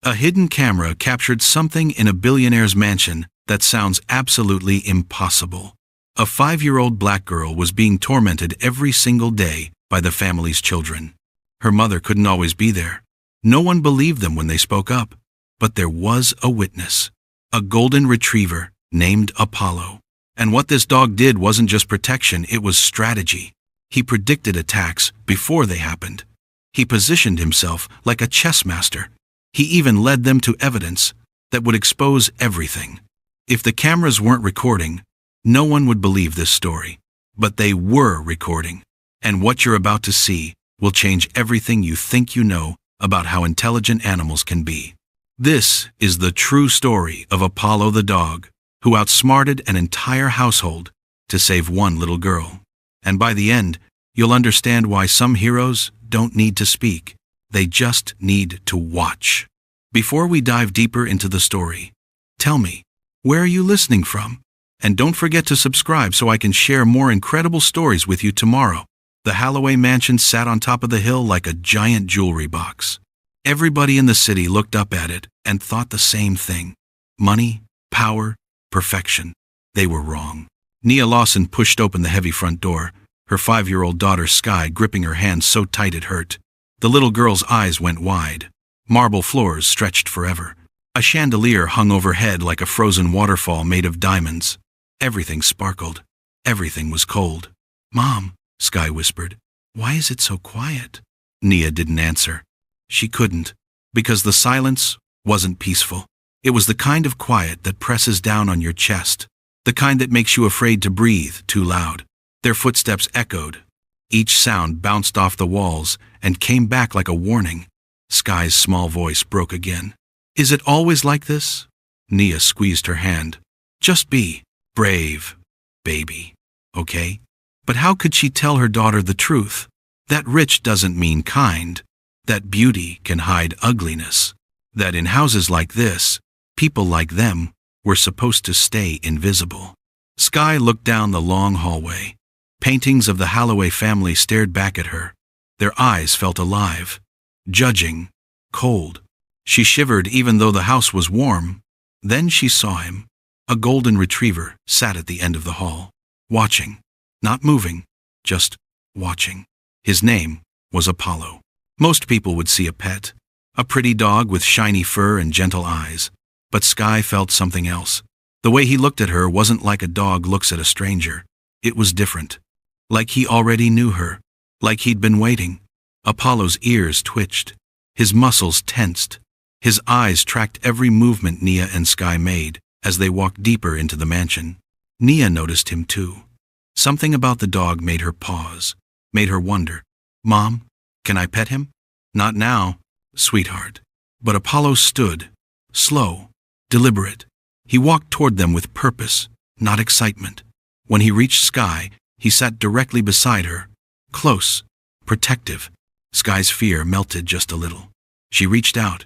A hidden camera captured something in a billionaire's mansion that sounds absolutely impossible. A 5-year-old black girl was being tormented every single day by the family's children. Her mother couldn't always be there. No one believed them when they spoke up. But there was a witness. A golden retriever named Apollo. And what this dog did wasn't just protection, it was strategy. He predicted attacks before they happened. He positioned himself like a chess master. He even led them to evidence that would expose everything. If the cameras weren't recording, no one would believe this story. But they were recording. And what you're about to see will change everything you think you know about how intelligent animals can be. This is the true story of Apollo the dog, who outsmarted an entire household to save one little girl. And by the end, you'll understand why some heroes don't need to speak. They just need to watch. Before we dive deeper into the story, tell me, where are you listening from? And don't forget to subscribe so I can share more incredible stories with you tomorrow. The Holloway mansion sat on top of the hill like a giant jewelry box. Everybody in the city looked up at it and thought the same thing. Money, power, perfection. They were wrong. Nia Lawson pushed open the heavy front door, her 5-year-old daughter Sky gripping her hand so tight it hurt. The little girl's eyes went wide. Marble floors stretched forever. A chandelier hung overhead like a frozen waterfall made of diamonds. Everything sparkled. Everything was cold. "Mom," Sky whispered, "why is it so quiet?" Nia didn't answer. She couldn't, because the silence wasn't peaceful. It was the kind of quiet that presses down on your chest, the kind that makes you afraid to breathe too loud. Their footsteps echoed. Each sound bounced off the walls and came back like a warning. Sky's small voice broke again. "Is it always like this?" Nia squeezed her hand. "Just be brave, baby, okay?" But how could she tell her daughter the truth? That rich doesn't mean kind. That beauty can hide ugliness. That in houses like this, people like them were supposed to stay invisible. Sky looked down the long hallway. Paintings of the Holloway family stared back at her. Their eyes felt alive, judging, cold. She shivered even though the house was warm. Then she saw him. A golden retriever sat at the end of the hall, watching, not moving, just watching. His name was Apollo. Most people would see a pet, a pretty dog with shiny fur and gentle eyes. But Sky felt something else. The way he looked at her wasn't like a dog looks at a stranger. It was different. Like he already knew her. Like he'd been waiting. Apollo's ears twitched. His muscles tensed. His eyes tracked every movement Nia and Sky made as they walked deeper into the mansion. Nia noticed him too. Something about the dog made her pause, made her wonder, "Mom, can I pet him?" "Not now, sweetheart." But Apollo stood, slow, deliberate. He walked toward them with purpose, not excitement. When he reached Sky, he sat directly beside her, close, protective. Sky's fear melted just a little. She reached out.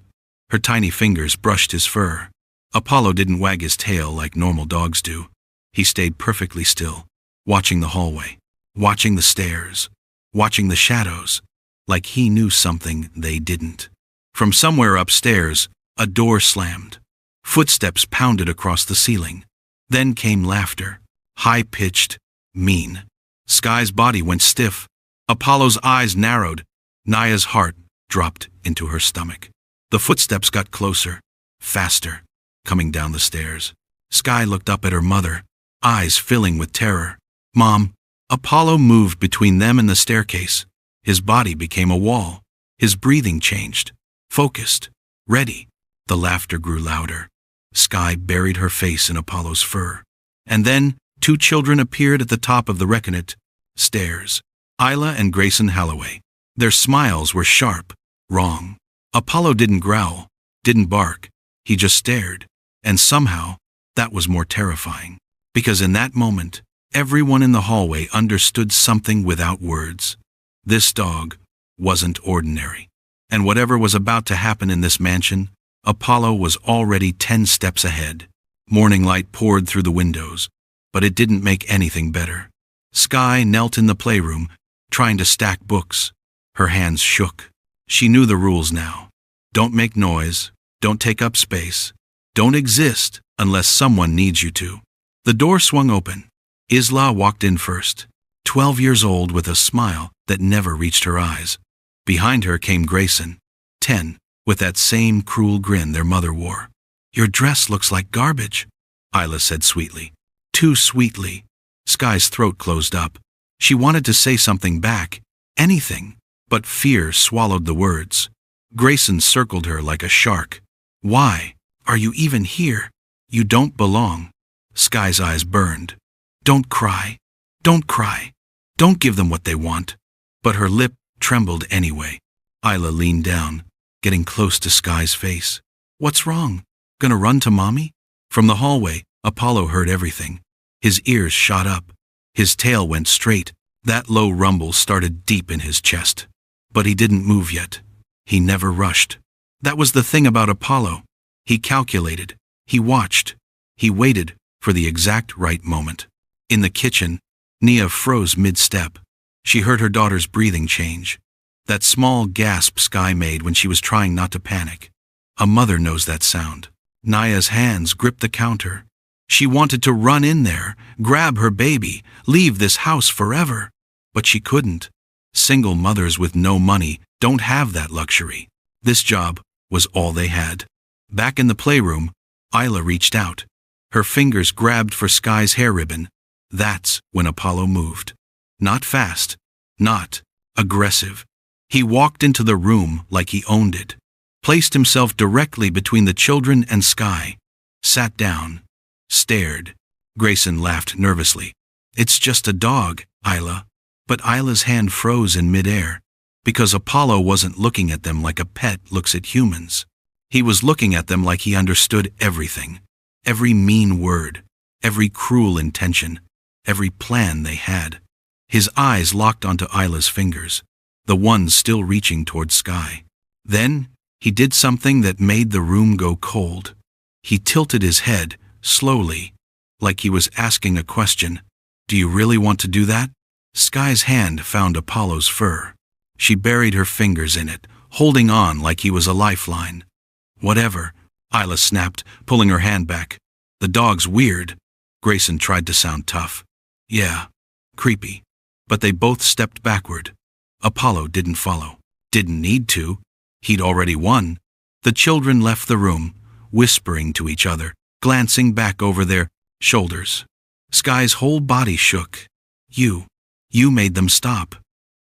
Her tiny fingers brushed his fur. Apollo didn't wag his tail like normal dogs do. He stayed perfectly still, watching the hallway, watching the stairs, watching the shadows, like he knew something they didn't. From somewhere upstairs, a door slammed. Footsteps pounded across the ceiling. Then came laughter, high-pitched, mean. Sky's body went stiff. Apollo's eyes narrowed. Nia's heart dropped into her stomach. The footsteps got closer, faster, coming down the stairs. Sky looked up at her mother, eyes filling with terror. "Mom." Apollo moved between them and the staircase. His body became a wall. His breathing changed, focused, ready. The laughter grew louder. Sky buried her face in Apollo's fur. And then 2 children appeared at the top of the reckonate stairs. Isla and Grayson Holloway. Their smiles were sharp, wrong. Apollo didn't growl, didn't bark. He just stared. And somehow, that was more terrifying. Because in that moment, everyone in the hallway understood something without words. This dog wasn't ordinary. And whatever was about to happen in this mansion, Apollo was already 10 steps ahead. Morning light poured through the windows, but it didn't make anything better. Sky knelt in the playroom, trying to stack books. Her hands shook. She knew the rules now. Don't make noise, Don't take up space. Don't exist unless someone needs you to. The door swung open. Isla walked in first, 12 years old with a smile that never reached her eyes. Behind her came Grayson, 10, with that same cruel grin their mother wore. Your dress looks like garbage, Isla said sweetly. Too sweetly. Sky's throat closed up. She wanted to say something back, anything, but fear swallowed the words. Grayson circled her like a shark. Why are you even here? You don't belong. Sky's eyes burned. Don't cry. Don't cry. Don't give them what they want. But her lip trembled anyway. Isla leaned down, getting close to Sky's face. What's wrong? Gonna run to mommy? From the hallway, Apollo heard everything. His ears shot up. His tail went straight. That low rumble started deep in his chest. But he didn't move yet. He never rushed. That was the thing about Apollo. He calculated. He watched. He waited for the exact right moment. In the kitchen, Nia froze mid-step. She heard her daughter's breathing change. That small gasp Sky made when she was trying not to panic. A mother knows that sound. Nia's hands gripped the counter. She wanted to run in there, grab her baby, leave this house forever. But she couldn't. Single mothers with no money don't have that luxury. This job was all they had. Back in the playroom, Isla reached out. Her fingers grabbed for Sky's hair ribbon. That's when Apollo moved. Not fast, not aggressive. He walked into the room like he owned it, placed himself directly between the children and Sky, sat down, stared. Grayson laughed nervously. It's just a dog, Isla. But Isla's hand froze in midair, because Apollo wasn't looking at them like a pet looks at humans. He was looking at them like he understood everything, every mean word, every cruel intention, every plan they had. His eyes locked onto Isla's fingers, the ones still reaching toward Sky. Then, he did something that made the room go cold. He tilted his head, slowly, like he was asking a question. Do you really want to do that? Sky's hand found Apollo's fur. She buried her fingers in it, holding on like he was a lifeline. Whatever, Isla snapped, pulling her hand back. The dog's weird. Grayson tried to sound tough. Yeah, creepy. But they both stepped backward. Apollo didn't follow. Didn't need to. He'd already won. The children left the room, whispering to each other, glancing back over their shoulders. Sky's whole body shook. You made them stop.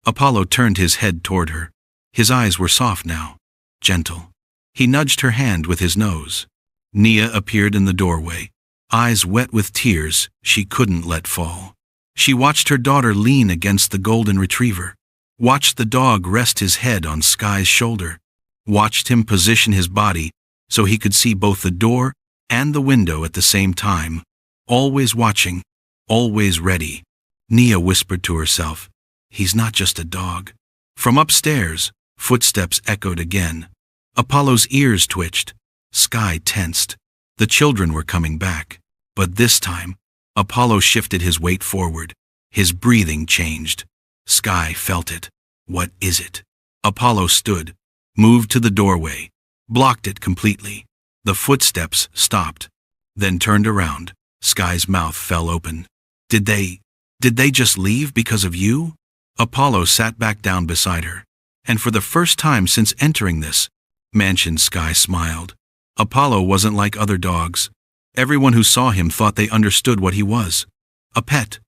Apollo turned his head toward her. His eyes were soft now, gentle. He nudged her hand with his nose. Nia appeared in the doorway, eyes wet with tears she couldn't let fall. She watched her daughter lean against the golden retriever, watched the dog rest his head on Sky's shoulder, watched him position his body so he could see both the door and the window at the same time, always watching, always ready. Nia whispered to herself, he's not just a dog. From upstairs, footsteps echoed again. Apollo's ears twitched. Sky tensed. The children were coming back. But this time, Apollo shifted his weight forward. His breathing changed. Sky felt it. What is it? Apollo stood, moved to the doorway, blocked it completely. The footsteps stopped, then turned around. Sky's mouth fell open. Did they just leave because of you? Apollo sat back down beside her. And for the first time since entering this mansion, Sky smiled. Apollo wasn't like other dogs. Everyone who saw him thought they understood what he was. A pet.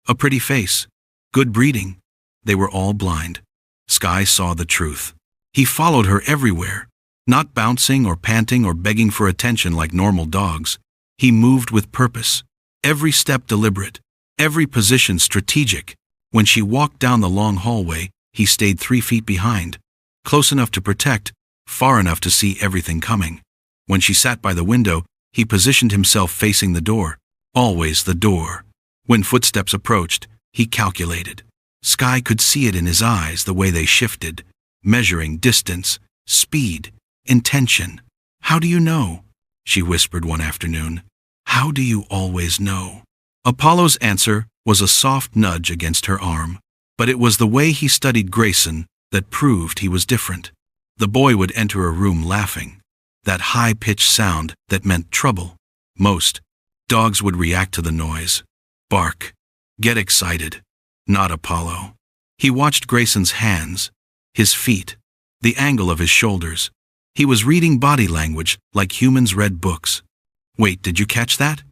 A pretty face. Good breeding. They were all blind. Sky saw the truth. He followed her everywhere, not bouncing or panting or begging for attention like normal dogs. He moved with purpose. Every step deliberate. Every position strategic. When she walked down the long hallway, he stayed 3 feet behind, close enough to protect, far enough to see everything coming. When she sat by the window, he positioned himself facing the door, always the door. When footsteps approached, he calculated. Sky could see it in his eyes the way they shifted, measuring distance, speed, intention. How do you know? She whispered one afternoon. How do you always know? Apollo's answer was a soft nudge against her arm, but it was the way he studied Grayson that proved he was different. The boy would enter a room laughing, that high-pitched sound that meant trouble. Most dogs would react to the noise. Bark. Get excited. Not Apollo. He watched Grayson's hands, his feet, the angle of his shoulders. He was reading body language like humans read books. Wait, did you catch that?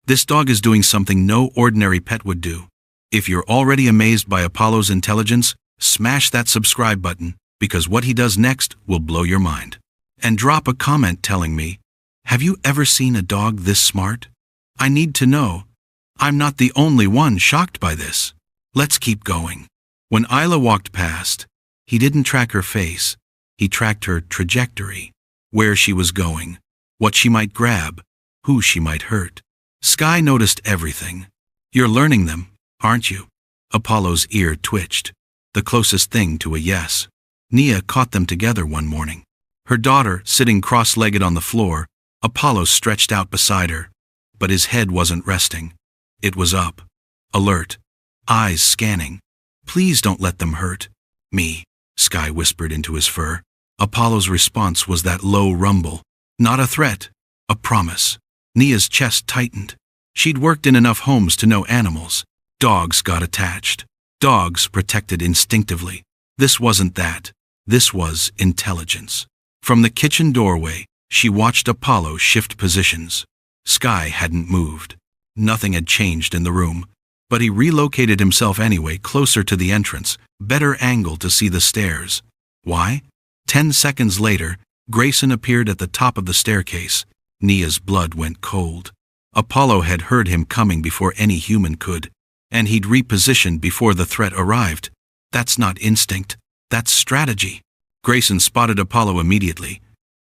This dog is doing something no ordinary pet would do. If you're already amazed by Apollo's intelligence, smash that subscribe button, because what he does next will blow your mind. And drop a comment telling me, have you ever seen a dog this smart? I need to know. I'm not the only one shocked by this. Let's keep going. When Isla walked past, he didn't track her face. He tracked her trajectory, where she was going, what she might grab, who she might hurt. Sky noticed everything. You're learning them, aren't you? Apollo's ear twitched, the closest thing to a yes. Nia caught them together one morning. Her daughter sitting cross-legged on the floor, Apollo stretched out beside her. But his head wasn't resting. It was up, alert, eyes scanning. Please don't let them hurt me, Sky whispered into his fur. Apollo's response was that low rumble. Not a threat, a promise. Nia's chest tightened. She'd worked in enough homes to know animals. Dogs got attached. Dogs protected instinctively. This wasn't that. This was intelligence. From the kitchen doorway, she watched Apollo shift positions. Sky hadn't moved. Nothing had changed in the room. But he relocated himself anyway, closer to the entrance, better angle to see the stairs. Why? 10 seconds later, Grayson appeared at the top of the staircase. Nia's blood went cold. Apollo had heard him coming before any human could, and he'd repositioned before the threat arrived. That's not instinct, that's strategy. Grayson spotted Apollo immediately.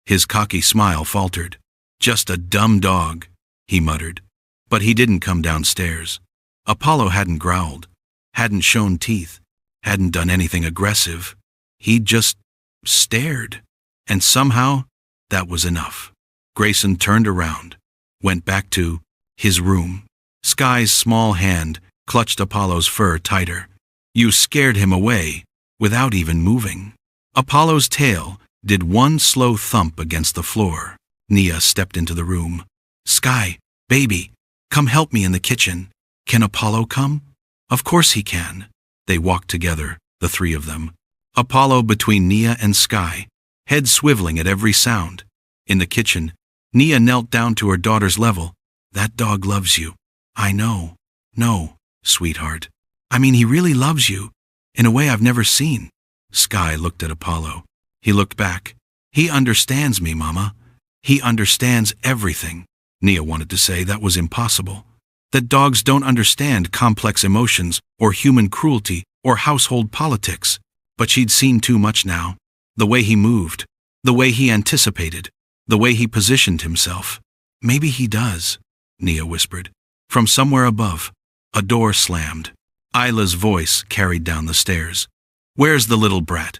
His cocky smile faltered. Just a dumb dog, he muttered. But he didn't come downstairs. Apollo hadn't growled, hadn't shown teeth, hadn't done anything aggressive. He'd just stared. And somehow, that was enough. Grayson turned around, went back to his room. Sky's small hand clutched Apollo's fur tighter. You scared him away, without even moving. Apollo's tail did one slow thump against the floor. Nia stepped into the room. Sky, baby, come help me in the kitchen. Can Apollo come? Of course he can. They walked together, the three of them. Apollo between Nia and Sky, head swiveling at every sound. In the kitchen, Nia knelt down to her daughter's level. That dog loves you. I know. No, sweetheart. I mean, he really loves you, in a way I've never seen. Sky looked at Apollo. He looked back. He understands me, Mama. He understands everything. Nia wanted to say that was impossible. That dogs don't understand complex emotions or human cruelty or household politics. But she'd seen too much now. The way he moved, the way he anticipated, the way he positioned himself. Maybe he does, Nia whispered. From somewhere above, a door slammed. Isla's voice carried down the stairs. Where's the little brat?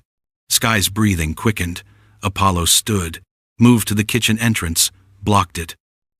Sky's breathing quickened. Apollo stood, moved to the kitchen entrance, blocked it.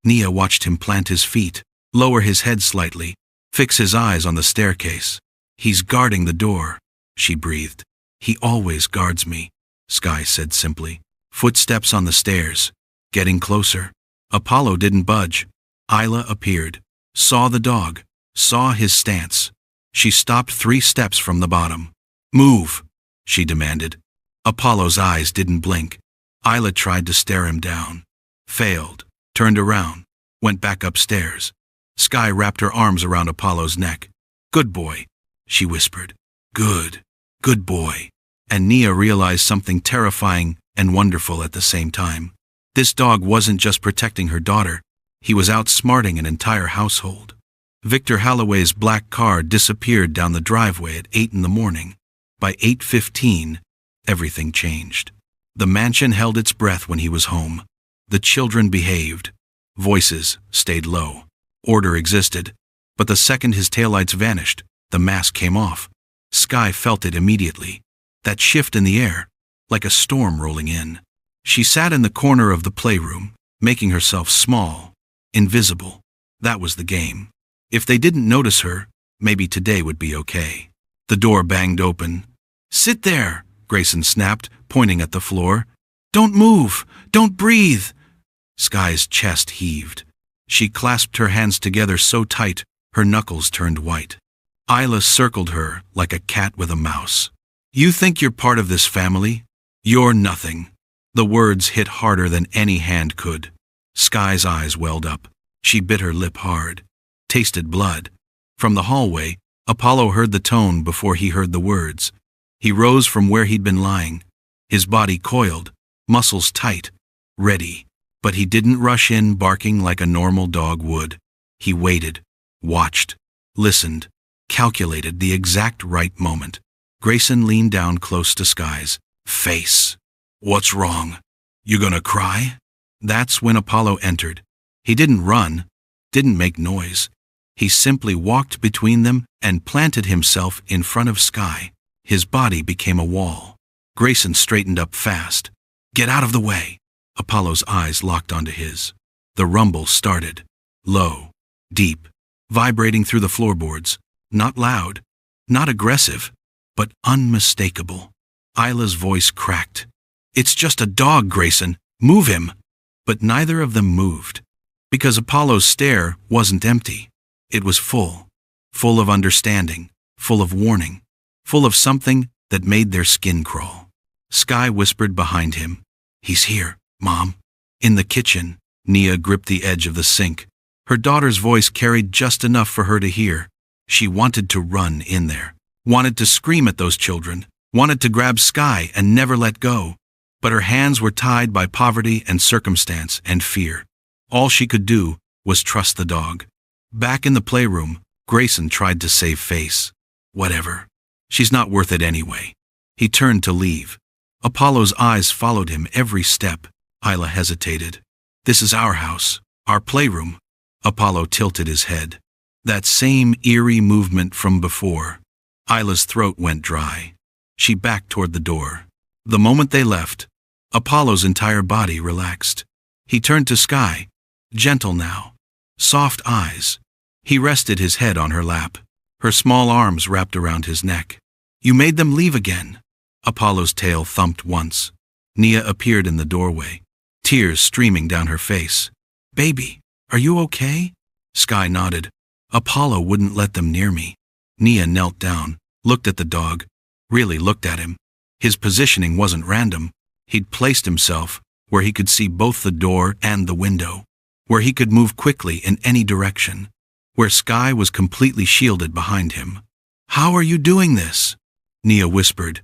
Nia watched him plant his feet, lower his head slightly, fix his eyes on the staircase. He's guarding the door, she breathed. He always guards me, Sky said simply. Footsteps on the stairs, getting closer. Apollo didn't budge. Isla appeared, saw the dog, saw his stance. She stopped 3 steps from the bottom. Move, she demanded. Apollo's eyes didn't blink. Isla tried to stare him down. Failed, turned around, went back upstairs. Sky wrapped her arms around Apollo's neck. Good boy, she whispered. Good boy. And Nia realized something terrifying and wonderful at the same time. This dog wasn't just protecting her daughter. He was outsmarting an entire household. Victor Halloway's black car disappeared down the driveway at 8 in the morning. By 8:15, everything changed. The mansion held its breath when he was home. The children behaved. Voices stayed low. Order existed. But the second his taillights vanished, the mask came off. Sky felt it immediately. That shift in the air, like a storm rolling in. She sat in the corner of the playroom, making herself small, invisible. That was the game. If they didn't notice her, maybe today would be okay. The door banged open. Sit there, Grayson snapped, pointing at the floor. Don't move, don't breathe, Sky's chest heaved. She clasped her hands together so tight, her knuckles turned white. Isla circled her like a cat with a mouse. "You think you're part of this family? You're nothing." The words hit harder than any hand could. Sky's eyes welled up. She bit her lip hard. Tasted blood. From the hallway, Apollo heard the tone before he heard the words. He rose from where he'd been lying. His body coiled, muscles tight, ready. But he didn't rush in barking like a normal dog would. He waited, watched, listened, calculated the exact right moment. Grayson leaned down close to Sky's face. "What's wrong? You gonna cry?" That's when Apollo entered. He didn't run, didn't make noise. He simply walked between them and planted himself in front of Sky. His body became a wall. Grayson straightened up fast. "Get out of the way." Apollo's eyes locked onto his. The rumble started. Low, deep, vibrating through the floorboards. Not loud, not aggressive, but unmistakable. Isla's voice cracked. "It's just a dog, Grayson. Move him." But neither of them moved. Because Apollo's stare wasn't empty. It was full. Full of understanding. Full of warning. Full of something that made their skin crawl. Sky whispered behind him. "He's here, Mom." In the kitchen, Nia gripped the edge of the sink. Her daughter's voice carried just enough for her to hear. She wanted to run in there. Wanted to scream at those children. Wanted to grab Sky and never let go. But her hands were tied by poverty and circumstance and fear. All she could do was trust the dog. Back in the playroom, Grayson tried to save face. Whatever. She's not worth it anyway. He turned to leave. Apollo's eyes followed him every step. Isla hesitated. "This is our house, our playroom." Apollo tilted his head. That same eerie movement from before. Isla's throat went dry. She backed toward the door. The moment they left, Apollo's entire body relaxed. He turned to Sky, gentle now, soft eyes. He rested his head on her lap, her small arms wrapped around his neck. "You made them leave again." Apollo's tail thumped once. Nia appeared in the doorway, tears streaming down her face. "Baby, are you okay?" Sky nodded. "Apollo wouldn't let them near me." Nia knelt down, looked at the dog, really looked at him. His positioning wasn't random. He'd placed himself where he could see both the door and the window, where he could move quickly in any direction, where Sky was completely shielded behind him. "How are you doing this?" Nia whispered.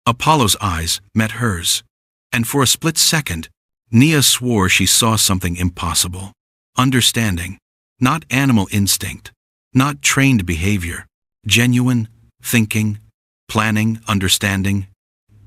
Apollo's eyes met hers, and for a split second, Nia swore she saw something impossible. Understanding, not animal instinct, not trained behavior, genuine, thinking, planning, understanding.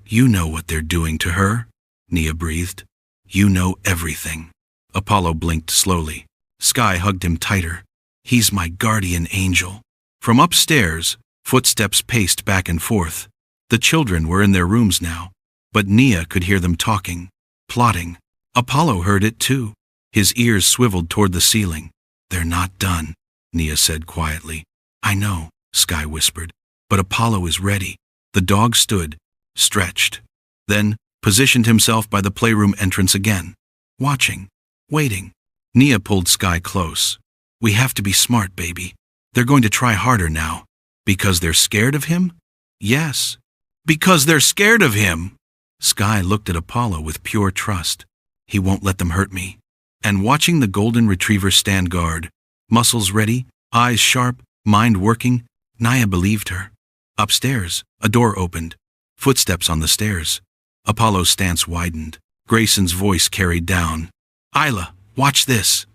"You know what they're doing to her," Nia breathed. "You know everything." Apollo blinked slowly. Sky hugged him tighter. "He's my guardian angel." From upstairs, footsteps paced back and forth. The children were in their rooms now, but Nia could hear them talking, plotting. Apollo heard it too. His ears swiveled toward the ceiling. "They're not done," Nia said quietly. "I know," Sky whispered, "but Apollo is ready." The dog stood, stretched, then positioned himself by the playroom entrance again, watching, waiting. Nia pulled Sky close. "We have to be smart, baby. They're going to try harder now." "Because they're scared of him?" "Yes. Because they're scared of him." Sky looked at Apollo with pure trust. "He won't let them hurt me." And watching the golden retriever stand guard, muscles ready, eyes sharp, mind working, Nia believed her. Upstairs, a door opened. Footsteps on the stairs. Apollo's stance widened. Grayson's voice carried down. "Isla, watch this."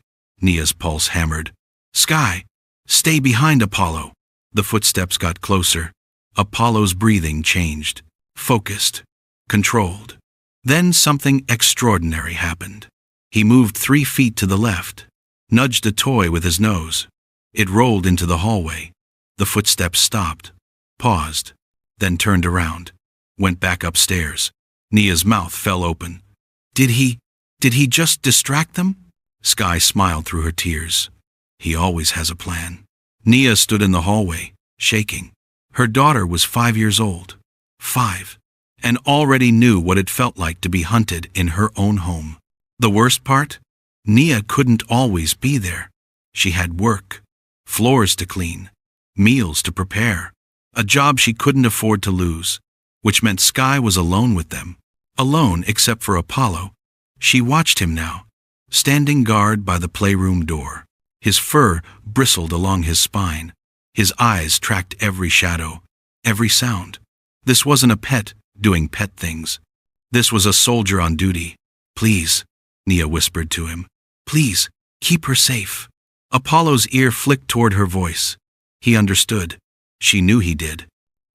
Nia's pulse hammered. "Sky, stay behind Apollo." The footsteps got closer. Apollo's breathing changed. Focused. Controlled. Then something extraordinary happened. He moved 3 feet to the left, nudged a toy with his nose. It rolled into the hallway. The footsteps stopped, paused, then turned around, went back upstairs. Nia's mouth fell open. Did he just distract them?" Sky smiled through her tears. "He always has a plan." Nia stood in the hallway, shaking. Her daughter was 5 years old. 5. And already knew what it felt like to be hunted in her own home. The worst part? Nia couldn't always be there. She had work, floors to clean, meals to prepare, a job she couldn't afford to lose, which meant Sky was alone with them. Alone except for Apollo. She watched him now, standing guard by the playroom door. His fur bristled along his spine. His eyes tracked every shadow, every sound. This wasn't a pet doing pet things. This was a soldier on duty. Please, Nia whispered to him. Please, keep her safe. Apollo's ear flicked toward her voice. He understood. She knew he did.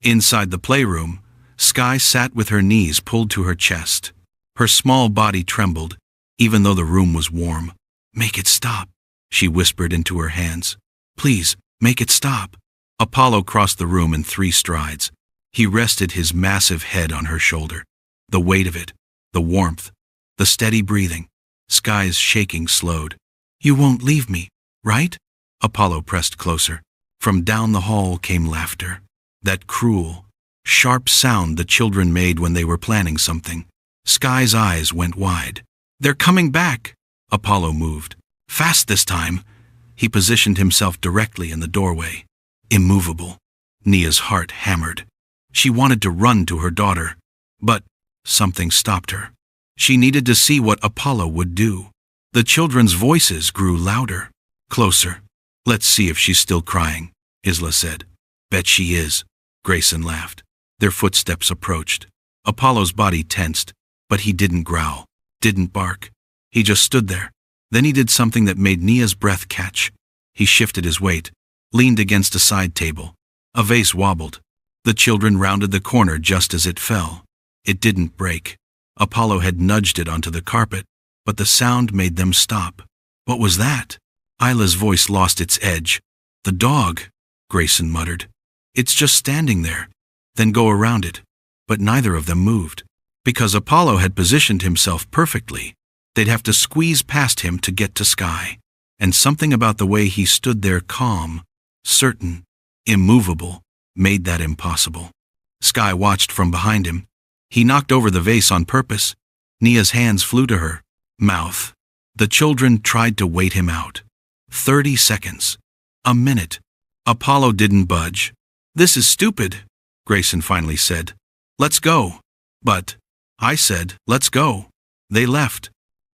Inside the playroom, Sky sat with her knees pulled to her chest. Her small body trembled, even though the room was warm. Make it stop, she whispered into her hands. Please, make it stop. Apollo crossed the room in 3 strides. He rested his massive head on her shoulder. The weight of it, the warmth, the steady breathing. Sky's shaking slowed. You won't leave me, right? Apollo pressed closer. From down the hall came laughter. That cruel, sharp sound the children made when they were planning something. Sky's eyes went wide. They're coming back! Apollo moved. Fast this time. He positioned himself directly in the doorway. Immovable. Nia's heart hammered. She wanted to run to her daughter, but something stopped her. She needed to see what Apollo would do. The children's voices grew louder. Closer. Let's see if she's still crying, Isla said. Bet she is. Grayson laughed. Their footsteps approached. Apollo's body tensed, but he didn't growl, didn't bark. He just stood there. Then he did something that made Nia's breath catch. He shifted his weight, leaned against a side table. A vase wobbled. The children rounded the corner just as it fell. It didn't break. Apollo had nudged it onto the carpet, but the sound made them stop. What was that? Isla's voice lost its edge. The dog, Grayson muttered. It's just standing there. Then go around it. But neither of them moved. Because Apollo had positioned himself perfectly, they'd have to squeeze past him to get to Sky. And something about the way he stood there calm, certain, immovable, made that impossible. Sky watched from behind him. He knocked over the vase on purpose. Nia's hands flew to her mouth. The children tried to wait him out. 30 seconds. A minute. Apollo didn't budge. This is stupid, Grayson finally said. Let's go. But I said, let's go. They left.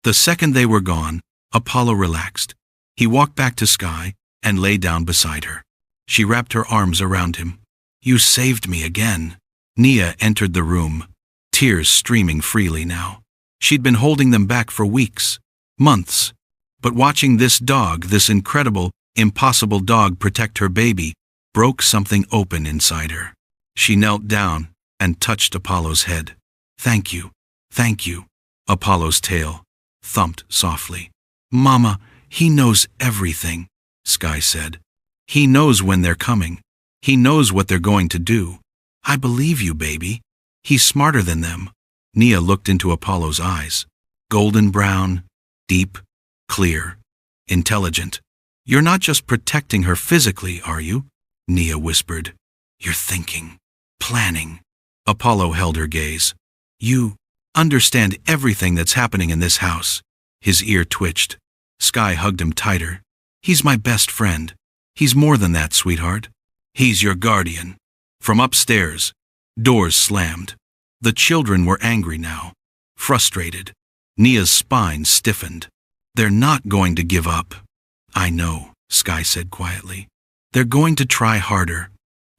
The second they were gone, Apollo relaxed. He walked back to Sky and lay down beside her. She wrapped her arms around him. You saved me again. Nia entered the room, tears streaming freely now. She'd been holding them back for weeks, months. But watching this dog, this incredible, impossible dog protect her baby, broke something open inside her. She knelt down and touched Apollo's head. Thank you, thank you. Apollo's tail thumped softly. Mama, he knows everything, Sky said. He knows when they're coming. He knows what they're going to do. I believe you, baby. He's smarter than them. Nia looked into Apollo's eyes. Golden brown, deep, clear, intelligent. You're not just protecting her physically, are you? Nia whispered. You're thinking, planning. Apollo held her gaze. You understand everything that's happening in this house. His ear twitched. Sky hugged him tighter. He's my best friend. He's more than that, sweetheart. He's your guardian. From upstairs, doors slammed. The children were angry now, frustrated. Nia's spine stiffened. They're not going to give up. I know, Sky said quietly. They're going to try harder,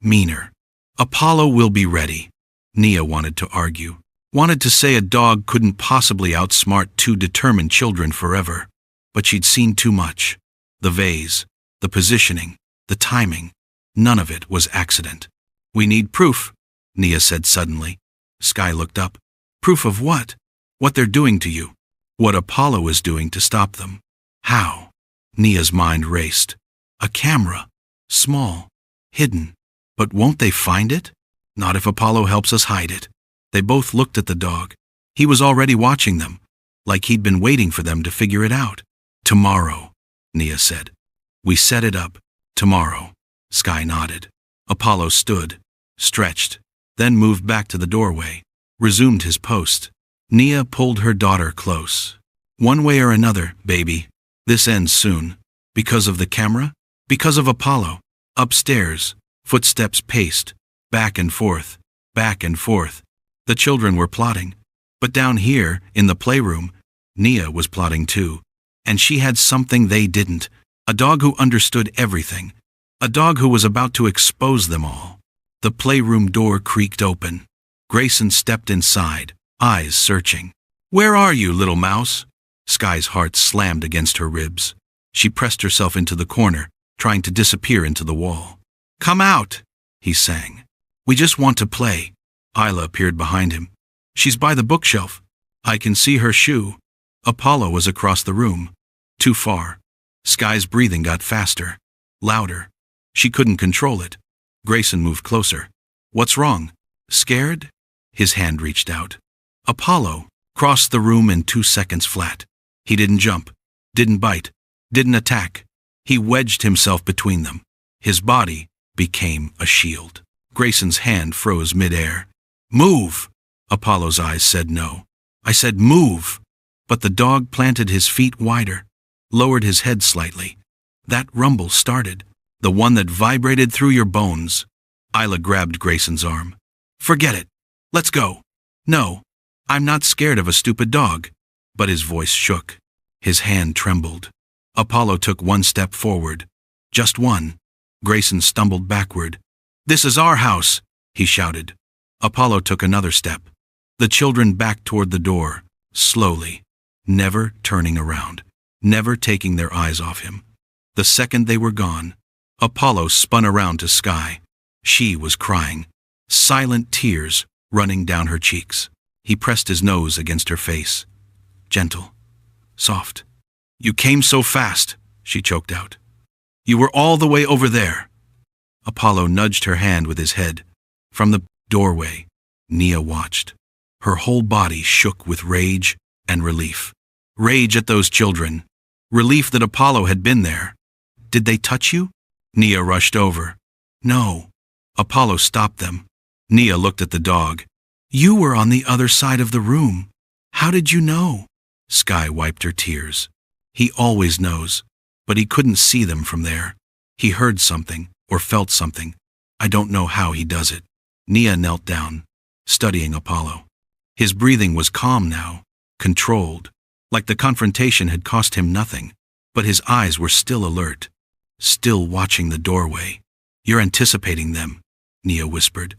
meaner. Apollo will be ready. Nia wanted to argue, wanted to say a dog couldn't possibly outsmart 2 determined children forever. But she'd seen too much. The vase, the positioning, the timing, none of it was accident. We need proof, Nia said suddenly. Sky looked up. Proof of what? What they're doing to you. What Apollo is doing to stop them. How? Nia's mind raced. A camera. Small. Hidden. But won't they find it? Not if Apollo helps us hide it. They both looked at the dog. He was already watching them, like he'd been waiting for them to figure it out. Tomorrow, Nia said. We set it up. Tomorrow. Sky nodded. Apollo stood, stretched, then moved back to the doorway, resumed his post. Nia pulled her daughter close. One way or another, baby. This ends soon. Because of the camera? Because of Apollo. Upstairs, footsteps paced, back and forth, back and forth. The children were plotting. But down here, in the playroom, Nia was plotting too. And she had something they didn't. A dog who understood everything. A dog who was about to expose them all. The playroom door creaked open. Grayson stepped inside, eyes searching. "Where are you, little mouse?" Sky's heart slammed against her ribs. She pressed herself into the corner, trying to disappear into the wall. "Come out," he sang. "We just want to play." Isla appeared behind him. "She's by the bookshelf. I can see her shoe." Apollo was across the room. Too far. Sky's breathing got faster, louder. She couldn't control it. Grayson moved closer. "What's wrong? Scared?" His hand reached out. Apollo crossed the room in 2 seconds flat. He didn't jump, didn't bite, didn't attack. He wedged himself between them. His body became a shield. Grayson's hand froze midair. "Move!" Apollo's eyes said no. "I said move!" But the dog planted his feet wider, lowered his head slightly. That rumble started, the one that vibrated through your bones. Isla grabbed Grayson's arm. "Forget it. Let's go." "No, I'm not scared of a stupid dog." But his voice shook. His hand trembled. Apollo took 1 step forward. Just one. Grayson stumbled backward. "This is our house," he shouted. Apollo took another step. The children backed toward the door, slowly, never turning around, never taking their eyes off him. The second they were gone, Apollo spun around to Sky. She was crying, silent tears running down her cheeks. He pressed his nose against her face. Gentle, soft. "You came so fast," she choked out. "You were all the way over there." Apollo nudged her hand with his head. From the doorway, Nia watched. Her whole body shook with rage and relief. Rage at those children. Relief that Apollo had been there. "Did they touch you?" Nia rushed over. "No." Apollo stopped them. Nia looked at the dog. "You were on the other side of the room. How did you know?" Sky wiped her tears. He always knows, but he couldn't see them from there. He heard something, or felt something. I don't know how he does it. Nia knelt down, studying Apollo. His breathing was calm now, controlled, like the confrontation had cost him nothing, but his eyes were still alert, still watching the doorway. "You're anticipating them," Nia whispered.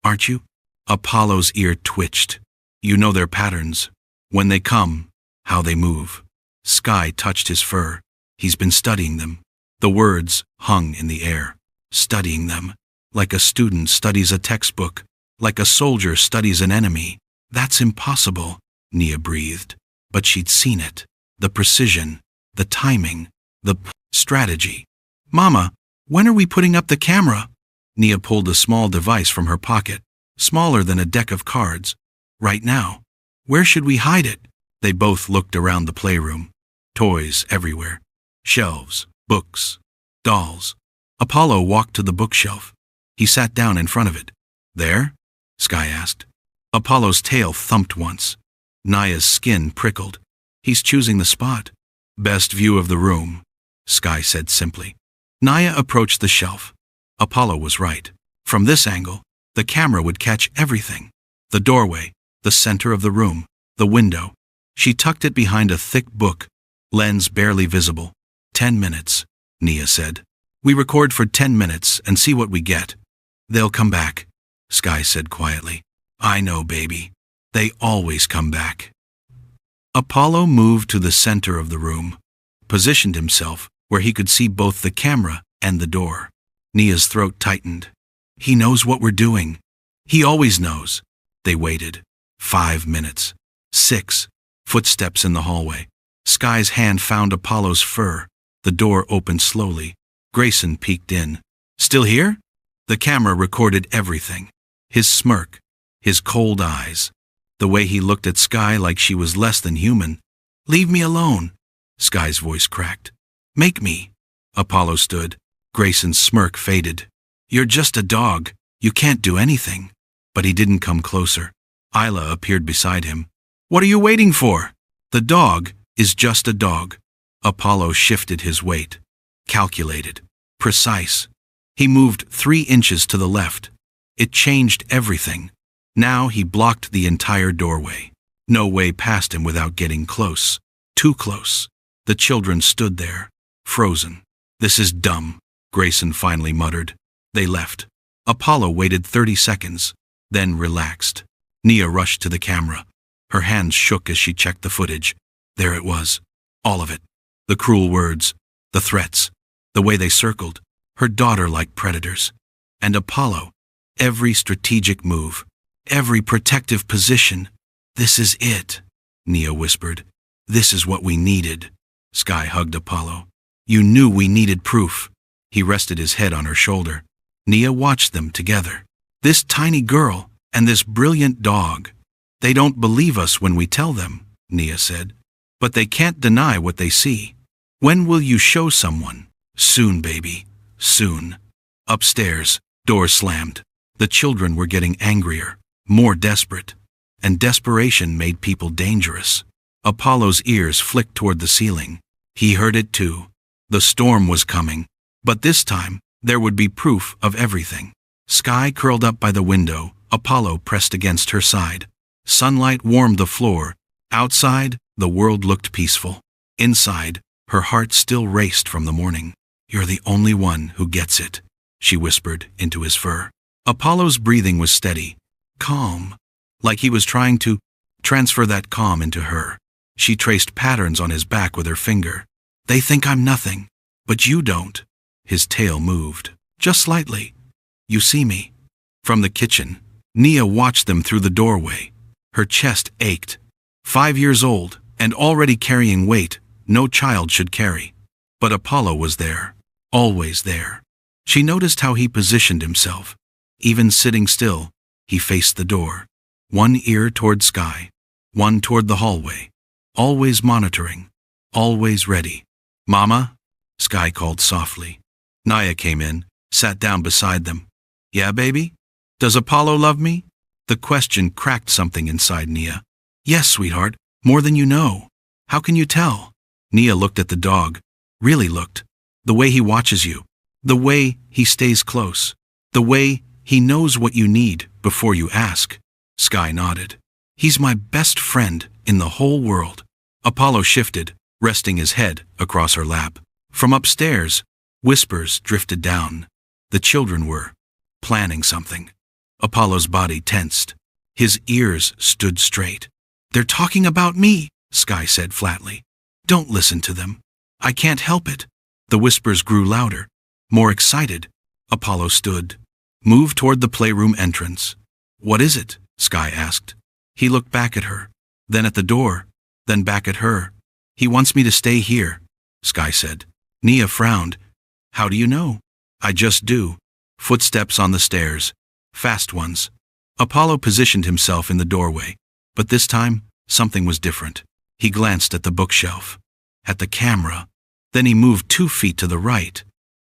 "Aren't you?" Apollo's ear twitched. "You know their patterns. When they come, how they move." Sky touched his fur. He's been studying them. The words hung in the air. Studying them. Like a student studies a textbook. Like a soldier studies an enemy. "That's impossible," Nia breathed. But she'd seen it. The precision. The timing. The strategy. "Mama, when are we putting up the camera?" Nia pulled a small device from her pocket. Smaller than a deck of cards. "Right now." "Where should we hide it?" They both looked around the playroom. Toys everywhere. Shelves, books, dolls. Apollo walked to the bookshelf. He sat down in front of it. "There?" Sky asked. Apollo's tail thumped once. Nia's skin prickled. "He's choosing the spot." "Best view of the room," Sky said simply. Nia approached the shelf. Apollo was right. From this angle, the camera would catch everything. The doorway, the center of the room, the window. She tucked it behind a thick book, lens barely visible. 10 minutes, Nia said. "We record for 10 minutes and see what we get." "They'll come back," Sky said quietly. "I know, baby. They always come back." Apollo moved to the center of the room, positioned himself where he could see both the camera and the door. Nia's throat tightened. "He knows what we're doing. He always knows." They waited. 5 minutes. 6. Footsteps in the hallway. Sky's hand found Apollo's fur. The door opened slowly. Grayson peeked in. "Still here?" The camera recorded everything. His smirk, his cold eyes, the way he looked at Sky like she was less than human. "Leave me alone," Sky's voice cracked. "Make me." Apollo stood. Grayson's smirk faded. "You're just a dog. You can't do anything." But he didn't come closer. Isla appeared beside him. "What are you waiting for?" The dog, is just a dog. Apollo shifted his weight. Calculated. Precise. He moved 3 inches to the left. It changed everything. Now he blocked the entire doorway. No way past him without getting close. Too close. The children stood there, frozen. "This is dumb," Grayson finally muttered. They left. Apollo waited 30 seconds, then relaxed. Nia rushed to the camera. Her hands shook as she checked the footage. There it was. All of it. The cruel words, the threats, the way they circled, her daughter like predators. And Apollo, every strategic move, every protective position. "This is it," Nia whispered. "This is what we needed." Sky hugged Apollo. "You knew we needed proof." He rested his head on her shoulder. Nia watched them together. "This tiny girl and this brilliant dog. They don't believe us when we tell them," Nia said. "But they can't deny what they see. When will you show someone?" "Soon, baby. Soon." Upstairs, doors slammed. The children were getting angrier, more desperate. And desperation made people dangerous. Apollo's ears flicked toward the ceiling. He heard it too. The storm was coming. But this time, there would be proof of everything. Sky curled up by the window, Apollo pressed against her side. Sunlight warmed the floor. Outside, the world looked peaceful. Inside, her heart still raced from the morning. "You're the only one who gets it," she whispered into his fur. Apollo's breathing was steady, calm, like he was trying to transfer that calm into her. She traced patterns on his back with her finger. "They think I'm nothing, but you don't." His tail moved, just slightly. "You see me." From the kitchen, Nia watched them through the doorway. Her chest ached. 5 years old, and already carrying weight no child should carry. But Apollo was there, always there. She noticed how he positioned himself. Even sitting still, he faced the door. One ear toward Sky, one toward the hallway. Always monitoring, always ready. "Mama?" Sky called softly. Nia came in, sat down beside them. "Yeah, baby? Does Apollo love me?" The question cracked something inside Nia. "Yes, sweetheart, more than you know." "How can you tell?" Nia looked at the dog, really looked. "The way he watches you, the way he stays close, the way he knows what you need before you ask." Sky nodded. "He's my best friend in the whole world." Apollo shifted, resting his head across her lap. From upstairs, whispers drifted down. The children were planning something. Apollo's body tensed. His ears stood straight. "They're talking about me," Sky said flatly. "Don't listen to them. I can't help it." The whispers grew louder, more excited. Apollo stood, moved toward the playroom entrance. "What is it?" Sky asked. He looked back at her, then at the door, then back at her. "He wants me to stay here," Sky said. Nia frowned. "How do you know?" "I just do." Footsteps on the stairs. Fast ones. Apollo positioned himself in the doorway, but this time, something was different. He glanced at the bookshelf, at the camera, then he moved 2 feet to the right.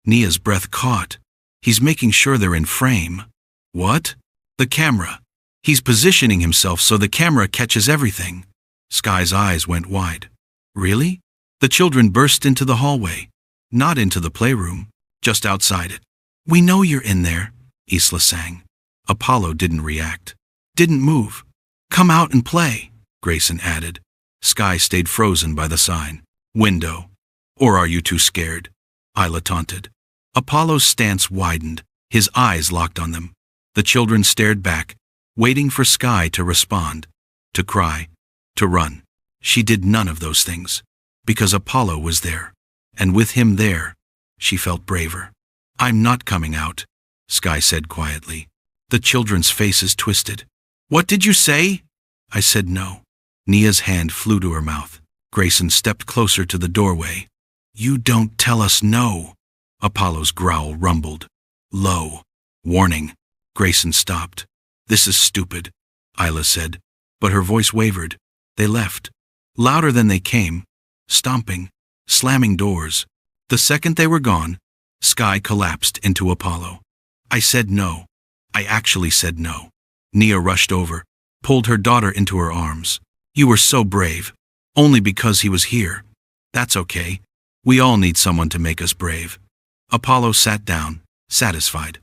Nia's breath caught. He's making sure they're in frame. What? The camera. He's positioning himself so the camera catches everything. Sky's eyes went wide. Really? The children burst into the hallway. Not into the playroom, just outside it. "We know you're in there," Isla sang. Apollo didn't react. Didn't move. "Come out and play," Grayson added. Sky stayed frozen by the sign. "Window. Or are you too scared?" Isla taunted. Apollo's stance widened. His eyes locked on them. The children stared back, waiting for Sky to respond, to cry, to run. She did none of those things, because Apollo was there. And with him there, she felt braver. "I'm not coming out," Sky said quietly. The children's faces twisted. "What did you say?" "I said no." Nia's hand flew to her mouth. Grayson stepped closer to the doorway. "You don't tell us no." Apollo's growl rumbled. Low. Warning. Grayson stopped. "This is stupid," Isla said, but her voice wavered. They left. Louder than they came. Stomping. Slamming doors. The second they were gone, Sky collapsed into Apollo. "I said no. I actually said no." Nia rushed over, pulled her daughter into her arms. "You were so brave. Only because he was here. That's okay. We all need someone to make us brave. Apollo sat down, satisfied.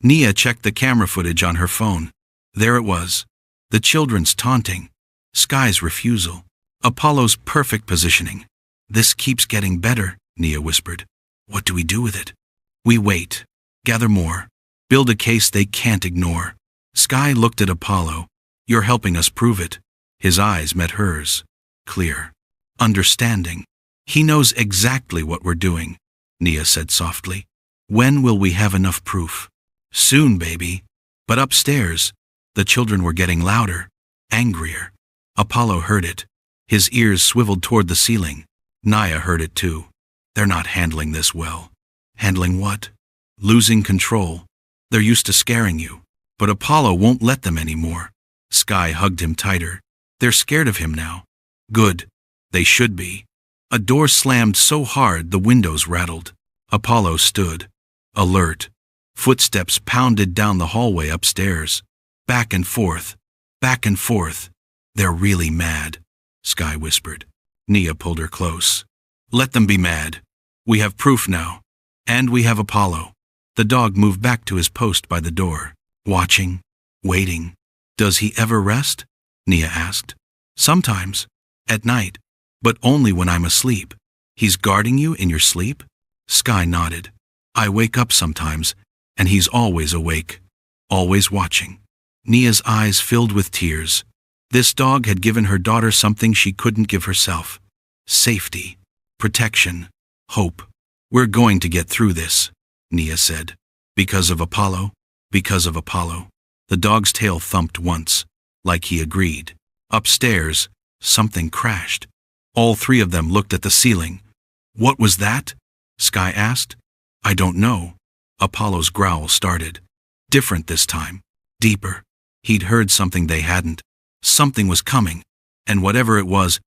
Nia checked the camera footage on her phone. There it was. The children's taunting. Sky's refusal. Apollo's perfect positioning. This keeps getting better, Nia whispered. What do we do with it? We wait. Gather more. Build a case they can't ignore. Sky looked at Apollo. You're helping us prove it. His eyes met hers. Clear. Understanding. He knows exactly what we're doing, Nia said softly. When will we have enough proof? Soon, baby. But upstairs, the children were getting louder, angrier. Apollo heard it. His ears swiveled toward the ceiling. Nia heard it too. They're not handling this well. Handling what? Losing control. They're used to scaring you. But Apollo won't let them anymore. Sky hugged him tighter. They're scared of him now. Good. They should be. A door slammed so hard the windows rattled. Apollo stood, alert. Footsteps pounded down the hallway upstairs. Back and forth. Back and forth. They're really mad, Sky whispered. Nia pulled her close. Let them be mad. We have proof now. And we have Apollo. The dog moved back to his post by the door, watching, waiting. Does he ever rest? Nia asked. Sometimes. At night. But only when I'm asleep. He's guarding you in your sleep? Sky nodded. I wake up sometimes, and he's always awake. Always watching. Nia's eyes filled with tears. This dog had given her daughter something she couldn't give herself. Safety. Protection. Hope. We're going to get through this, Nia said. Because of Apollo? Because of Apollo. The dog's tail thumped once, like he agreed. Upstairs, something crashed. All three of them looked at the ceiling. What was that? Sky asked. I don't know. Apollo's growl started. Different this time. Deeper. He'd heard something they hadn't. Something was coming. And whatever it was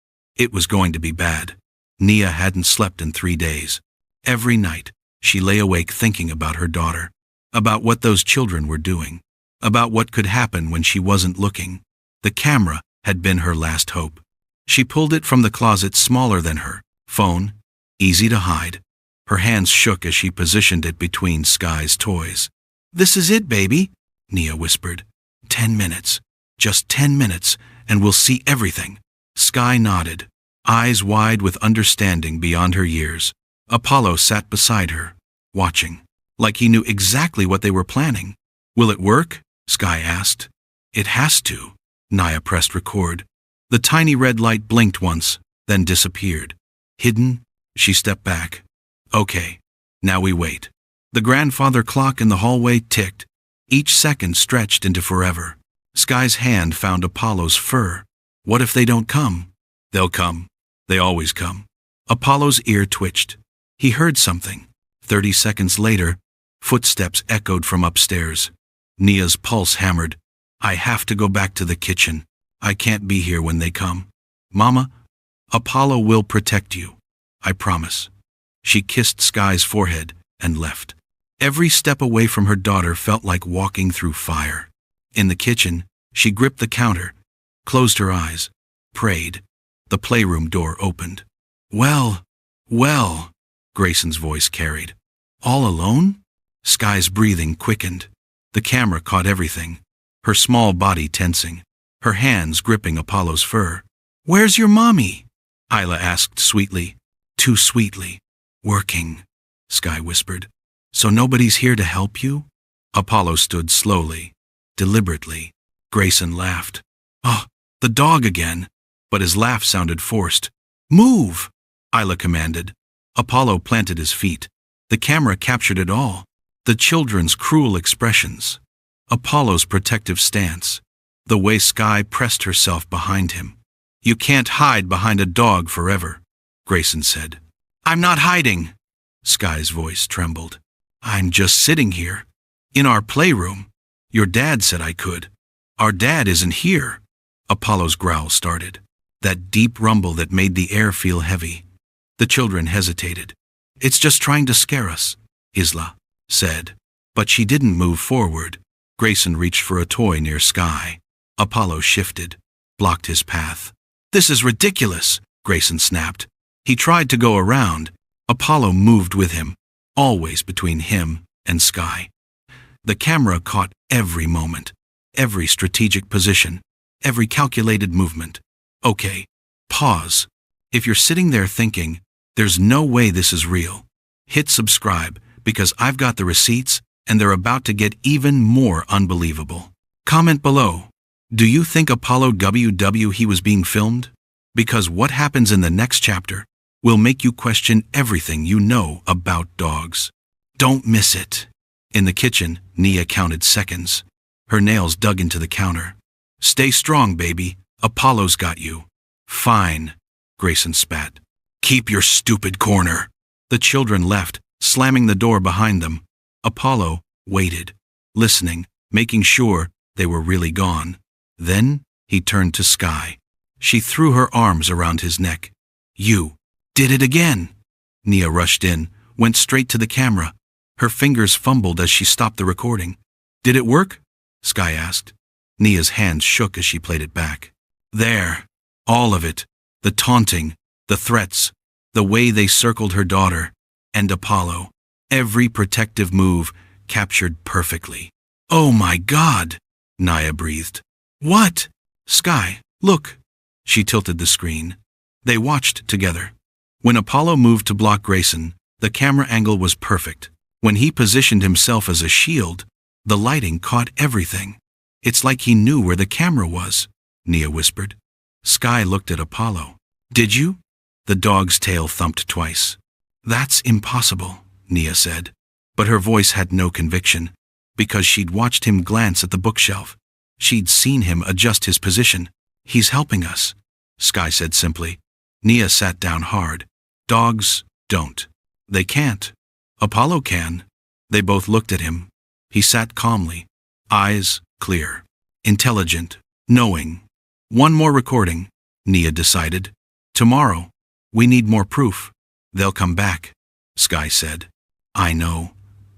going to be bad. Nia hadn't slept in 3 days. Every night, she lay awake thinking about her daughter. About what those children were doing. About what could happen when she wasn't looking. The camera had been her last hope. She pulled it from the closet smaller than her phone, easy to hide. Her hands shook as she positioned it between Sky's toys. This is it, baby, Nia whispered. 10 minutes. Just 10 minutes, and we'll see everything. Sky nodded, eyes wide with understanding beyond her years. Apollo sat beside her, watching, like he knew exactly what they were planning. Will it work? Sky asked. It has to. Nia pressed record. The tiny red light blinked once, then disappeared. Hidden, she stepped back. Okay, now we wait. The grandfather clock in the hallway ticked. Each second stretched into forever. Sky's hand found Apollo's fur. What if they don't come? They'll come. They always come. Apollo's ear twitched. He heard something. 30 seconds later, footsteps echoed from upstairs. Nia's pulse hammered. I have to go back to the kitchen. I can't be here when they come. Mama, Apollo will protect you. I promise. She kissed Sky's forehead and left. Every step away from her daughter felt like walking through fire. In the kitchen, she gripped the counter, closed her eyes, prayed. The playroom door opened. Well, Grayson's voice carried. All alone? Sky's breathing quickened. The camera caught everything. Her small body tensing. Her hands gripping Apollo's fur. Where's your mommy? Isla asked sweetly. Too sweetly. Working, Sky whispered. So nobody's here to help you? Apollo stood slowly, deliberately. Grayson laughed. Oh, the dog again. But his laugh sounded forced. Move, Isla commanded. Apollo planted his feet. The camera captured it all. The children's cruel expressions. Apollo's protective stance. The way Sky pressed herself behind him. You can't hide behind a dog forever, Grayson said. I'm not hiding. Sky's voice trembled. I'm just sitting here. In our playroom. Your dad said I could. Our dad isn't here. Apollo's growl started. That deep rumble that made the air feel heavy. The children hesitated. It's just trying to scare us, Isla said. But she didn't move forward. Grayson reached for a toy near Sky. Apollo shifted, blocked his path. This is ridiculous, Grayson snapped. He tried to go around. Apollo moved with him, always between him and Sky. The camera caught every moment, every strategic position, every calculated movement. Okay, pause. If you're sitting there thinking, there's no way this is real, hit subscribe, because I've got the receipts and they're about to get even more unbelievable. Comment below. Do you think Apollo he was being filmed? Because what happens in the next chapter will make you question everything you know about dogs. Don't miss it. In the kitchen, Nia counted seconds. Her nails dug into the counter. Stay strong, baby. Apollo's got you. Fine, Grayson spat. Keep your stupid corner. The children left, slamming the door behind them. Apollo waited, listening, making sure they were really gone. Then he turned to Sky. She threw her arms around his neck. You did it again. Nia rushed in, went straight to the camera. Her fingers fumbled as she stopped the recording. Did it work? Sky asked. Nia's hands shook as she played it back. There. All of it. The taunting, the threats, the way they circled her daughter, and Apollo. Every protective move captured perfectly. Oh my God, Nia breathed. What? Sky, look. She tilted the screen. They watched together. When Apollo moved to block Grayson, the camera angle was perfect. When he positioned himself as a shield, the lighting caught everything. It's like he knew where the camera was, Nia whispered. Sky looked at Apollo. Did you? The dog's tail thumped twice. That's impossible, Nia said. But her voice had no conviction, because she'd watched him glance at the bookshelf. She'd seen him adjust his position. He's helping us, Sky said simply. Nia sat down hard. Dogs don't. They can't. Apollo can. They both looked at him. He sat calmly, eyes clear, intelligent, knowing. One more recording, Nia decided. Tomorrow. We need more proof. They'll come back, Sky said. I know.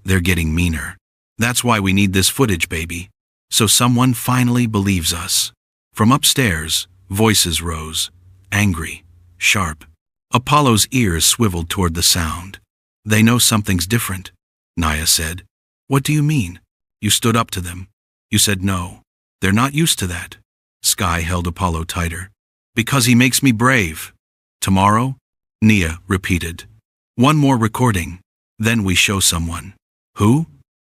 They're getting meaner. That's why we need this footage, baby. So someone finally believes us. From upstairs, voices rose, angry, sharp. Apollo's ears swiveled toward the sound. They know something's different, Nia said. What do you mean? You stood up to them. You said no. They're not used to that. Sky held Apollo tighter. Because he makes me brave. Tomorrow? Nia repeated. One more recording. Then we show someone. Who?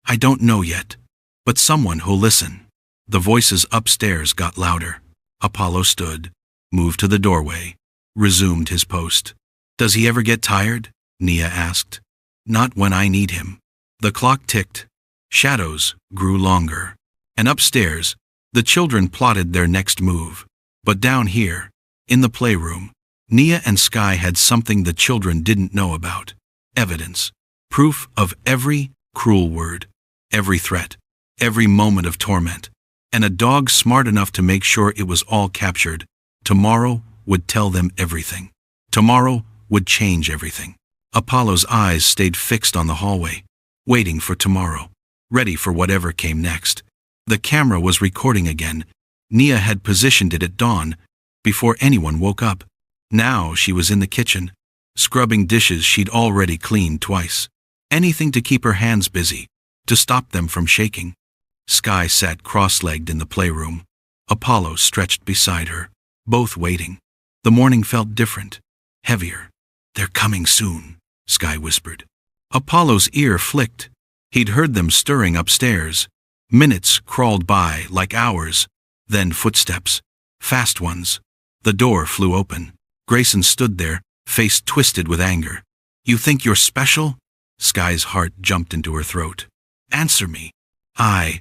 I don't know yet. But someone who'll listen. The voices upstairs got louder. Apollo stood, moved to the doorway, resumed his post. Does he ever get tired? Nia asked. Not when I need him. The clock ticked. Shadows grew longer. And upstairs, the children plotted their next move. But down here, in the playroom, Nia and Sky had something the children didn't know about. Evidence. Proof of every cruel word, every threat, every moment of torment. And a dog smart enough to make sure it was all captured. Tomorrow would tell them everything. Tomorrow would change everything. Apollo's eyes stayed fixed on the hallway, waiting for tomorrow, ready for whatever came next. The camera was recording again. Nia had positioned it at dawn, before anyone woke up. Now she was in the kitchen, scrubbing dishes she'd already cleaned twice. Anything to keep her hands busy, to stop them from shaking. Sky sat cross-legged in the playroom. Apollo stretched beside her, both waiting. The morning felt different, heavier. They're coming soon, Sky whispered. Apollo's ear flicked. He'd heard them stirring upstairs. Minutes crawled by like hours, then footsteps, fast ones. The door flew open. Grayson stood there, face twisted with anger. You think you're special? Sky's heart jumped into her throat. Answer me. I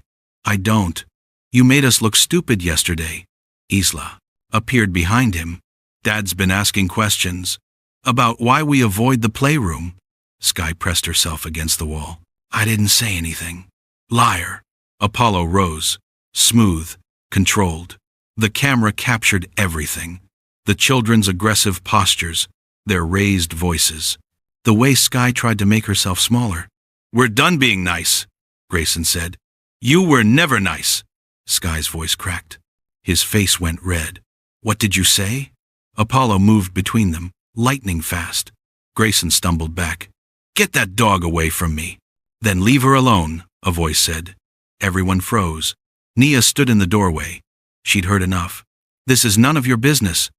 don't. You made us look stupid yesterday. Isla appeared behind him. Dad's been asking questions about why we avoid the playroom. Sky pressed herself against the wall. I didn't say anything. Liar. Apollo rose, smooth, controlled. The camera captured everything. The children's aggressive postures, their raised voices, the way Sky tried to make herself smaller. We're done being nice, Grayson said. You were never nice. Sky's voice cracked. His face went red. What did you say? Apollo moved between them, lightning fast. Grayson stumbled back. "Get that dog away from me." "Then leave her alone," a voice said. Everyone froze. Nia stood in the doorway. She'd heard enough. "This is none of your business,"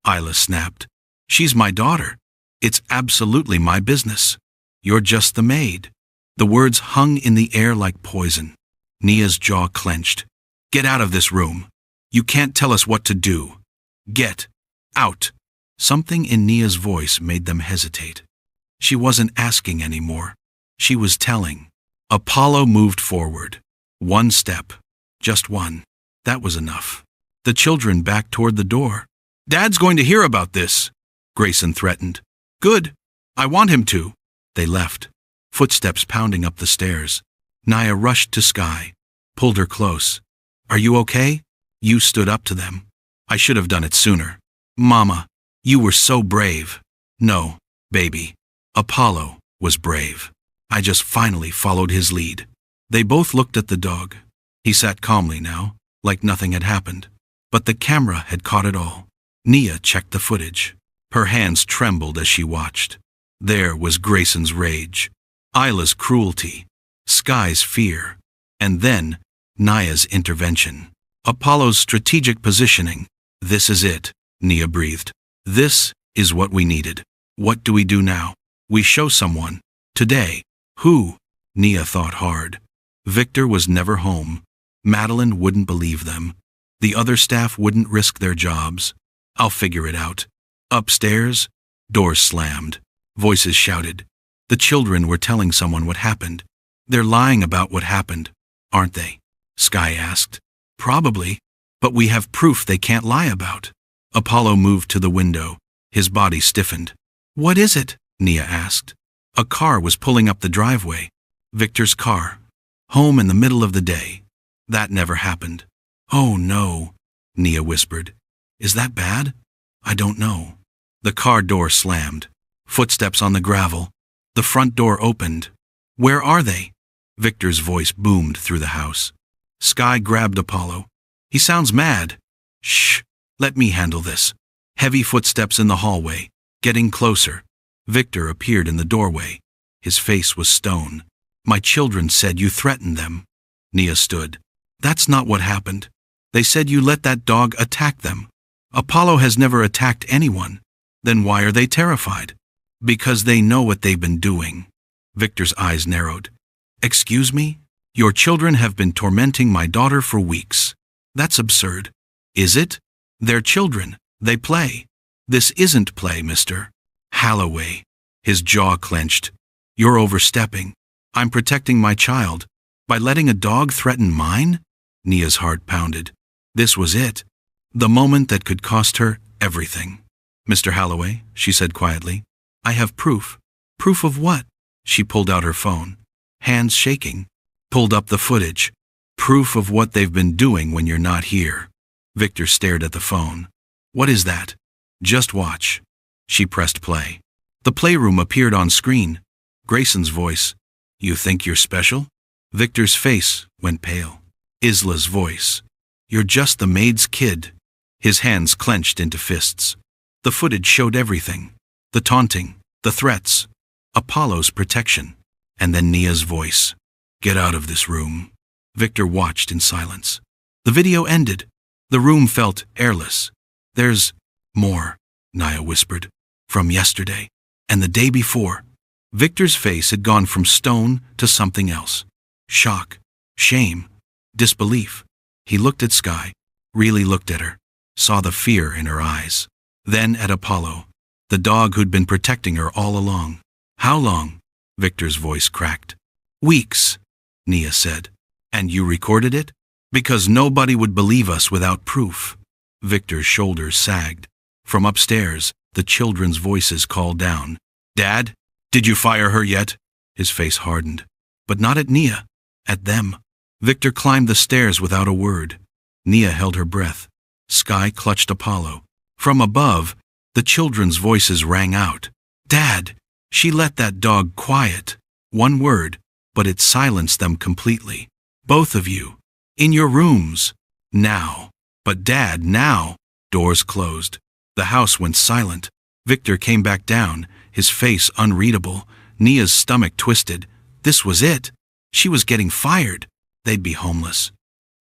Isla snapped. "She's my daughter. It's absolutely my business. You're just the maid." The words hung in the air like poison. Nia's jaw clenched. "Get out of this room. You can't tell us what to do. Get out." Something in Nia's voice made them hesitate. She wasn't asking anymore. She was telling. Apollo moved forward. One step. Just one. That was enough. The children backed toward the door. "Dad's going to hear about this," Grayson threatened. "Good. I want him to." They left. Footsteps pounding up the stairs. Nia rushed to Sky, pulled her close. "Are you okay?" "You stood up to them. I should have done it sooner." "Mama, you were so brave." "No, baby. Apollo was brave. I just finally followed his lead." They both looked at the dog. He sat calmly now, like nothing had happened. But the camera had caught it all. Nia checked the footage. Her hands trembled as she watched. There was Grayson's rage, Isla's cruelty, Sky's fear, and then Nia's intervention. Apollo's strategic positioning. "This is it," Nia breathed. "This is what we needed. What do we do now? We show someone. Today. Who?" Nia thought hard. Victor was never home. Madeline wouldn't believe them. The other staff wouldn't risk their jobs. "I'll figure it out." Upstairs, doors slammed. Voices shouted. The children were telling someone what happened. "They're lying about what happened, aren't they?" Sky asked. "Probably, but we have proof they can't lie about." Apollo moved to the window. His body stiffened. "What is it?" Nia asked. A car was pulling up the driveway. Victor's car. Home in the middle of the day. That never happened. "Oh no," Nia whispered. "Is that bad?" "I don't know." The car door slammed. Footsteps on the gravel. The front door opened. "Where are they?" Victor's voice boomed through the house. Sky grabbed Apollo. "He sounds mad." "Shh, let me handle this." Heavy footsteps in the hallway, getting closer. Victor appeared in the doorway. His face was stone. "My children said you threatened them." Nia stood. "That's not what happened. They said you let that dog attack them." "Apollo has never attacked anyone." "Then why are they terrified?" "Because they know what they've been doing." Victor's eyes narrowed. "Excuse me? Your children have been tormenting my daughter for weeks." "That's absurd." "Is it? They're children. They play." "This isn't play, Mr. Holloway." His jaw clenched. "You're overstepping. I'm protecting my child. By letting a dog threaten mine?" Nia's heart pounded. This was it. The moment that could cost her everything. "Mr. Holloway," she said quietly, "I have proof." "Proof of what?" She pulled out her phone. Hands shaking. Pulled up the footage. "Proof of what they've been doing when you're not here." Victor stared at the phone. "What is that?" "Just watch." She pressed play. The playroom appeared on screen. Grayson's voice. "You think you're special?" Victor's face went pale. Isla's voice. "You're just the maid's kid." His hands clenched into fists. The footage showed everything. The taunting, the threats, Apollo's protection, and then Nia's voice. "Get out of this room." Victor watched in silence. The video ended. The room felt airless. "There's more," Nia whispered. "From yesterday, and the day before." Victor's face had gone from stone to something else. Shock, shame, disbelief. He looked at Sky, really looked at her, saw the fear in her eyes. Then at Apollo, the dog who'd been protecting her all along. "How long?" Victor's voice cracked. "Weeks," Nia said. "And you recorded it?" "Because nobody would believe us without proof." Victor's shoulders sagged. From upstairs, the children's voices called down. "Dad, did you fire her yet?" His face hardened. But not at Nia, at them. Victor climbed the stairs without a word. Nia held her breath. Sky clutched Apollo. From above, the children's voices rang out. "Dad, she let that dog quiet." One word, but it silenced them completely. "Both of you. In your rooms. Now." "But Dad, now." Doors closed. The house went silent. Victor came back down, his face unreadable, Nia's stomach twisted. This was it. She was getting fired. They'd be homeless.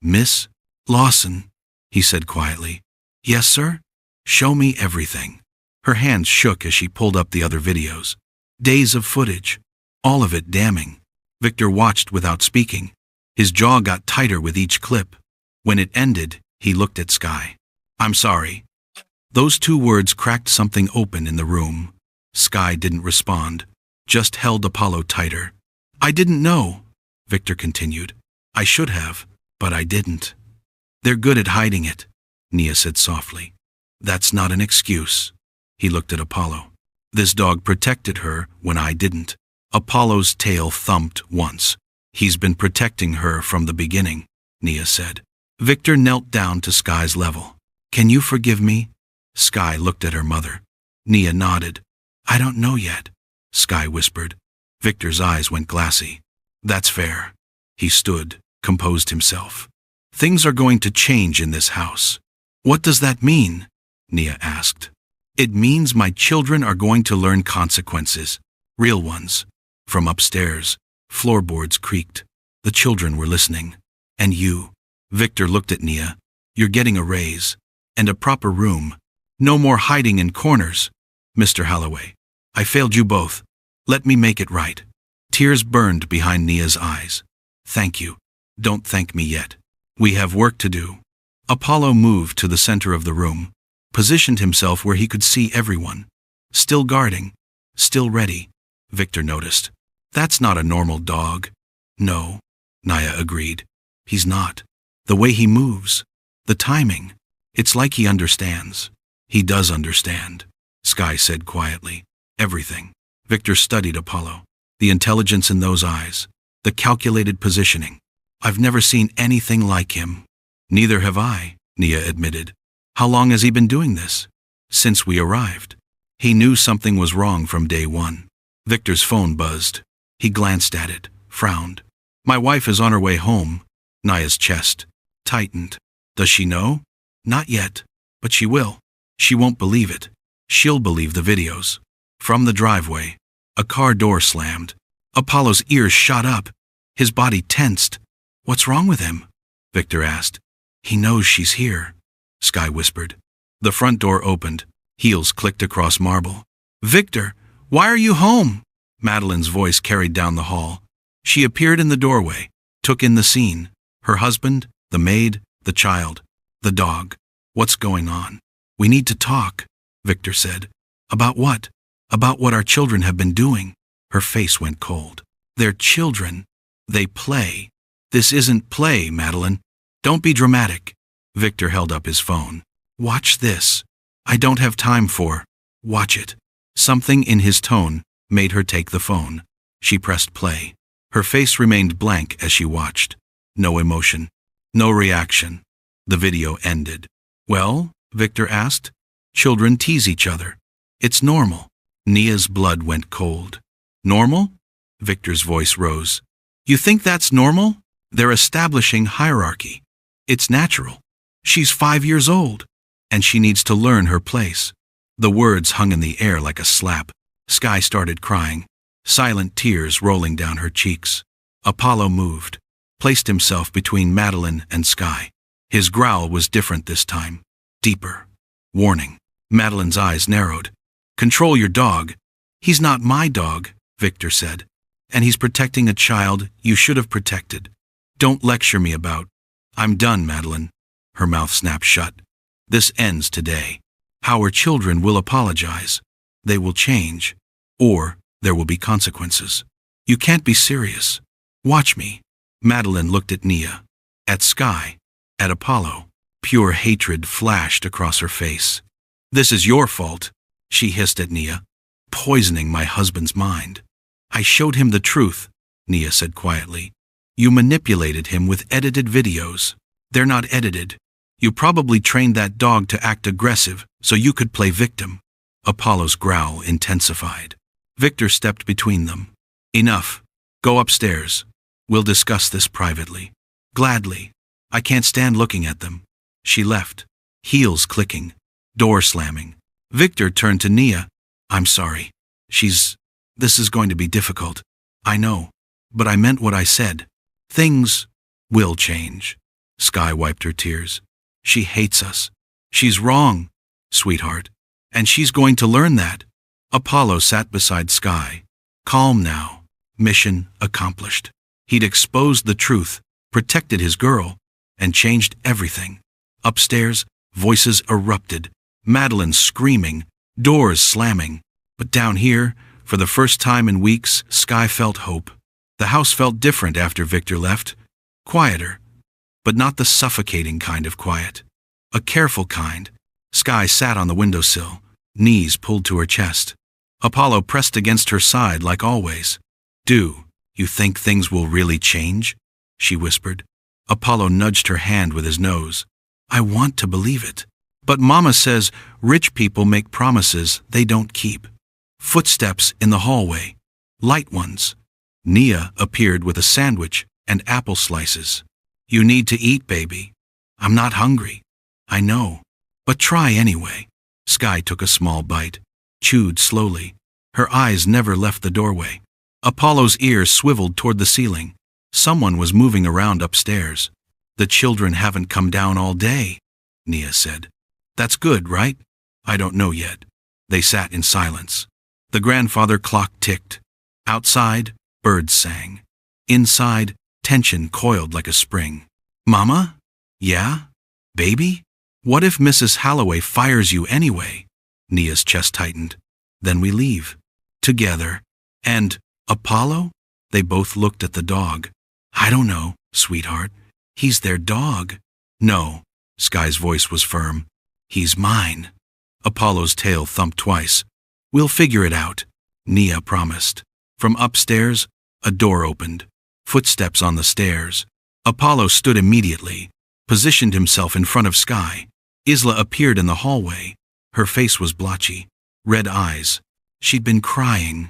Miss Lawson, he said quietly. Yes, sir? Show me everything. Her hands shook as she pulled up the other videos. Days of footage. All of it damning. Victor watched without speaking. His jaw got tighter with each clip. When it ended, he looked at Sky. I'm sorry. Those two words cracked something open in the room. Sky didn't respond, just held Apollo tighter. I didn't know, Victor continued. I should have, but I didn't. They're good at hiding it, Nia said softly. That's not an excuse. He looked at Apollo. This dog protected her when I didn't. Apollo's tail thumped once. He's been protecting her from the beginning, Nia said. Victor knelt down to Sky's level. Can you forgive me? Sky looked at her mother. Nia nodded. I don't know yet, Sky whispered. Victor's eyes went glassy. That's fair. He stood, composed himself. Things are going to change in this house. What does that mean? Nia asked. It means my children are going to learn consequences. Real ones. From upstairs, floorboards creaked. The children were listening. And you, Victor looked at Nia. You're getting a raise. And a proper room. No more hiding in corners. Mr. Holloway, I failed you both. Let me make it right. Tears burned behind Nia's eyes. Thank you. Don't thank me yet. We have work to do. Apollo moved to the center of the room, positioned himself where he could see everyone. Still guarding, still ready, Victor noticed. That's not a normal dog. No, Nia agreed. He's not. The way he moves, the timing, it's like he understands. He does understand, Sky said quietly. Everything. Victor studied Apollo. The intelligence in those eyes, the calculated positioning. I've never seen anything like him. Neither have I, Nia admitted. How long has he been doing this? Since we arrived. He knew something was wrong from day one. Victor's phone buzzed. He glanced at it, frowned. My wife is on her way home. Nia's chest tightened. Does she know? Not yet, but she will. She won't believe it. She'll believe the videos. From the driveway, a car door slammed. Apollo's ears shot up. His body tensed. What's wrong with him? Victor asked. He knows she's here, Sky whispered. The front door opened. Heels clicked across marble. Victor, why are you home? Madeline's voice carried down the hall. She appeared in the doorway, took in the scene. Her husband, the maid, the child, the dog. What's going on? We need to talk, Victor said. About what? About what our children have been doing. Her face went cold. They're children. They play. This isn't play, Madeline. Don't be dramatic. Victor held up his phone. Watch this. I don't have time for. Watch it. Something in his tone made her take the phone. She pressed play. Her face remained blank as she watched. No emotion. No reaction. The video ended. Well? Victor asked. Children tease each other. It's normal. Nia's blood went cold. Normal? Victor's voice rose. You think that's normal? They're establishing hierarchy. It's natural. She's 5 years old, and she needs to learn her place. The words hung in the air like a slap. Sky started crying, silent tears rolling down her cheeks. Apollo moved, placed himself between Madeline and Sky. His growl was different this time, deeper. Warning. Madeline's eyes narrowed. Control your dog. He's not my dog, Victor said. And he's protecting a child you should have protected. Don't lecture me about. I'm done, Madeline. Her mouth snapped shut. This ends today. Our children will apologize. They will change. Or there will be consequences. You can't be serious. Watch me. Madeline looked at Nia, at Sky, at Apollo. Pure hatred flashed across her face. This is your fault, she hissed at Nia. Poisoning my husband's mind. I showed him the truth, Nia said quietly. You manipulated him with edited videos. They're not edited. You probably trained that dog to act aggressive so you could play victim. Apollo's growl intensified. Victor stepped between them. Enough. Go upstairs. We'll discuss this privately. Gladly. I can't stand looking at them. She left. Heels clicking. Door slamming. Victor turned to Nia. I'm sorry. This is going to be difficult. I know. But I meant what I said. Things will change. Sky wiped her tears. She hates us. She's wrong, sweetheart. And she's going to learn that. Apollo sat beside Sky. Calm now. Mission accomplished. He'd exposed the truth, protected his girl, and changed everything. Upstairs, voices erupted. Madeline screaming, doors slamming. But down here, for the first time in weeks, Sky felt hope. The house felt different after Victor left. Quieter. But not the suffocating kind of quiet. A careful kind. Sky sat on the windowsill, knees pulled to her chest. Apollo pressed against her side like always. Do you think things will really change? She whispered. Apollo nudged her hand with his nose. I want to believe it. But Mama says rich people make promises they don't keep. Footsteps in the hallway. Light ones. Nia appeared with a sandwich and apple slices. You need to eat, baby. I'm not hungry. I know. But try anyway. Sky took a small bite, chewed slowly. Her eyes never left the doorway. Apollo's ears swiveled toward the ceiling. Someone was moving around upstairs. The children haven't come down all day, Nia said. That's good, right? I don't know yet. They sat in silence. The grandfather clock ticked. Outside, birds sang. Inside, tension coiled like a spring. Mama? Yeah? Baby? What if Mrs. Holloway fires you anyway? Nia's chest tightened. Then we leave. Together. And Apollo? They both looked at the dog. I don't know, sweetheart. He's their dog. No. Sky's voice was firm. He's mine. Apollo's tail thumped twice. We'll figure it out, Nia promised. From upstairs, a door opened. Footsteps on the stairs. Apollo stood immediately, positioned himself in front of Sky. Isla appeared in the hallway. Her face was blotchy. Red eyes. She'd been crying.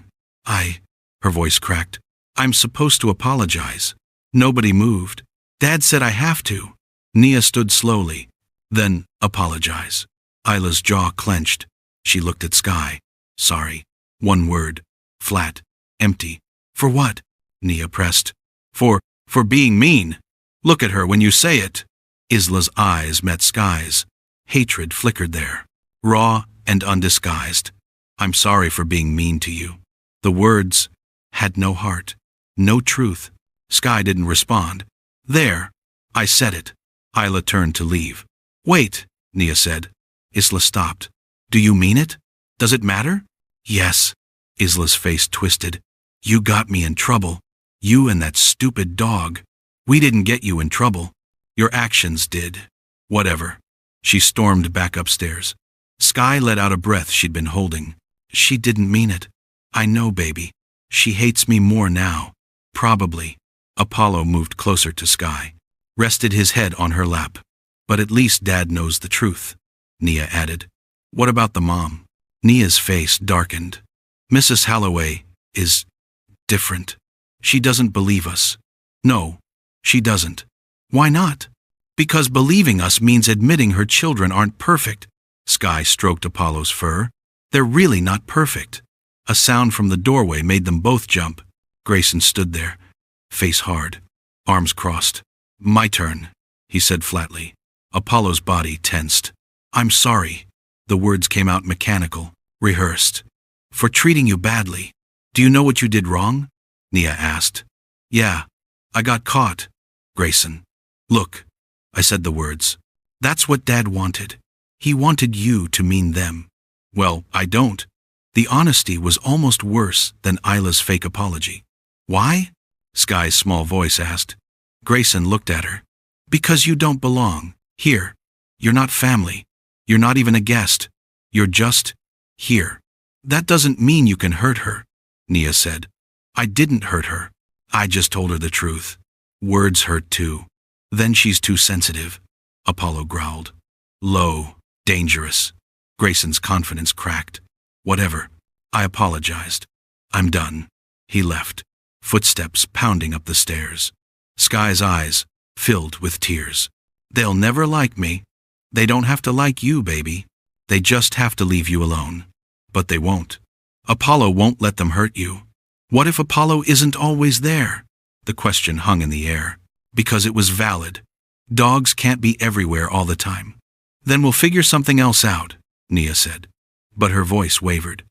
Her voice cracked. I'm supposed to apologize. Nobody moved. Dad said I have to. Nia stood slowly. Then, apologize. Isla's jaw clenched. She looked at Sky. Sorry. One word. Flat. Empty. For what? Nia pressed. For being mean. Look at her when you say it. Isla's eyes met Sky's. Hatred flickered there. Raw and undisguised. I'm sorry for being mean to you. The words had no heart. No truth. Sky didn't respond. There. I said it. Isla turned to leave. Wait, Nia said. Isla stopped. Do you mean it? Does it matter? Yes. Isla's face twisted. You got me in trouble. You and that stupid dog. We didn't get you in trouble. Your actions did. Whatever. She stormed back upstairs. Sky let out a breath she'd been holding. She didn't mean it. I know, baby. She hates me more now. Probably. Apollo moved closer to Sky, rested his head on her lap. But at least Dad knows the truth, Nia added. What about the mom? Nia's face darkened. Mrs. Holloway is different. She doesn't believe us. No, she doesn't. Why not? Because believing us means admitting her children aren't perfect. Sky stroked Apollo's fur. They're really not perfect. A sound from the doorway made them both jump. Grayson stood there, face hard, arms crossed. My turn, he said flatly. Apollo's body tensed. I'm sorry. The words came out mechanical, rehearsed. For treating you badly. Do you know what you did wrong? Nia asked. Yeah, I got caught. Grayson. Look, I said the words. That's what Dad wanted. He wanted you to mean them. Well, I don't. The honesty was almost worse than Isla's fake apology. Why? Sky's small voice asked. Grayson looked at her. Because you don't belong here. You're not family. You're not even a guest. You're just here. That doesn't mean you can hurt her, Nia said. I didn't hurt her. I just told her the truth. Words hurt too. Then she's too sensitive, Apollo growled. Low, dangerous. Grayson's confidence cracked. Whatever. I apologized. I'm done. He left. Footsteps pounding up the stairs. Sky's eyes filled with tears. They'll never like me. They don't have to like you, baby. They just have to leave you alone. But they won't. Apollo won't let them hurt you. What if Apollo isn't always there? The question hung in the air. Because it was valid. Dogs can't be everywhere all the time. Then we'll figure something else out, Nia said. But her voice wavered.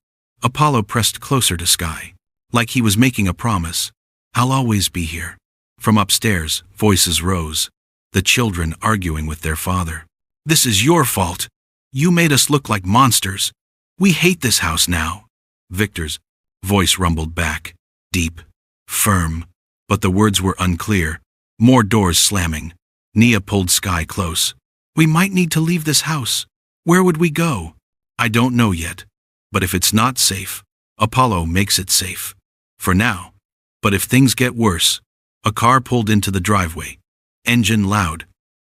Apollo pressed closer to Sky, like he was making a promise. I'll always be here. From upstairs, voices rose. The children arguing with their father. This is your fault. You made us look like monsters. We hate this house now. Victor's voice rumbled back, deep, firm, but the words were unclear. More doors slamming. Nia pulled Sky close. We might need to leave this house. Where would we go? I don't know yet. But if it's not safe, Apollo makes it safe. For now. But if things get worse. A car pulled into the driveway. Engine loud.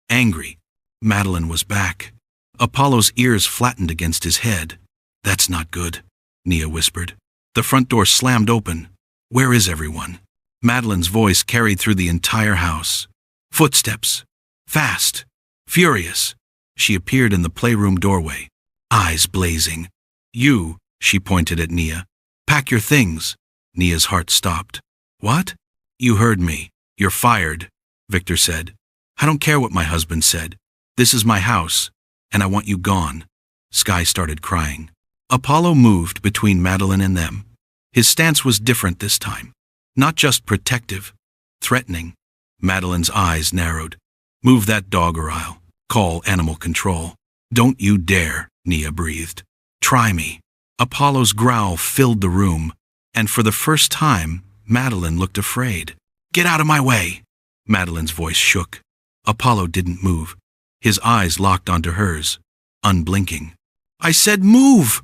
Angry. Madeline was back. Apollo's ears flattened against his head. That's not good, Nia whispered. The front door slammed open. Where is everyone? Madeline's voice carried through the entire house. Footsteps. Fast. Furious. She appeared in the playroom doorway. Eyes blazing. You, she pointed at Nia. Pack your things. Nia's heart stopped. What? You heard me. You're fired, Victor said. I don't care what my husband said. This is my house, and I want you gone. Sky started crying. Apollo moved between Madeline and them. His stance was different this time. Not just protective, threatening. Madeline's eyes narrowed. Move that dog or I'll call animal control. Don't you dare, Nia breathed. Try me. Apollo's growl filled the room, and for the first time, Madeline looked afraid. Get out of my way! Madeline's voice shook. Apollo didn't move. His eyes locked onto hers, unblinking. I said move!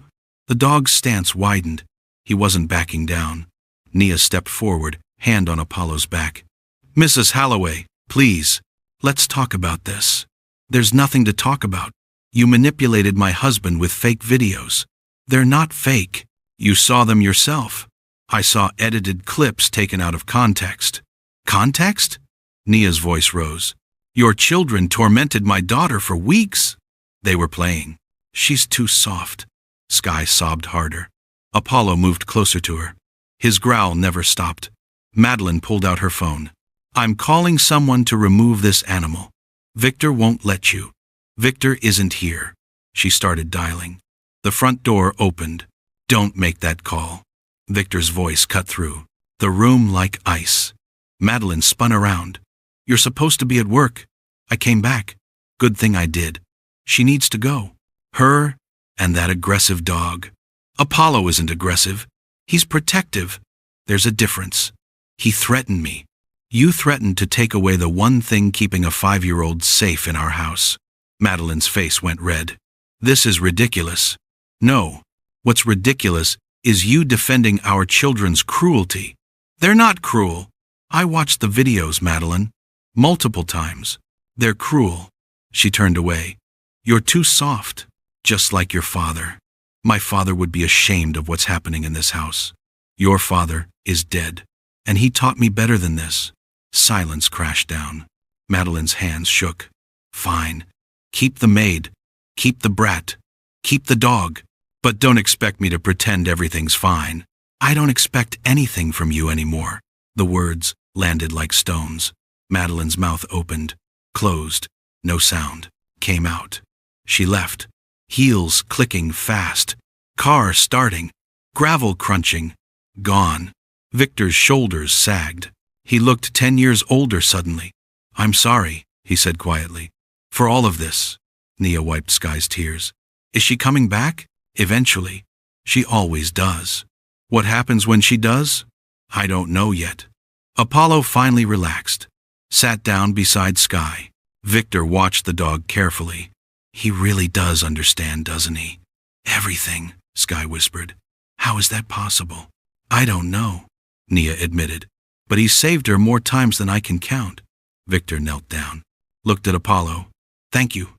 The dog's stance widened. He wasn't backing down. Nia stepped forward, hand on Apollo's back. Mrs. Halloway, please, let's talk about this. There's nothing to talk about. You manipulated my husband with fake videos. They're not fake. You saw them yourself. I saw edited clips taken out of context. Context? Nia's voice rose. Your children tormented my daughter for weeks. They were playing. She's too soft. Sky sobbed harder. Apollo moved closer to her. His growl never stopped. Madeline pulled out her phone. I'm calling someone to remove this animal. Victor won't let you. Victor isn't here. She started dialing. The front door opened. Don't make that call. Victor's voice cut through. The room like ice. Madeline spun around. You're supposed to be at work. I came back. Good thing I did. She needs to go. Her and that aggressive dog. Apollo isn't aggressive. He's protective. There's a difference. He threatened me. You threatened to take away the one thing keeping a 5-year-old safe in our house. Madeline's face went red. This is ridiculous. No. What's ridiculous is you defending our children's cruelty. They're not cruel. I watched the videos, Madeline. Multiple times. They're cruel. She turned away. You're too soft. Just like your father. My father would be ashamed of what's happening in this house. Your father is dead. And he taught me better than this. Silence crashed down. Madeline's hands shook. Fine. Keep the maid. Keep the brat. Keep the dog. But don't expect me to pretend everything's fine. I don't expect anything from you anymore. The words landed like stones. Madeline's mouth opened, closed. No sound came out. She left. Heels clicking fast. Car starting. Gravel crunching. Gone. Victor's shoulders sagged. He looked 10 years older suddenly. I'm sorry, he said quietly. For all of this. Nia wiped Sky's tears. Is she coming back? Eventually. She always does. What happens when she does? I don't know yet. Apollo finally relaxed. Sat down beside Sky. Victor watched the dog carefully. He really does understand, doesn't he? Everything, Sky whispered. How is that possible? I don't know, Nia admitted. But he's saved her more times than I can count. Victor knelt down. Looked at Apollo. Thank you.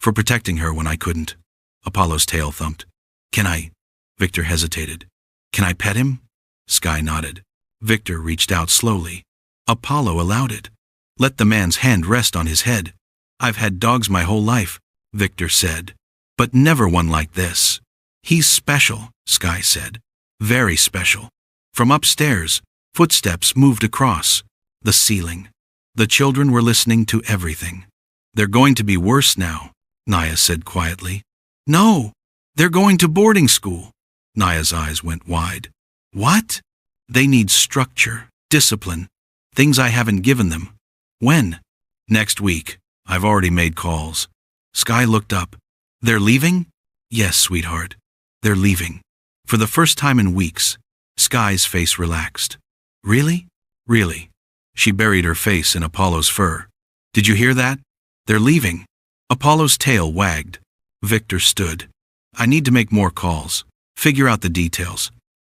For protecting her when I couldn't. Apollo's tail thumped. Can I? Victor hesitated. Can I pet him? Sky nodded. Victor reached out slowly. Apollo allowed it. Let the man's hand rest on his head. I've had dogs my whole life, Victor said. But never one like this. He's special, Sky said. Very special. From upstairs, footsteps moved across the ceiling. The children were listening to everything. They're going to be worse now, Naya said quietly. No, they're going to boarding school. Naya's eyes went wide. What? They need structure, discipline, things I haven't given them. When? Next week. I've already made calls. Sky looked up. They're leaving? Yes, sweetheart. They're leaving. For the first time in weeks, Sky's face relaxed. Really? Really. She buried her face in Apollo's fur. Did you hear that? They're leaving. Apollo's tail wagged. Victor stood. I need to make more calls. Figure out the details.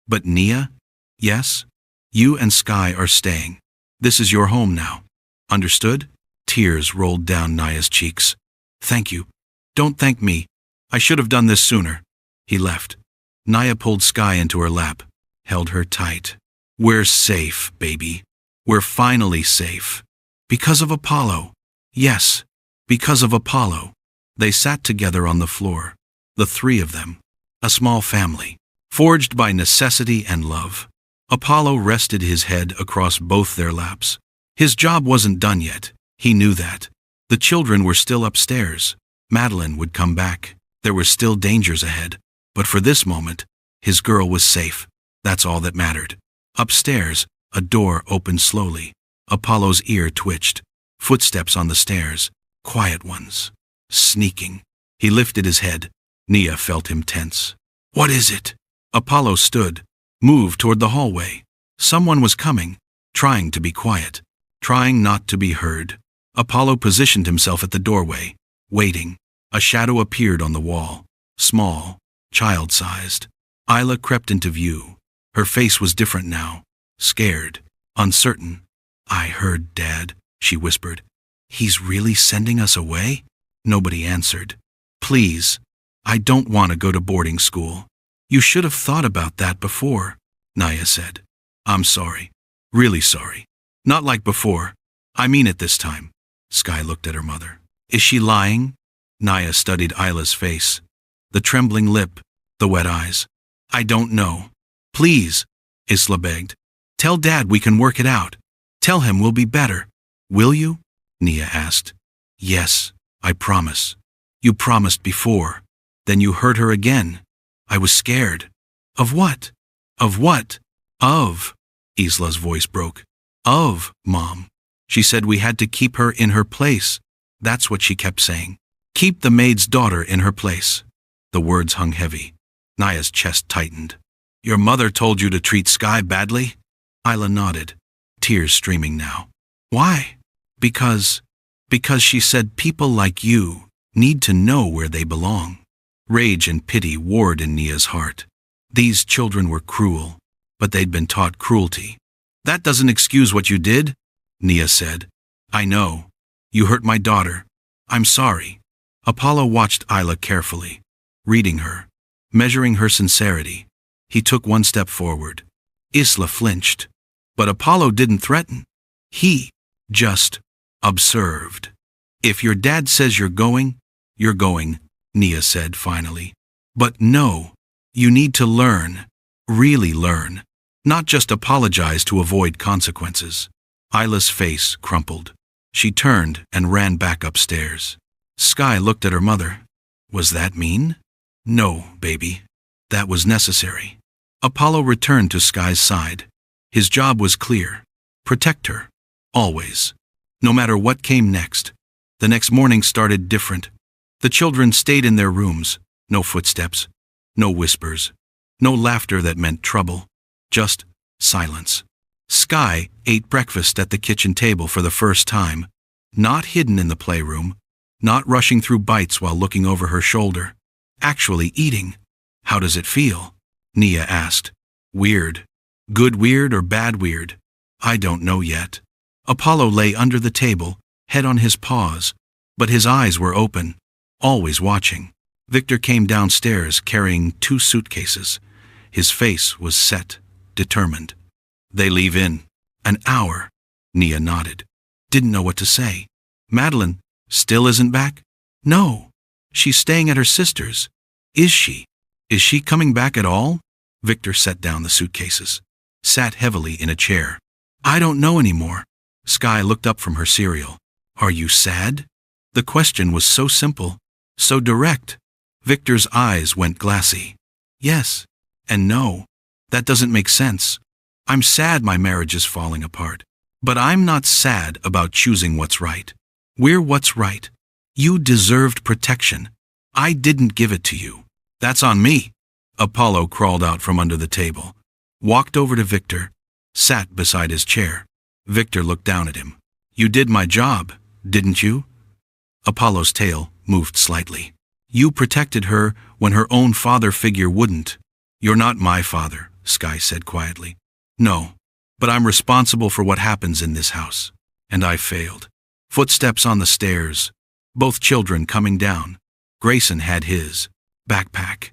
But Nia? Yes? You and Sky are staying. This is your home now. Understood? Tears rolled down Naya's cheeks. Thank you. Don't thank me. I should have done this sooner. He left. Naya pulled Sky into her lap, held her tight. We're safe, baby. We're finally safe. Because of Apollo. Yes, because of Apollo. They sat together on the floor, the three of them, a small family, forged by necessity and love. Apollo rested his head across both their laps. His job wasn't done yet. He knew that. The children were still upstairs. Madeline would come back. There were still dangers ahead. But for this moment, his girl was safe. That's all that mattered. Upstairs, a door opened slowly. Apollo's ear twitched. Footsteps on the stairs. Quiet ones. Sneaking. He lifted his head. Nia felt him tense. What is it? Apollo stood, moved toward the hallway. Someone was coming, trying to be quiet, trying not to be heard. Apollo positioned himself at the doorway, waiting. A shadow appeared on the wall, small, child-sized. Isla crept into view. Her face was different now, scared, uncertain. I heard, Dad, she whispered. He's really sending us away? Nobody answered. Please, I don't want to go to boarding school. You should have thought about that before, Naya said. I'm sorry, really sorry. Not like before. I mean it this time. Sky looked at her mother. Is she lying? Naya studied Isla's face. The trembling lip, the wet eyes. I don't know. Please, Isla begged. Tell Dad we can work it out. Tell him we'll be better. Will you? Nia asked. Yes, I promise. You promised before. Then you hurt her again. I was scared. Of what? Of what? Of. Isla's voice broke. Of, Mom. She said we had to keep her in her place. That's what she kept saying. Keep the maid's daughter in her place. The words hung heavy. Naya's chest tightened. Your mother told you to treat Sky badly? Isla nodded, tears streaming now. Why? Because she said people like you need to know where they belong. Rage and pity warred in Nia's heart. These children were cruel, but they'd been taught cruelty. That doesn't excuse what you did, Nia said. I know. You hurt my daughter. I'm sorry. Apollo watched Isla carefully, reading her, measuring her sincerity. He took one step forward. Isla flinched. But Apollo didn't threaten. He just observed. If your dad says you're going, Nia said finally. But no, you need to learn, really learn, not just apologize to avoid consequences. Isla's face crumpled. She turned and ran back upstairs. Sky looked at her mother. Was that mean? No, baby. That was necessary. Apollo returned to Sky's side. His job was clear. Protect her. Always. No matter what came next. The next morning started different. The children stayed in their rooms. No footsteps. No whispers. No laughter that meant trouble. Just silence. Sky ate breakfast at the kitchen table for the first time. Not hidden in the playroom. Not rushing through bites while looking over her shoulder. Actually eating. How does it feel? Nia asked. Weird. Good weird or bad weird? I don't know yet. Apollo lay under the table, head on his paws, but his eyes were open, always watching. Victor came downstairs carrying 2 suitcases. His face was set, determined. They leave in an hour. Nia nodded. Didn't know what to say. Madeline still isn't back? No. She's staying at her sister's. Is she? Is she coming back at all? Victor set down the suitcases. Sat heavily in a chair. I don't know anymore. Sky looked up from her cereal. Are you sad? The question was so simple, so direct. Victor's eyes went glassy. Yes. And no. That doesn't make sense. I'm sad my marriage is falling apart. But I'm not sad about choosing what's right. We're what's right. You deserved protection. I didn't give it to you. That's on me. Apollo crawled out from under the table, walked over to Victor, sat beside his chair. Victor looked down at him. You did my job, didn't you? Apollo's tail moved slightly. You protected her when her own father figure wouldn't. You're not my father, Sky said quietly. No, but I'm responsible for what happens in this house. And I failed. Footsteps on the stairs. Both children coming down. Grayson had his backpack.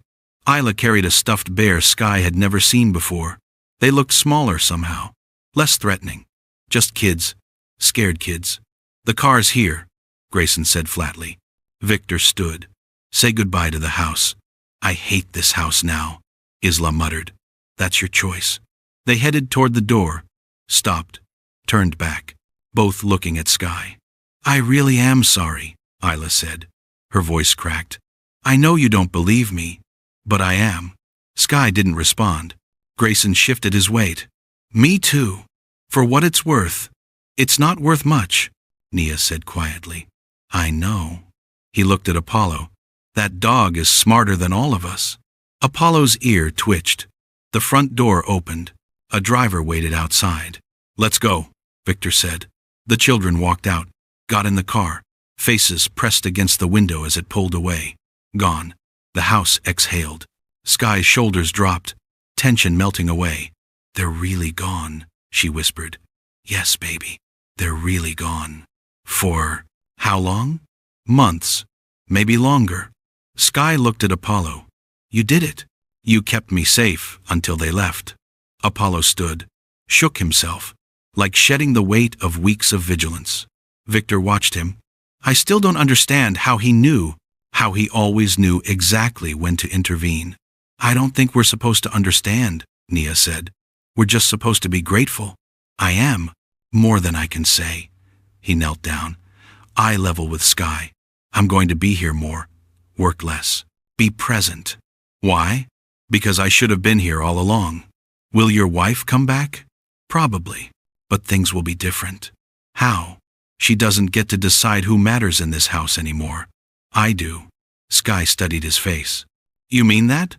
Isla carried a stuffed bear Sky had never seen before. They looked smaller somehow, less threatening. Just kids, scared kids. The car's here, Grayson said flatly. Victor stood. Say goodbye to the house. I hate this house now, Isla muttered. That's your choice. They headed toward the door, stopped, turned back, both looking at Sky. I really am sorry, Isla said. Her voice cracked. I know you don't believe me, but I am. Sky didn't respond. Grayson shifted his weight. Me too. For what it's worth. It's not worth much, Nia said quietly. I know. He looked at Apollo. That dog is smarter than all of us. Apollo's ear twitched. The front door opened. A driver waited outside. Let's go, Victor said. The children walked out, got in the car, faces pressed against the window as it pulled away. Gone. The house exhaled. Sky's shoulders dropped, tension melting away. They're really gone, she whispered. Yes, baby, they're really gone. For how long? Months, maybe longer. Sky looked at Apollo. You did it. You kept me safe until they left. Apollo stood, shook himself, like shedding the weight of weeks of vigilance. Victor watched him. I still don't understand how he knew, how he always knew exactly when to intervene. I don't think we're supposed to understand, Nia said. We're just supposed to be grateful. I am, more than I can say. He knelt down, eye level with Sky. I'm going to be here more, work less, be present. Why? Because I should have been here all along. Will your wife come back? Probably, but things will be different. How? She doesn't get to decide who matters in this house anymore. I do. Sky studied his face. You mean that?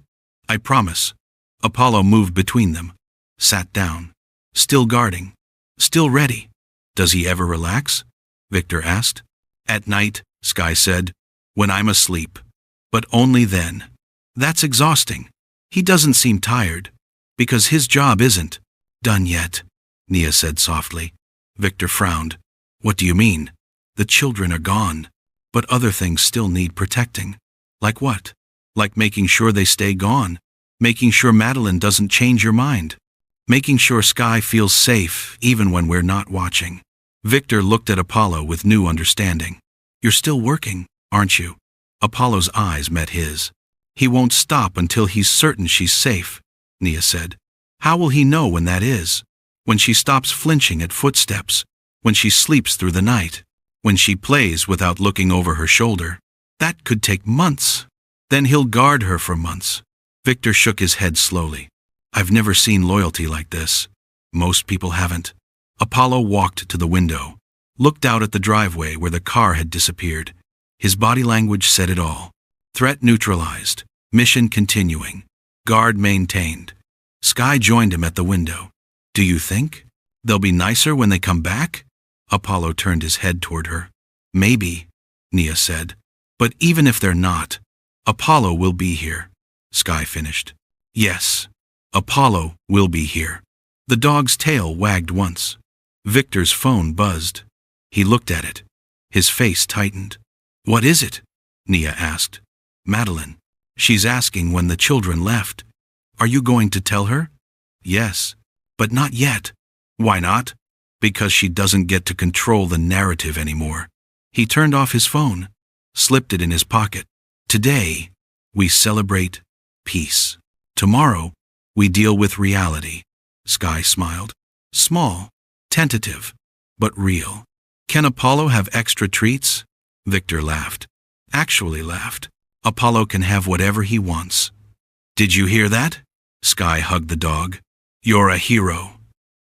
I promise. Apollo moved between them, sat down, still guarding, still ready. Does he ever relax? Victor asked. At night, Sky said, when I'm asleep. But only then. That's exhausting. He doesn't seem tired, because his job isn't done yet, Nia said softly. Victor frowned. What do you mean? The children are gone, but other things still need protecting. Like what? Like making sure they stay gone, making sure Madeline doesn't change your mind, making sure Sky feels safe even when we're not watching. Victor looked at Apollo with new understanding. You're still working, aren't you? Apollo's eyes met his. He won't stop until he's certain she's safe, Nia said. How will he know when that is? When she stops flinching at footsteps, when she sleeps through the night, when she plays without looking over her shoulder. That could take months. Then he'll guard her for months. Victor shook his head slowly. I've never seen loyalty like this. Most people haven't. Apollo walked to the window, looked out at the driveway where the car had disappeared. His body language said it all. Threat neutralized. Mission continuing. Guard maintained. Sky joined him at the window. Do you think they'll be nicer when they come back? Apollo turned his head toward her. Maybe, Nia said. But even if they're not, Apollo will be here. Sky finished. Yes, Apollo will be here. The dog's tail wagged once. Victor's phone buzzed. He looked at it. His face tightened. What is it? Nia asked. Madeline. She's asking when the children left. Are you going to tell her? Yes, but not yet. Why not? Because she doesn't get to control the narrative anymore. He turned off his phone, slipped it in his pocket. Today, we celebrate peace. Tomorrow, we deal with reality. Sky smiled. Small, tentative, but real. Can Apollo have extra treats? Victor laughed. Actually laughed. Apollo can have whatever he wants. Did you hear that? Sky hugged the dog. You're a hero.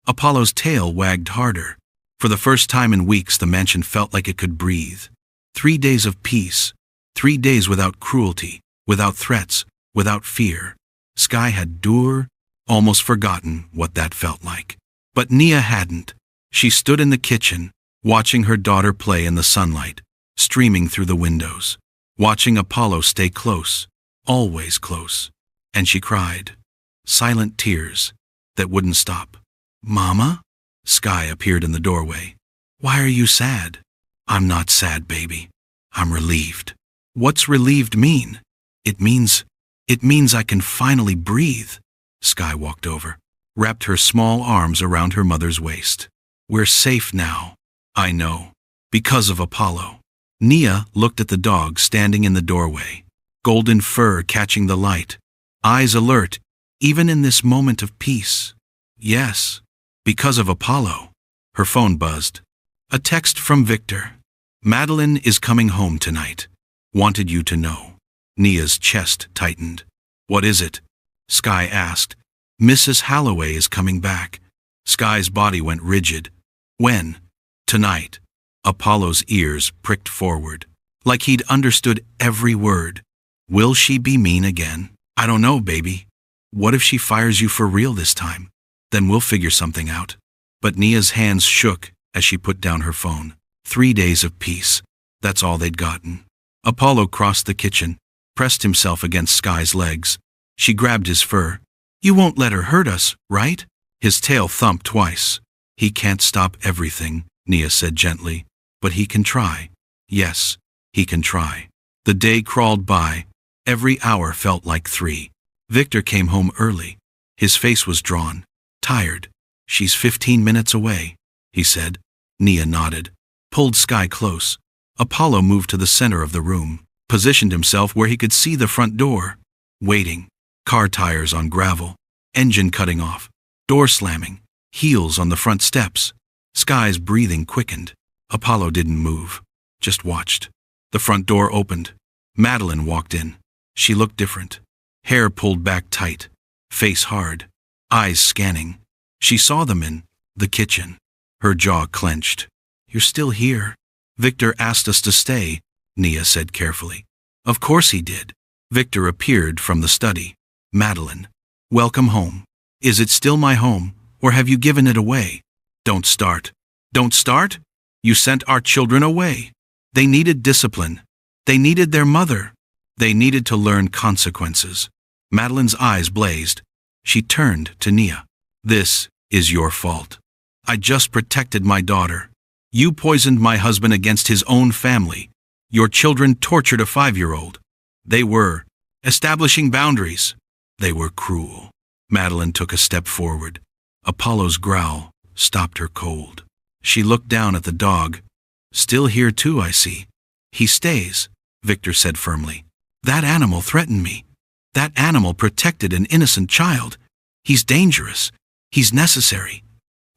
Apollo's tail wagged harder. For the first time in weeks, the mansion felt like it could breathe. 3 days of peace. 3 days without cruelty, without threats, without fear. Sky had almost forgotten what that felt like. But Nia hadn't. She stood in the kitchen, watching her daughter play in the sunlight, streaming through the windows, watching Apollo stay close, always close. And she cried. Silent tears that wouldn't stop. Mama? Sky appeared in the doorway. Why are you sad? I'm not sad, baby. I'm relieved. What's relieved mean? It means I can finally breathe. Sky walked over, wrapped her small arms around her mother's waist. We're safe now. I know. Because of Apollo. Nia looked at the dog standing in the doorway, golden fur catching the light, eyes alert, even in this moment of peace. Yes, because of Apollo. Her phone buzzed. A text from Victor. Madeline is coming home tonight. Wanted you to know. Nia's chest tightened. What is it? Sky asked. Mrs. Holloway is coming back. Sky's body went rigid. When? Tonight. Apollo's ears pricked forward, like he'd understood every word. Will she be mean again? I don't know, baby. What if she fires you for real this time? Then we'll figure something out. But Nia's hands shook as she put down her phone. 3 days of peace. That's all they'd gotten. Apollo crossed the kitchen, pressed himself against Sky's legs. She grabbed his fur. You won't let her hurt us, right? His tail thumped twice. He can't stop everything, Nia said gently. But he can try. Yes, he can try. The day crawled by. Every hour felt like 3. Victor came home early. His face was drawn, tired. She's 15 minutes away, he said. Nia nodded, pulled Sky close. Apollo moved to the center of the room, positioned himself where he could see the front door. Waiting. Car tires on gravel. Engine cutting off. Door slamming. Heels on the front steps. Sky's breathing quickened. Apollo didn't move, just watched. The front door opened. Madeline walked in. She looked different. Hair pulled back tight. Face hard. Eyes scanning. She saw them in the kitchen. Her jaw clenched. You're still here. Victor asked us to stay, Nia said carefully. Of course he did. Victor appeared from the study. Madeline. Welcome home. Is it still my home, or have you given it away? Don't start. Don't start? You sent our children away. They needed discipline. They needed their mother. They needed to learn consequences. Madeline's eyes blazed. She turned to Nia. This is your fault. I just protected my daughter. You poisoned my husband against his own family. Your children tortured a 5-year-old. They were establishing boundaries. They were cruel. Madeline took a step forward. Apollo's growl stopped her cold. She looked down at the dog. Still here too, I see. He stays, Victor said firmly. That animal threatened me. That animal protected an innocent child. He's dangerous. He's necessary.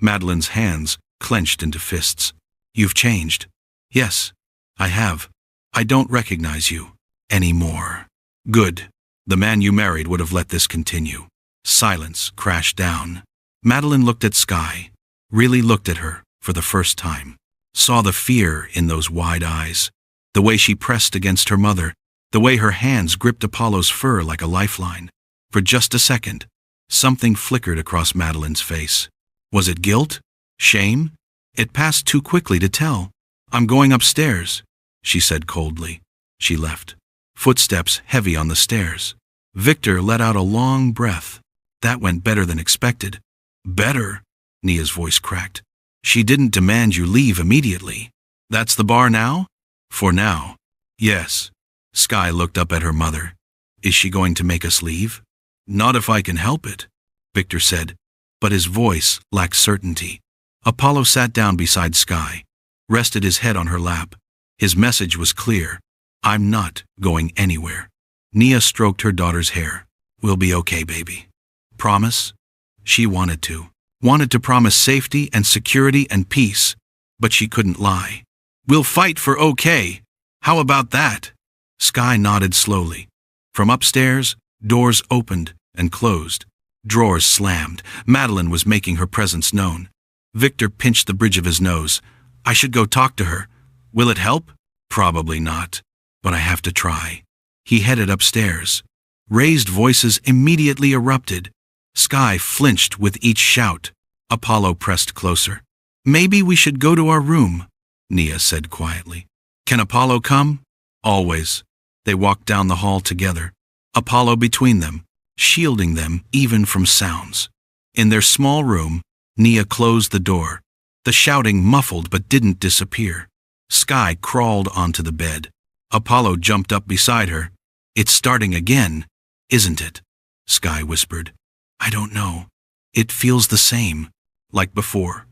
Madeline's hands clenched into fists. You've changed. Yes, I have. I don't recognize you anymore. Good. The man you married would have let this continue. Silence crashed down. Madeline looked at Sky, really looked at her for the first time. Saw the fear in those wide eyes, the way she pressed against her mother, the way her hands gripped Apollo's fur like a lifeline. For just a second, something flickered across Madeline's face. Was it guilt? Shame? It passed too quickly to tell. I'm going upstairs, she said coldly. She left. Footsteps heavy on the stairs. Victor let out a long breath. That went better than expected. Better? Nia's voice cracked. She didn't demand you leave immediately. That's the bar now? For now. Yes. Sky looked up at her mother. Is she going to make us leave? Not if I can help it, Victor said, but his voice lacked certainty. Apollo sat down beside Sky, rested his head on her lap. His message was clear. I'm not going anywhere. Nia stroked her daughter's hair. We'll be okay, baby. Promise? She wanted to promise safety and security and peace, but she couldn't lie. We'll fight for okay. How about that? Sky nodded slowly. From upstairs, doors opened and closed. Drawers slammed. Madeline was making her presence known. Victor pinched the bridge of his nose. I should go talk to her. Will it help? Probably not, but I have to try. He headed upstairs. Raised voices immediately erupted. Sky flinched with each shout. Apollo pressed closer. Maybe we should go to our room, Nia said quietly. Can Apollo come? Always. They walked down the hall together, Apollo between them, shielding them even from sounds. In their small room, Nia closed the door. The shouting muffled but didn't disappear. Sky crawled onto the bed. Apollo jumped up beside her. It's starting again, isn't it? Sky whispered. I don't know. It feels the same, like before.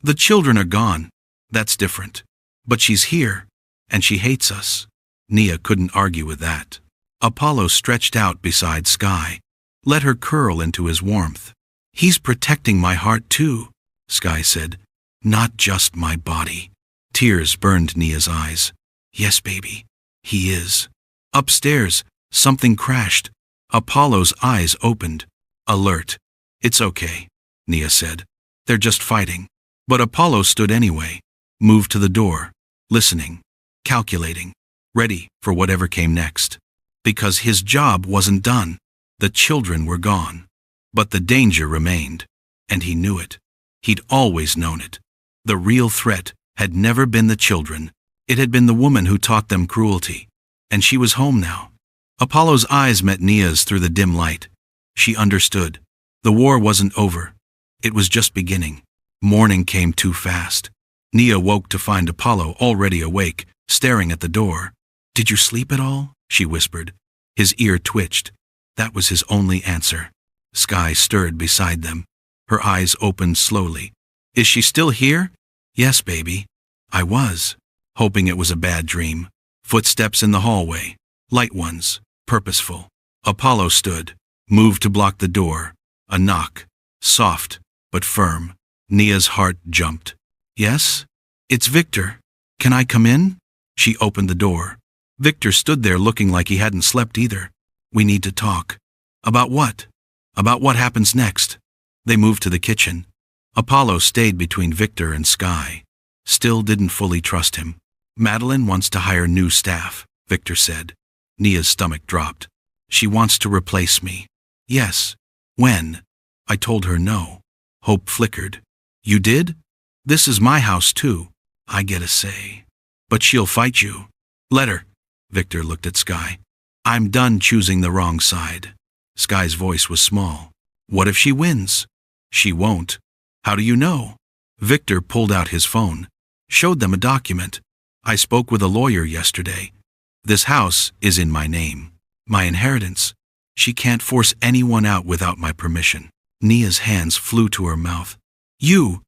The children are gone. That's different. But she's here, and she hates us. Nia couldn't argue with that. Apollo stretched out beside Sky. Let her curl into his warmth. He's protecting my heart too, Sky said. Not just my body. Tears burned Nia's eyes. Yes, baby, he is. Upstairs, something crashed. Apollo's eyes opened. Alert. It's okay, Nia said. They're just fighting. But Apollo stood anyway, moved to the door, listening, calculating, ready for whatever came next. Because his job wasn't done. The children were gone. But the danger remained, and he knew it. He'd always known it. The real threat had never been the children. It had been the woman who taught them cruelty. And she was home now. Apollo's eyes met Nia's through the dim light. She understood. The war wasn't over. It was just beginning. Morning came too fast. Nia woke to find Apollo already awake, staring at the door. Did you sleep at all? She whispered. His ear twitched. That was his only answer. Sky stirred beside them. Her eyes opened slowly. Is she still here? Yes, baby. I was, hoping it was a bad dream. Footsteps in the hallway. Light ones, purposeful. Apollo stood, moved to block the door. A knock, soft but firm. Nia's heart jumped. Yes? It's Victor. Can I come in? She opened the door. Victor stood there looking like he hadn't slept either. We need to talk. About what? About what happens next. They moved to the kitchen. Apollo stayed between Victor and Sky. Still didn't fully trust him. Madeline wants to hire new staff, Victor said. Nia's stomach dropped. She wants to replace me. Yes. When? I told her no. Hope flickered. You did? This is my house too. I get a say. But she'll fight you. Let her. Victor looked at Sky. I'm done choosing the wrong side. Sky's voice was small. What if she wins? She won't. How do you know? Victor pulled out his phone. Showed them a document. I spoke with a lawyer yesterday. This house is in my name. My inheritance. She can't force anyone out without my permission. Nia's hands flew to her mouth. You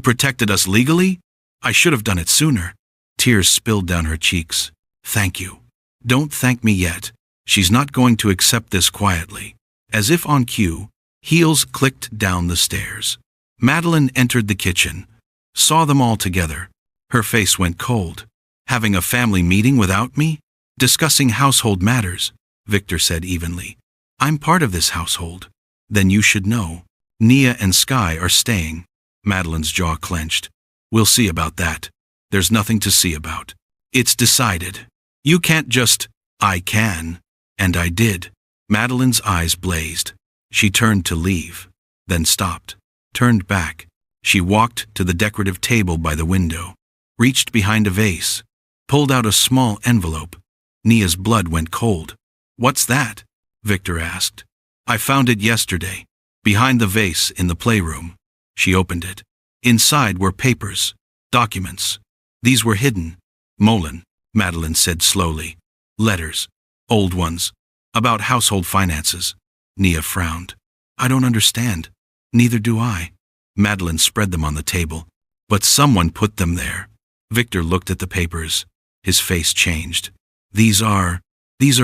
protected us legally? I should have done it sooner. Tears spilled down her cheeks. Thank you. Don't thank me yet. She's not going to accept this quietly. As if on cue, heels clicked down the stairs. Madeline entered the kitchen, saw them all together. Her face went cold. Having a family meeting without me? Discussing household matters, Victor said evenly. I'm part of this household. Then you should know. Nia and Sky are staying. Madeline's jaw clenched. We'll see about that. There's nothing to see about. It's decided. You can't just, I can. And I did. Madeline's eyes blazed. She turned to leave, then stopped, turned back. She walked to the decorative table by the window, reached behind a vase, pulled out a small envelope. Nia's blood went cold. What's that? Victor asked. I found it yesterday, behind the vase in the playroom. She opened it. Inside were papers, documents. These were hidden. Wouldn, Madeline said slowly. Letters, old ones, about household finances. Nia frowned. I don't understand. Neither do I. Madeline spread them on the table. But someone put them there. Victor looked at the papers. His face changed. These are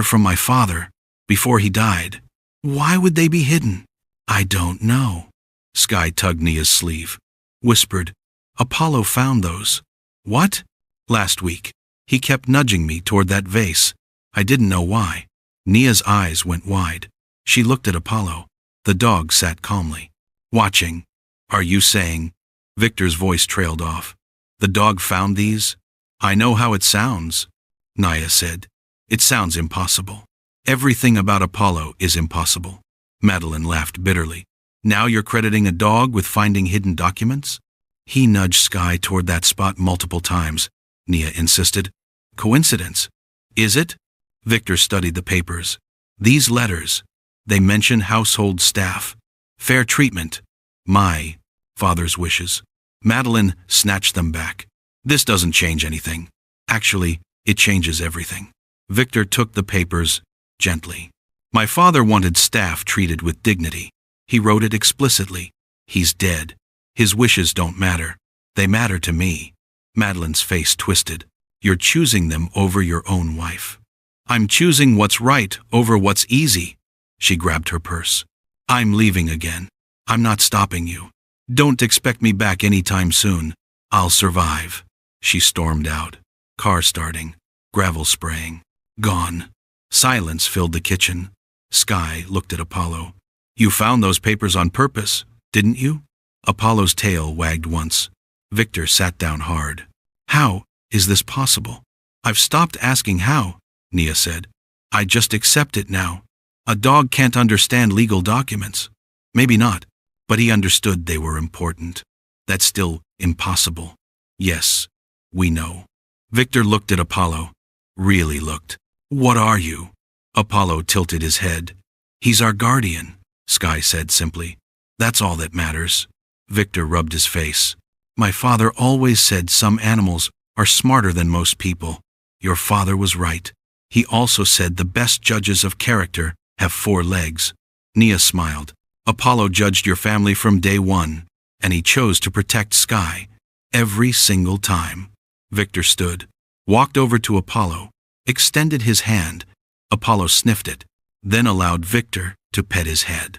from my father, before he died. Why would they be hidden? I don't know. Sky tugged Nia's sleeve, whispered, Apollo found those. What? Last week. He kept nudging me toward that vase. I didn't know why. Nia's eyes went wide. She looked at Apollo. The dog sat calmly, watching. Are you saying? Victor's voice trailed off. The dog found these? I know how it sounds, Nia said. It sounds impossible. Everything about Apollo is impossible. Madeline laughed bitterly. Now you're crediting a dog with finding hidden documents? He nudged Sky toward that spot multiple times, Nia insisted. Coincidence? Is it? Victor studied the papers. These letters, they mention household staff, fair treatment, my father's wishes. Madeline snatched them back. This doesn't change anything. Actually, it changes everything. Victor took the papers gently. My father wanted staff treated with dignity. He wrote it explicitly. He's dead. His wishes don't matter. They matter to me. Madeline's face twisted. You're choosing them over your own wife. I'm choosing what's right over what's easy. She grabbed her purse. I'm leaving again. I'm not stopping you. Don't expect me back anytime soon. I'll survive. She stormed out. Car starting. Gravel spraying. Gone. Silence filled the kitchen. Sky looked at Apollo. You found those papers on purpose, didn't you? Apollo's tail wagged once. Victor sat down hard. How is this possible? I've stopped asking how, Nia said. I just accept it now. A dog can't understand legal documents. Maybe not, but he understood they were important. That's still impossible. Yes, we know. Victor looked at Apollo. Really looked. What are you? Apollo tilted his head. He's our guardian, Sky said simply. That's all that matters. Victor rubbed his face. My father always said some animals are smarter than most people. Your father was right. He also said the best judges of character have 4 legs. Nia smiled. Apollo judged your family from day one, and he chose to protect Sky every single time. Victor stood, walked over to Apollo, extended his hand. Apollo sniffed it, then allowed Victor to pet his head.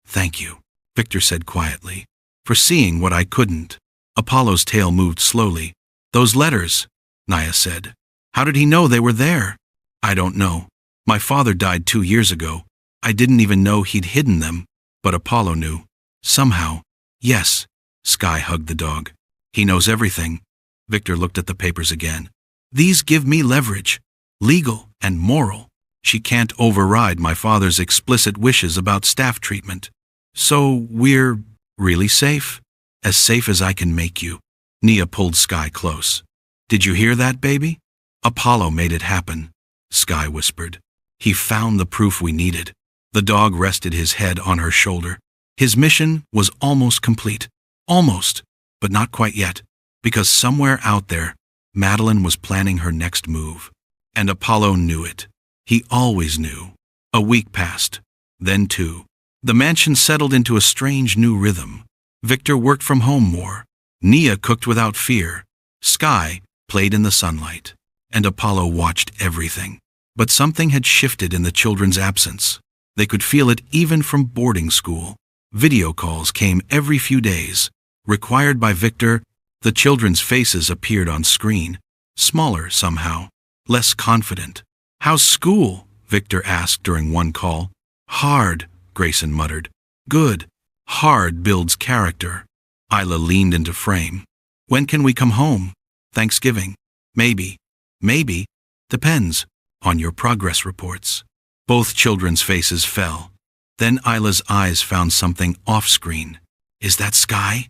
Thank you, Victor said quietly, for seeing what I couldn't. Apollo's tail moved slowly. Those letters, Nia said. How did he know they were there? I don't know. My father died 2 years ago. I didn't even know he'd hidden them, but Apollo knew. Somehow. Yes. Sky hugged the dog. He knows everything. Victor looked at the papers again. These give me leverage, legal and moral. She can't override my father's explicit wishes about staff treatment. So we're really safe? As safe as I can make you. Nia pulled Sky close. Did you hear that, baby? Apollo made it happen, Sky whispered. He found the proof we needed. The dog rested his head on her shoulder. His mission was almost complete. Almost, but not quite yet, because somewhere out there, Madeline was planning her next move. And Apollo knew it. He always knew. A week passed, then 2. The mansion settled into a strange new rhythm. Victor worked from home more. Nia cooked without fear. Sky played in the sunlight. And Apollo watched everything. But something had shifted in the children's absence. They could feel it even from boarding school. Video calls came every few days. Required by Victor, the children's faces appeared on screen. Smaller somehow. Less confident. How's school? Victor asked during one call. Hard, Grayson muttered. Good. Hard builds character. Isla leaned into frame. When can we come home? Thanksgiving. Maybe. Maybe. Depends on your progress reports. Both children's faces fell. Then Isla's eyes found something off-screen. Is that Sky?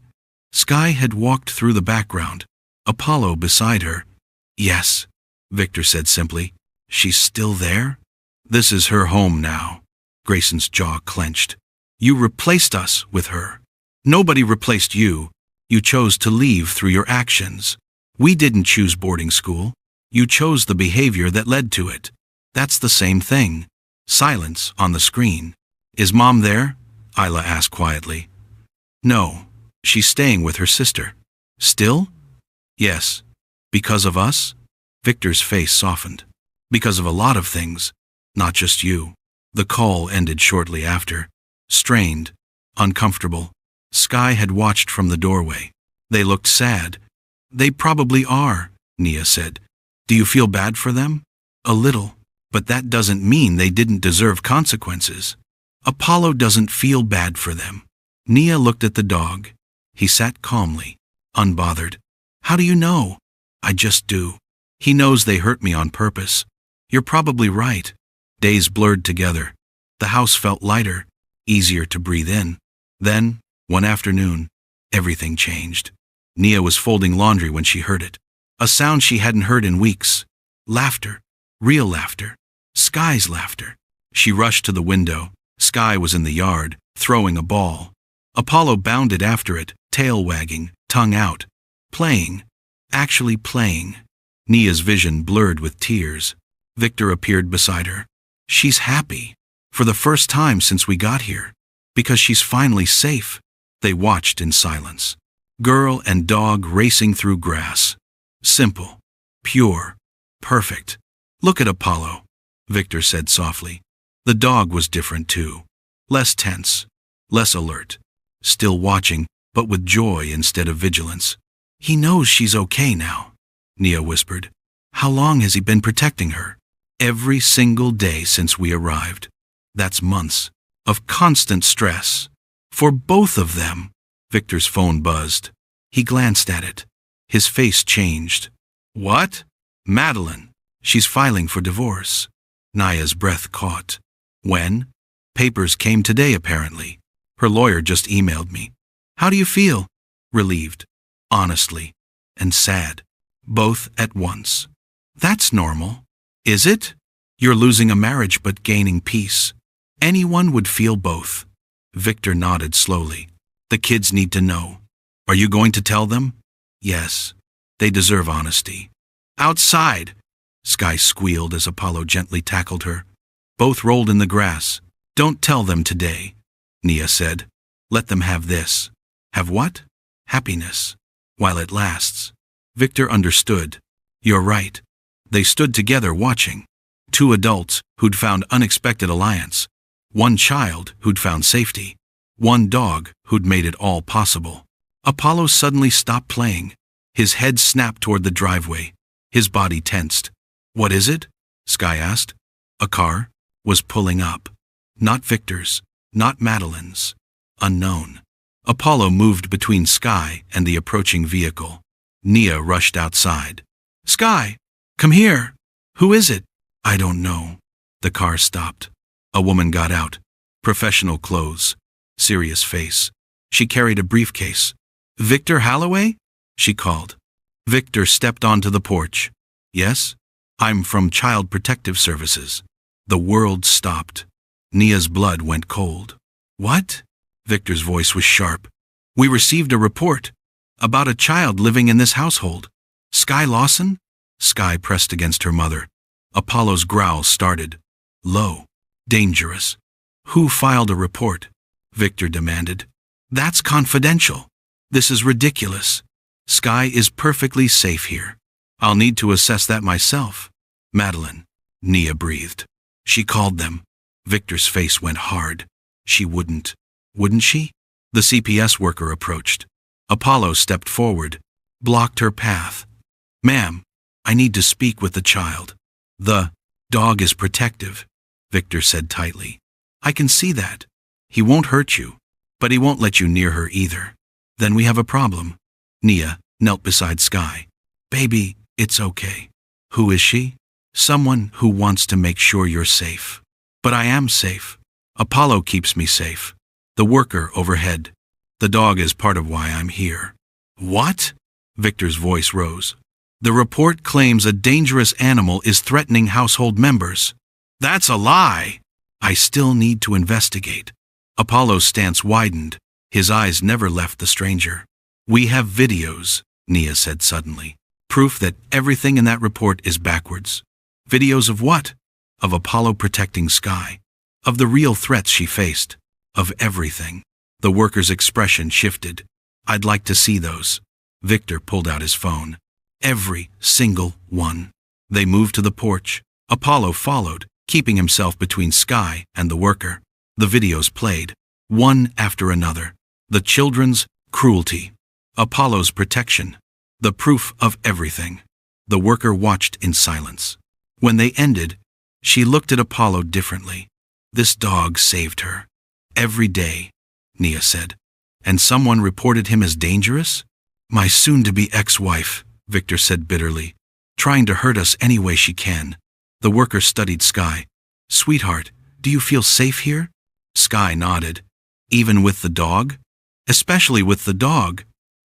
Sky had walked through the background. Apollo beside her. Yes, Victor said simply. She's still there? This is her home now. Grayson's jaw clenched. You replaced us with her. Nobody replaced you. You chose to leave through your actions. We didn't choose boarding school. You chose the behavior that led to it. That's the same thing. Silence on the screen. Is Mom there? Isla asked quietly. No, she's staying with her sister. Still? Yes. Because of us? Victor's face softened. Because of a lot of things, not just you. The call ended shortly after. Strained, uncomfortable, Sky had watched from the doorway. They looked sad. They probably are, Nia said. Do you feel bad for them? A little, but that doesn't mean they didn't deserve consequences. Apollo doesn't feel bad for them. Nia looked at the dog. He sat calmly, unbothered. How do you know? I just do. He knows they hurt me on purpose. You're probably right. Days blurred together. The house felt lighter, easier to breathe in. Then, one afternoon, everything changed. Nia was folding laundry when she heard it. A sound she hadn't heard in weeks. Laughter. Real laughter. Sky's laughter. She rushed to the window. Sky was in the yard, throwing a ball. Apollo bounded after it, tail wagging, tongue out. Playing. Actually playing. Nia's vision blurred with tears. Victor appeared beside her. She's happy. For the first time since we got here. Because she's finally safe. They watched in silence. Girl and dog racing through grass. Simple. Pure. Perfect. Look at Apollo, Victor said softly. The dog was different too. Less tense. Less alert. Still watching, but with joy instead of vigilance. He knows she's okay now, Nia whispered. How long has he been protecting her? Every single day since we arrived. That's months of constant stress. For both of them. Victor's phone buzzed. He glanced at it. His face changed. What? Madeline. She's filing for divorce. Nia's breath caught. When? Papers came today apparently. Her lawyer just emailed me. How do you feel? Relieved. Honestly. And sad. Both at once. That's normal. Is it? You're losing a marriage but gaining peace. Anyone would feel both. Victor nodded slowly. The kids need to know. Are you going to tell them? Yes. They deserve honesty. Outside! Sky squealed as Apollo gently tackled her. Both rolled in the grass. Don't tell them today, Nia said. Let them have this. Have what? Happiness. While it lasts. Victor understood. You're right. They stood together watching. Two adults who'd found unexpected alliance. One child who'd found safety. One dog who'd made it all possible. Apollo suddenly stopped playing. His head snapped toward the driveway. His body tensed. What is it? Sky asked. A car was pulling up. Not Victor's, not Madeline's. Unknown. Apollo moved between Sky and the approaching vehicle. Nia rushed outside. Sky, come here. Who is it? I don't know. The car stopped. A woman got out. Professional clothes. Serious face. She carried a briefcase. Victor Holloway? She called. Victor stepped onto the porch. Yes? I'm from Child Protective Services. The world stopped. Nia's blood went cold. What? Victor's voice was sharp. We received a report about a child living in this household. Sky Lawson? Sky pressed against her mother. Apollo's growl started. Low. Dangerous. Who filed a report? Victor demanded. That's confidential. This is ridiculous. Sky is perfectly safe here. I'll need to assess that myself. Madeline. Nia breathed. She called them. Victor's face went hard. She wouldn't. Wouldn't she? The CPS worker approached. Apollo stepped forward, blocked her path. Ma'am, I need to speak with the child. The dog is protective, Victor said tightly. I can see that. He won't hurt you, but he won't let you near her either. Then we have a problem. Nia knelt beside Sky. Baby, it's okay. Who is she? Someone who wants to make sure you're safe. But I am safe. Apollo keeps me safe. The worker overhead. The dog is part of why I'm here. What? Victor's voice rose. The report claims a dangerous animal is threatening household members. That's a lie. I still need to investigate. Apollo's stance widened. His eyes never left the stranger. We have videos, Nia said suddenly. Proof that everything in that report is backwards. Videos of what? Of Apollo protecting Sky. Of the real threats she faced. Of everything. The worker's expression shifted. I'd like to see those. Victor pulled out his phone. Every single one. They moved to the porch. Apollo followed, keeping himself between Sky and the worker. The videos played, one after another. The children's cruelty, Apollo's protection, the proof of everything. The worker watched in silence. When they ended, she looked at Apollo differently. This dog saved her. Every day, Nia said. And someone reported him as dangerous? My soon-to-be ex-wife, Victor said bitterly, trying to hurt us any way she can. The worker studied Sky. Sweetheart, do you feel safe here? Sky nodded. Even with the dog? Especially with the dog.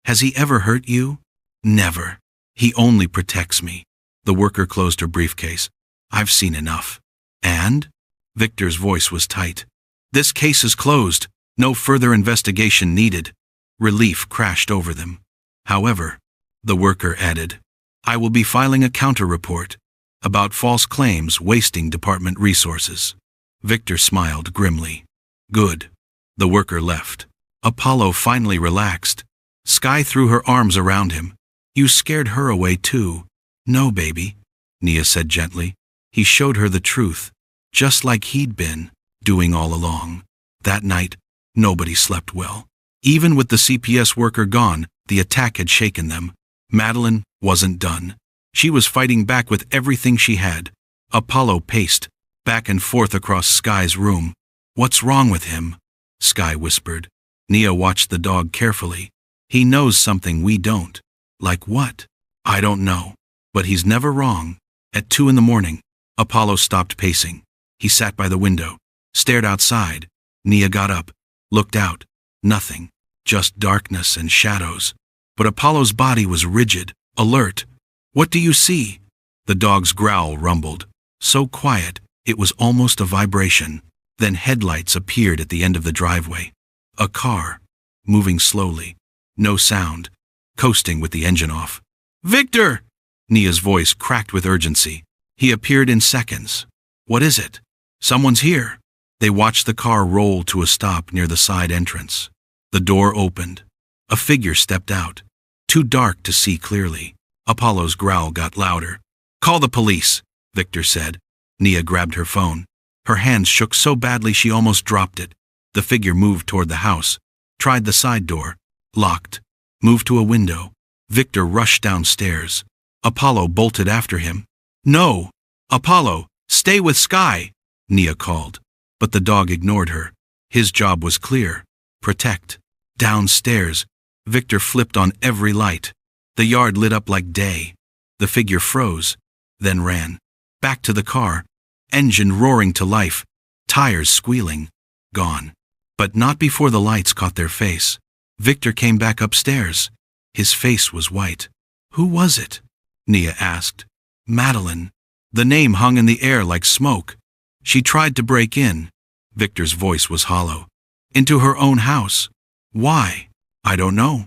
Has he ever hurt you? Never. He only protects me. The worker closed her briefcase. I've seen enough. And? Victor's voice was tight. This case is closed. No further investigation needed. Relief crashed over them. However, the worker added, I will be filing a counter-report about false claims wasting department resources. Victor smiled grimly. Good. The worker left. Apollo finally relaxed. Sky threw her arms around him. You scared her away too. No, baby, Nia said gently. He showed her the truth, just like he'd been doing all along. That night, nobody slept well. Even with the CPS worker gone, the attack had shaken them. Madeline wasn't done. She was fighting back with everything she had. Apollo paced back and forth across Sky's room. What's wrong with him? Sky whispered. Nia watched the dog carefully. He knows something we don't. Like what? I don't know. But he's never wrong. At 2 a.m, Apollo stopped pacing. He sat by the window, stared outside. Nia got up, looked out. Nothing. Just darkness and shadows. But Apollo's body was rigid, alert. What do you see? The dog's growl rumbled. So quiet, it was almost a vibration. Then headlights appeared at the end of the driveway. A car, moving slowly. No sound, coasting with the engine off. Victor! Nia's voice cracked with urgency. He appeared in seconds. What is it? Someone's here. They watched the car roll to a stop near the side entrance. The door opened. A figure stepped out. Too dark to see clearly. Apollo's growl got louder. Call the police, Victor said. Nia grabbed her phone. Her hands shook so badly she almost dropped it. The figure moved toward the house, tried the side door. Locked. Moved to a window. Victor rushed downstairs. Apollo bolted after him. No! Apollo, stay with Sky! Nia called. But the dog ignored her. His job was clear. Protect. Downstairs, Victor flipped on every light. The yard lit up like day. The figure froze, then ran. Back to the car. Engine roaring to life. Tires squealing. Gone. But not before the lights caught their face. Victor came back upstairs. His face was white. Who was it? Nia asked. Madeline. The name hung in the air like smoke. She tried to break in. Victor's voice was hollow. Into her own house. Why? I don't know.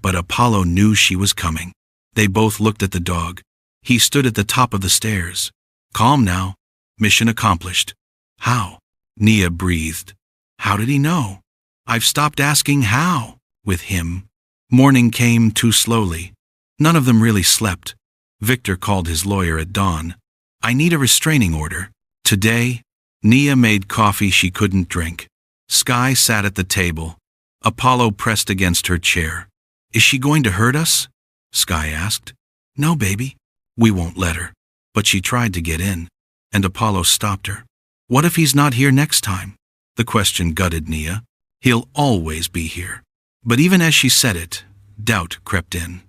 But Apollo knew she was coming. They both looked at the dog. He stood at the top of the stairs. Calm now. Mission accomplished. How? Nia breathed. How did he know? I've stopped asking how. With him. Morning came too slowly. None of them really slept. Victor called his lawyer at dawn. I need a restraining order. Today, Nia made coffee she couldn't drink. Sky sat at the table. Apollo pressed against her chair. Is she going to hurt us? Sky asked. No, baby. We won't let her. But she tried to get in, and Apollo stopped her. What if he's not here next time? The question gutted Nia. He'll always be here. But even as she said it, doubt crept in.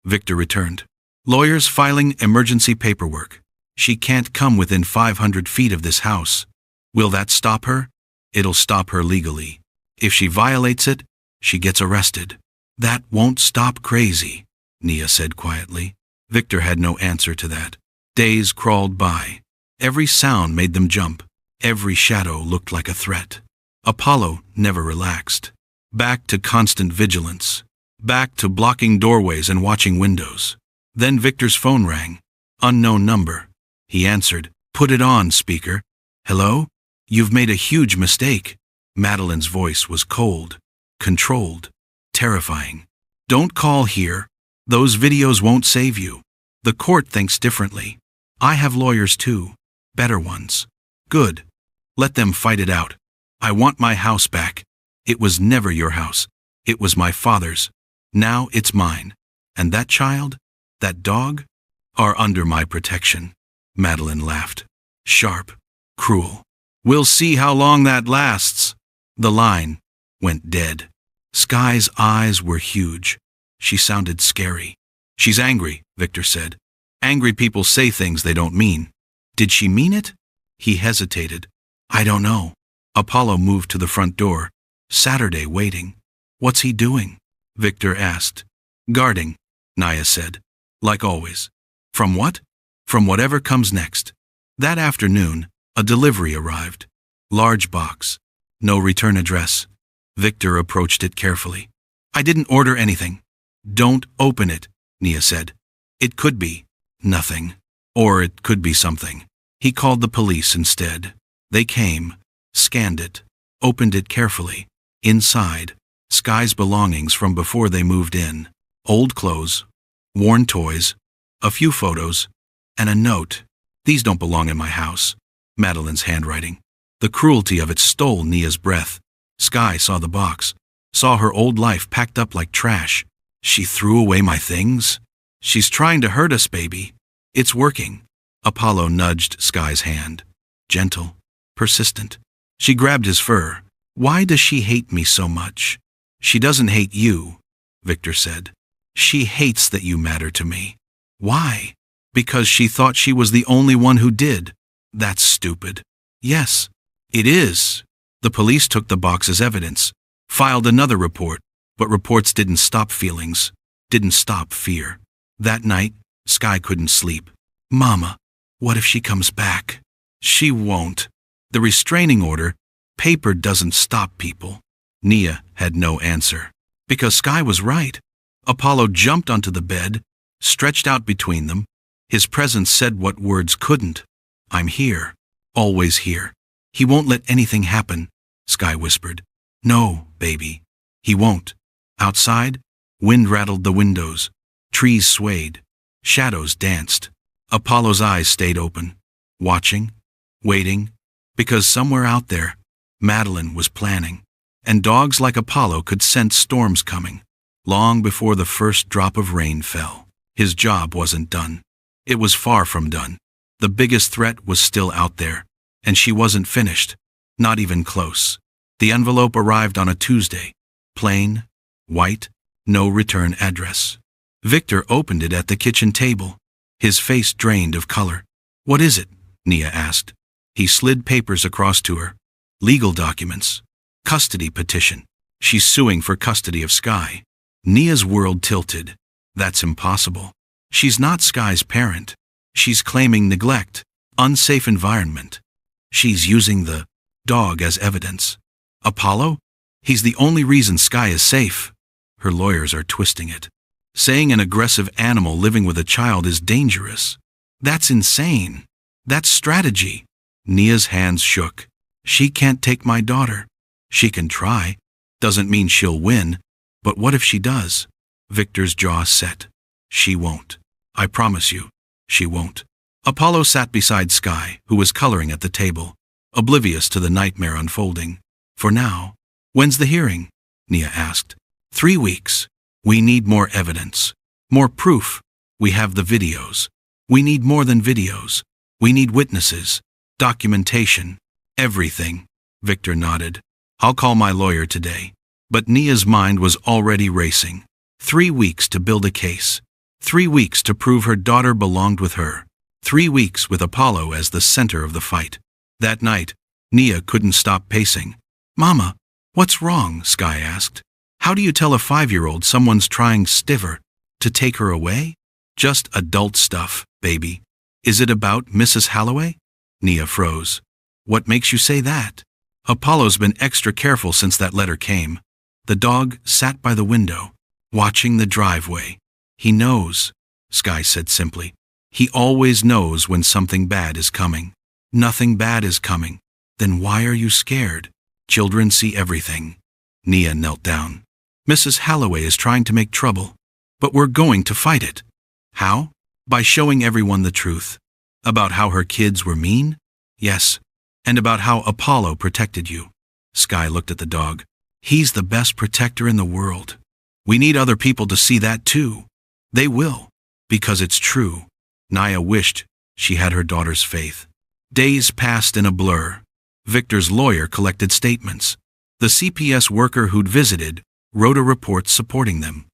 Victor returned. Lawyers filing emergency paperwork. She can't come within 500 feet of this house. Will that stop her? It'll stop her legally. If she violates it, she gets arrested. That won't stop Crazy, Nia said quietly. Victor had no answer to that. Days crawled by. Every sound made them jump. Every shadow looked like a threat. Apollo never relaxed. Back to constant vigilance. Back to blocking doorways and watching windows. Then Victor's phone rang. Unknown number. He answered. Put it on, speaker. Hello? You've made a huge mistake. Madeline's voice was cold, controlled, terrifying. Don't call here. Those videos won't save you. The court thinks differently. I have lawyers too. Better ones. Good. Let them fight it out. I want my house back. It was never your house. It was my father's. Now it's mine. And that child, that dog, are under my protection. Madeline laughed. Sharp. Cruel. We'll see how long that lasts. The line went dead. Sky's eyes were huge. She sounded scary. She's angry, Victor said. Angry people say things they don't mean. Did she mean it? He hesitated. I don't know. Apollo moved to the front door. Saturday waiting. What's he doing? Victor asked. Guarding, Naya said. Like always. From what? From whatever comes next. That afternoon, a delivery arrived. Large box. No return address. Victor approached it carefully. I didn't order anything. Don't open it, Nia said. It could be nothing. Or it could be something. He called the police instead. They came, scanned it, opened it carefully. Inside, Sky's belongings from before they moved in. Old clothes, worn toys, a few photos, and a note. These don't belong in my house. Madeline's handwriting. The cruelty of it stole Nia's breath. Sky saw the box, saw her old life packed up like trash. She threw away my things? She's trying to hurt us, baby. It's working. Apollo nudged Sky's hand. Gentle, persistent. She grabbed his fur. Why does she hate me so much? She doesn't hate you, Victor said. She hates that you matter to me. Why? Because she thought she was the only one who did. That's stupid. Yes, it is. The police took the box as evidence, filed another report, but reports didn't stop feelings, didn't stop fear. That night, Sky couldn't sleep. Mama, what if she comes back? She won't. The restraining order, paper doesn't stop people. Nia had no answer. Because Sky was right. Apollo jumped onto the bed, stretched out between them. His presence said what words couldn't. I'm here. Always here. He won't let anything happen, Sky whispered. No, baby. He won't. Outside, wind rattled the windows. Trees swayed. Shadows danced. Apollo's eyes stayed open, watching, waiting, because somewhere out there, Madeline was planning. And dogs like Apollo could sense storms coming, long before the first drop of rain fell. His job wasn't done. It was far from done. The biggest threat was still out there, and she wasn't finished, not even close. The envelope arrived on a Tuesday. Plain, white, no return address. Victor opened it at the kitchen table. His face drained of color. What is it? Nia asked. He slid papers across to her. Legal documents. Custody petition. She's suing for custody of Sky. Nia's world tilted. That's impossible. She's not Sky's parent. She's claiming neglect, unsafe environment. She's using the dog as evidence. Apollo? He's the only reason Sky is safe. Her lawyers are twisting it. Saying an aggressive animal living with a child is dangerous. That's insane. That's strategy. Nia's hands shook. She can't take my daughter. She can try. Doesn't mean she'll win. But what if she does? Victor's jaw set. She won't. I promise you, she won't. Apollo sat beside Sky, who was coloring at the table, oblivious to the nightmare unfolding. For now. When's the hearing? Nia asked. 3 weeks. We need more evidence. More proof. We have the videos. We need more than videos. We need witnesses. Documentation. Everything. Victor nodded. I'll call my lawyer today. But Nia's mind was already racing. 3 weeks to build a case. 3 weeks to prove her daughter belonged with her. 3 weeks with Apollo as the center of the fight. That night, Nia couldn't stop pacing. Mama, what's wrong? Sky asked. How do you tell a 5-year-old someone's trying stiver to take her away? Just adult stuff, baby. Is it about Mrs. Halloway? Nia froze. What makes you say that? Apollo's been extra careful since that letter came. The dog sat by the window, watching the driveway. He knows, Sky said simply. He always knows when something bad is coming. Nothing bad is coming. Then why are you scared? Children see everything. Nia knelt down. Mrs. Halloway is trying to make trouble, but we're going to fight it. How? By showing everyone the truth. About how her kids were mean, Yes. And about how Apollo protected you. Sky looked at the dog. He's the best protector in the world. We need other people to see that too. They will. Because it's true. Naya wished she had her daughter's faith. Days passed in a blur. Victor's lawyer collected statements. The CPS worker who'd visited wrote a report supporting them.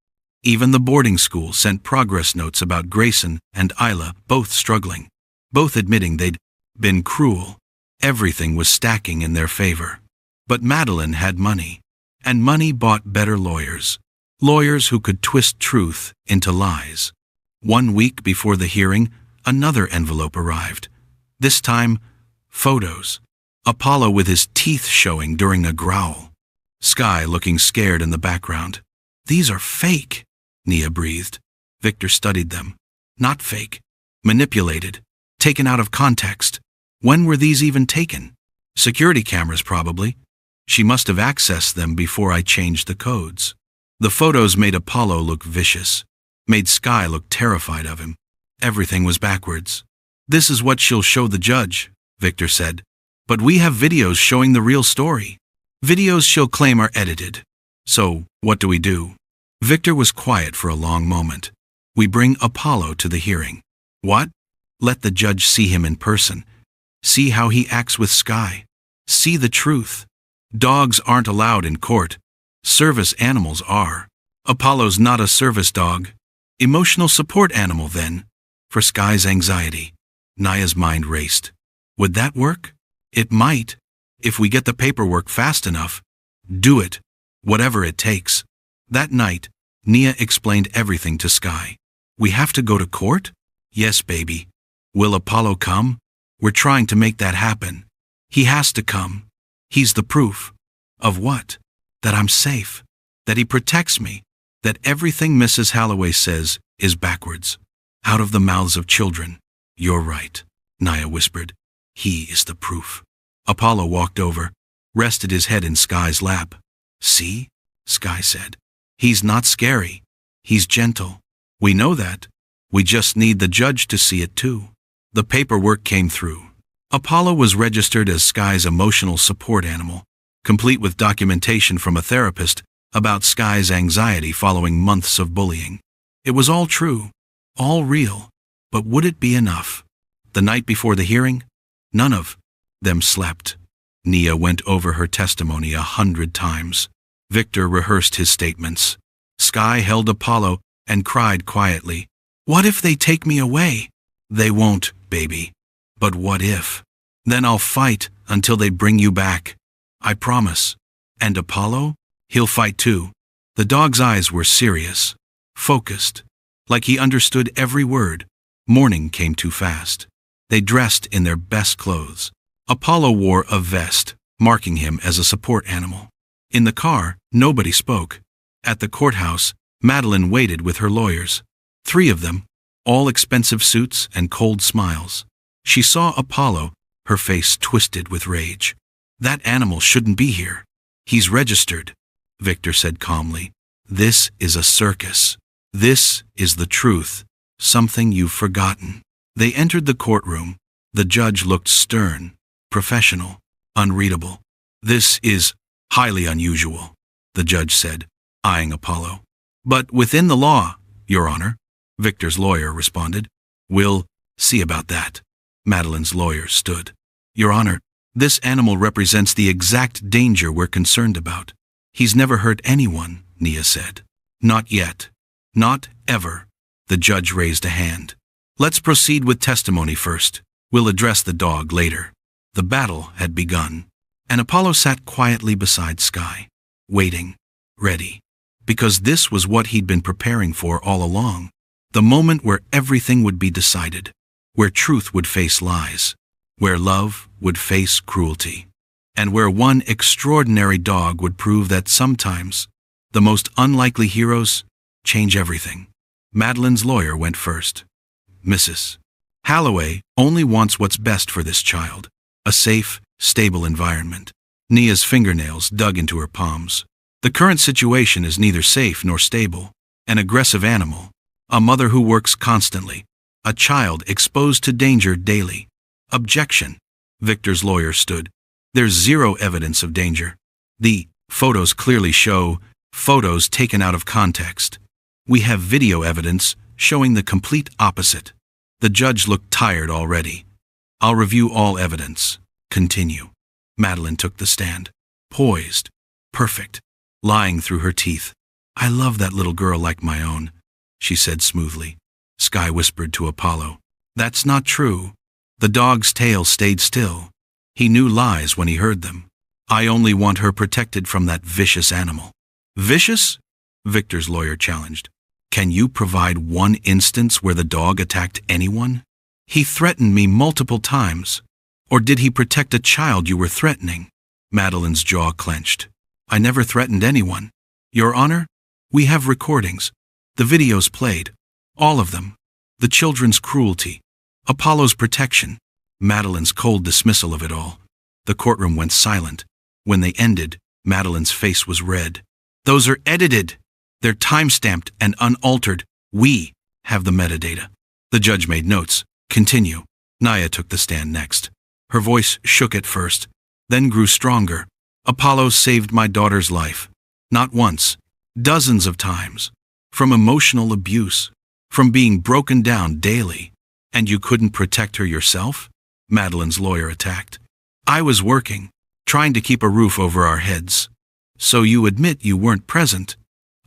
Even the boarding school sent progress notes about Grayson and Isla, both struggling, both admitting they'd been cruel. Everything was stacking in their favor. But Madeline had money, and money bought better lawyers. Lawyers who could twist truth into lies. 1 week before the hearing, another envelope arrived. This time, photos. Apollo with his teeth showing during a growl. Sky looking scared in the background. These are fake, Nia breathed. Victor studied them. Not fake. Manipulated. Taken out of context. When were these even taken? Security cameras, probably. She must have accessed them before I changed the codes. The photos made Apollo look vicious. Made Sky look terrified of him. Everything was backwards. This is what she'll show the judge, Victor said. But we have videos showing the real story. Videos she'll claim are edited. So, what do we do? Victor was quiet for a long moment. We bring Apollo to the hearing. What? Let the judge see him in person. See how he acts with Sky. See the truth. Dogs aren't allowed in court. Service animals are. Apollo's not a service dog. Emotional support animal, then. For Sky's anxiety. Naya's mind raced. Would that work? It might. If we get the paperwork fast enough. Do it. Whatever it takes. That night, Nia explained everything to Sky. We have to go to court? Yes, baby. Will Apollo come? We're trying to make that happen. He has to come. He's the proof. Of what? That I'm safe. That he protects me. That everything Mrs. Halloway says is backwards. Out of the mouths of children. You're right, Naya whispered. He is the proof. Apollo walked over, rested his head in Sky's lap. See? Sky said. He's not scary. He's gentle. We know that. We just need the judge to see it too. The paperwork came through. Apollo was registered as Sky's emotional support animal, complete with documentation from a therapist about Sky's anxiety following months of bullying. It was all true, all real, but would it be enough? The night before the hearing, none of them slept. Nia went over her testimony 100 times. Victor rehearsed his statements. Sky held Apollo and cried quietly. What if they take me away? They won't, baby. But what if? Then I'll fight until they bring you back. I promise. And Apollo? He'll fight too. The dog's eyes were serious, focused, like he understood every word. Morning came too fast. They dressed in their best clothes. Apollo wore a vest, marking him as a support animal. In the car, nobody spoke. At the courthouse, Madeline waited with her lawyers. 3 of them, all expensive suits and cold smiles. She saw Apollo, her face twisted with rage. That animal shouldn't be here. He's registered, Victor said calmly. This is a circus. This is the truth, something you've forgotten. They entered the courtroom. The judge looked stern, professional, unreadable. This is highly unusual, the judge said, eyeing Apollo. But within the law, Your Honor, Victor's lawyer responded. We'll see about that. Madeline's lawyer stood. Your Honor, this animal represents the exact danger we're concerned about. He's never hurt anyone, Nia said. Not yet. Not ever. The judge raised a hand. Let's proceed with testimony first. We'll address the dog later. The battle had begun, and Apollo sat quietly beside Sky, waiting, ready, because this was what he'd been preparing for all along. The moment where everything would be decided, where truth would face lies, where love would face cruelty, and where one extraordinary dog would prove that sometimes the most unlikely heroes change everything. Madeline's lawyer went first. Mrs. Halloway only wants what's best for this child, a safe, stable environment. Nia's fingernails dug into her palms. The current situation is neither safe nor stable. An aggressive animal, a mother who works constantly, a child exposed to danger daily. Objection. Victor's lawyer stood. There's zero evidence of danger. The photos clearly show photos taken out of context. We have video evidence showing the complete opposite. The judge looked tired already. I'll review all evidence. Continue. Madeline took the stand. Poised. Perfect. Lying through her teeth. I love that little girl like my own, she said smoothly. Sky whispered to Apollo. That's not true. The dog's tail stayed still. He knew lies when he heard them. I only want her protected from that vicious animal. Vicious? Victor's lawyer challenged. Can you provide one instance where the dog attacked anyone? He threatened me multiple times. Or did he protect a child you were threatening? Madeline's jaw clenched. I never threatened anyone. Your Honor, we have recordings. The videos played. All of them. The children's cruelty. Apollo's protection. Madeline's cold dismissal of it all. The courtroom went silent. When they ended, Madeline's face was red. Those are edited. They're time-stamped and unaltered. We have the metadata. The judge made notes. Continue. Naya took the stand next. Her voice shook at first, then grew stronger. Apollo saved my daughter's life. Not once. Dozens of times. From emotional abuse. From being broken down daily. And you couldn't protect her yourself? Madeline's lawyer attacked. I was working, trying to keep a roof over our heads. So you admit you weren't present.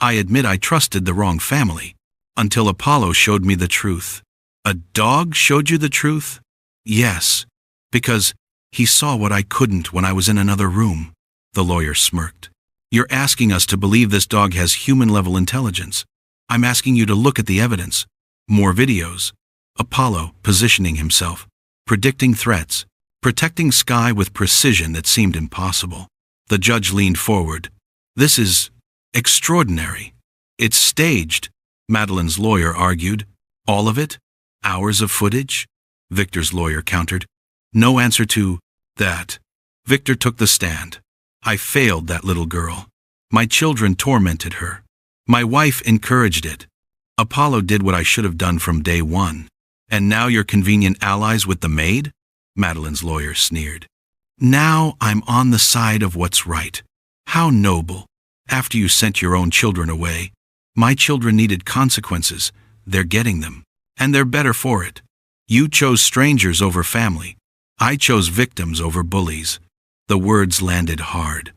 I admit I trusted the wrong family. Until Apollo showed me the truth. A dog showed you the truth? Yes. Because he saw what I couldn't when I was in another room. The lawyer smirked. You're asking us to believe this dog has human-level intelligence. I'm asking you to look at the evidence. More videos. Apollo positioning himself, predicting threats, protecting Sky with precision that seemed impossible. The judge leaned forward. This is extraordinary. It's staged, Madeline's lawyer argued. All of it? Hours of footage? Victor's lawyer countered. No answer to that. Victor took the stand. I failed that little girl. My children tormented her. My wife encouraged it. Apollo did what I should have done from day one. And now you're convenient allies with the maid? Madeline's lawyer sneered. Now I'm on the side of what's right. How noble. After you sent your own children away, my children needed consequences. They're getting them. And they're better for it. You chose strangers over family. I chose victims over bullies. The words landed hard.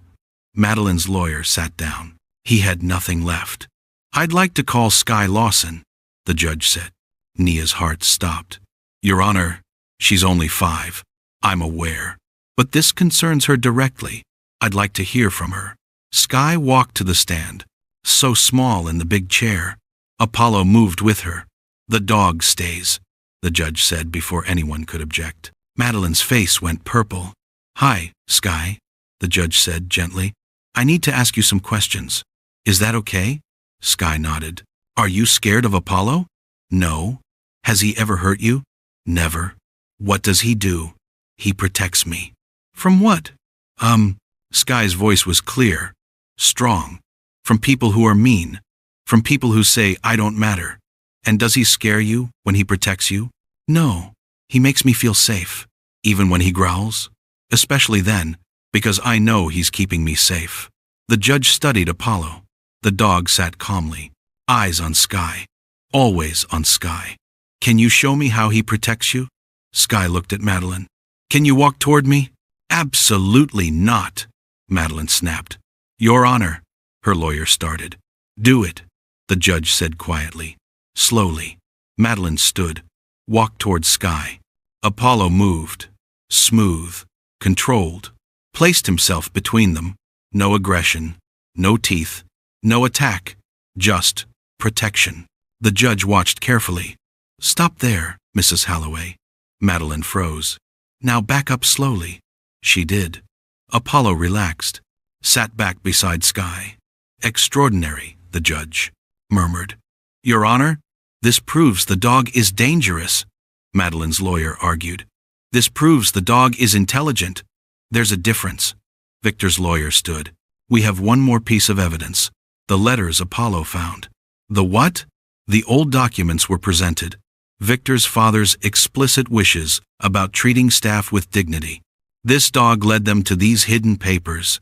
Madeline's lawyer sat down. He had nothing left. I'd like to call Sky Lawson, the judge said. Nia's heart stopped. Your Honor, she's only 5. I'm aware. But this concerns her directly. I'd like to hear from her. Sky walked to the stand. So small in the big chair. Apollo moved with her. The dog stays, the judge said before anyone could object. Madeline's face went purple. Hi, Sky, the judge said gently. I need to ask you some questions. Is that okay? Sky nodded. Are you scared of Apollo? No. Has he ever hurt you? Never. What does he do? He protects me. From what? Sky's voice was clear, strong. From people who are mean. From people who say, I don't matter. And does he scare you when he protects you? No. He makes me feel safe, even when he growls. Especially then, because I know he's keeping me safe. The judge studied Apollo. The dog sat calmly, eyes on Sky, always on Sky. Can you show me how he protects you? Sky looked at Madeline. Can you walk toward me? Absolutely not, Madeline snapped. Your Honor, her lawyer started. Do it, the judge said quietly. Slowly, Madeline stood, walked toward Sky. Apollo moved, smooth, controlled, placed himself between them. No aggression, no teeth, no attack, just protection. The judge watched carefully. Stop there, Mrs. Holloway. Madeline froze. Now back up slowly. She did. Apollo relaxed, sat back beside Sky. Extraordinary, the judge murmured. Your Honor, this proves the dog is dangerous, Madeline's lawyer argued. This proves the dog is intelligent. There's a difference. Victor's lawyer stood. We have one more piece of evidence. The letters Apollo found. The what? The old documents were presented. Victor's father's explicit wishes about treating staff with dignity. This dog led them to these hidden papers.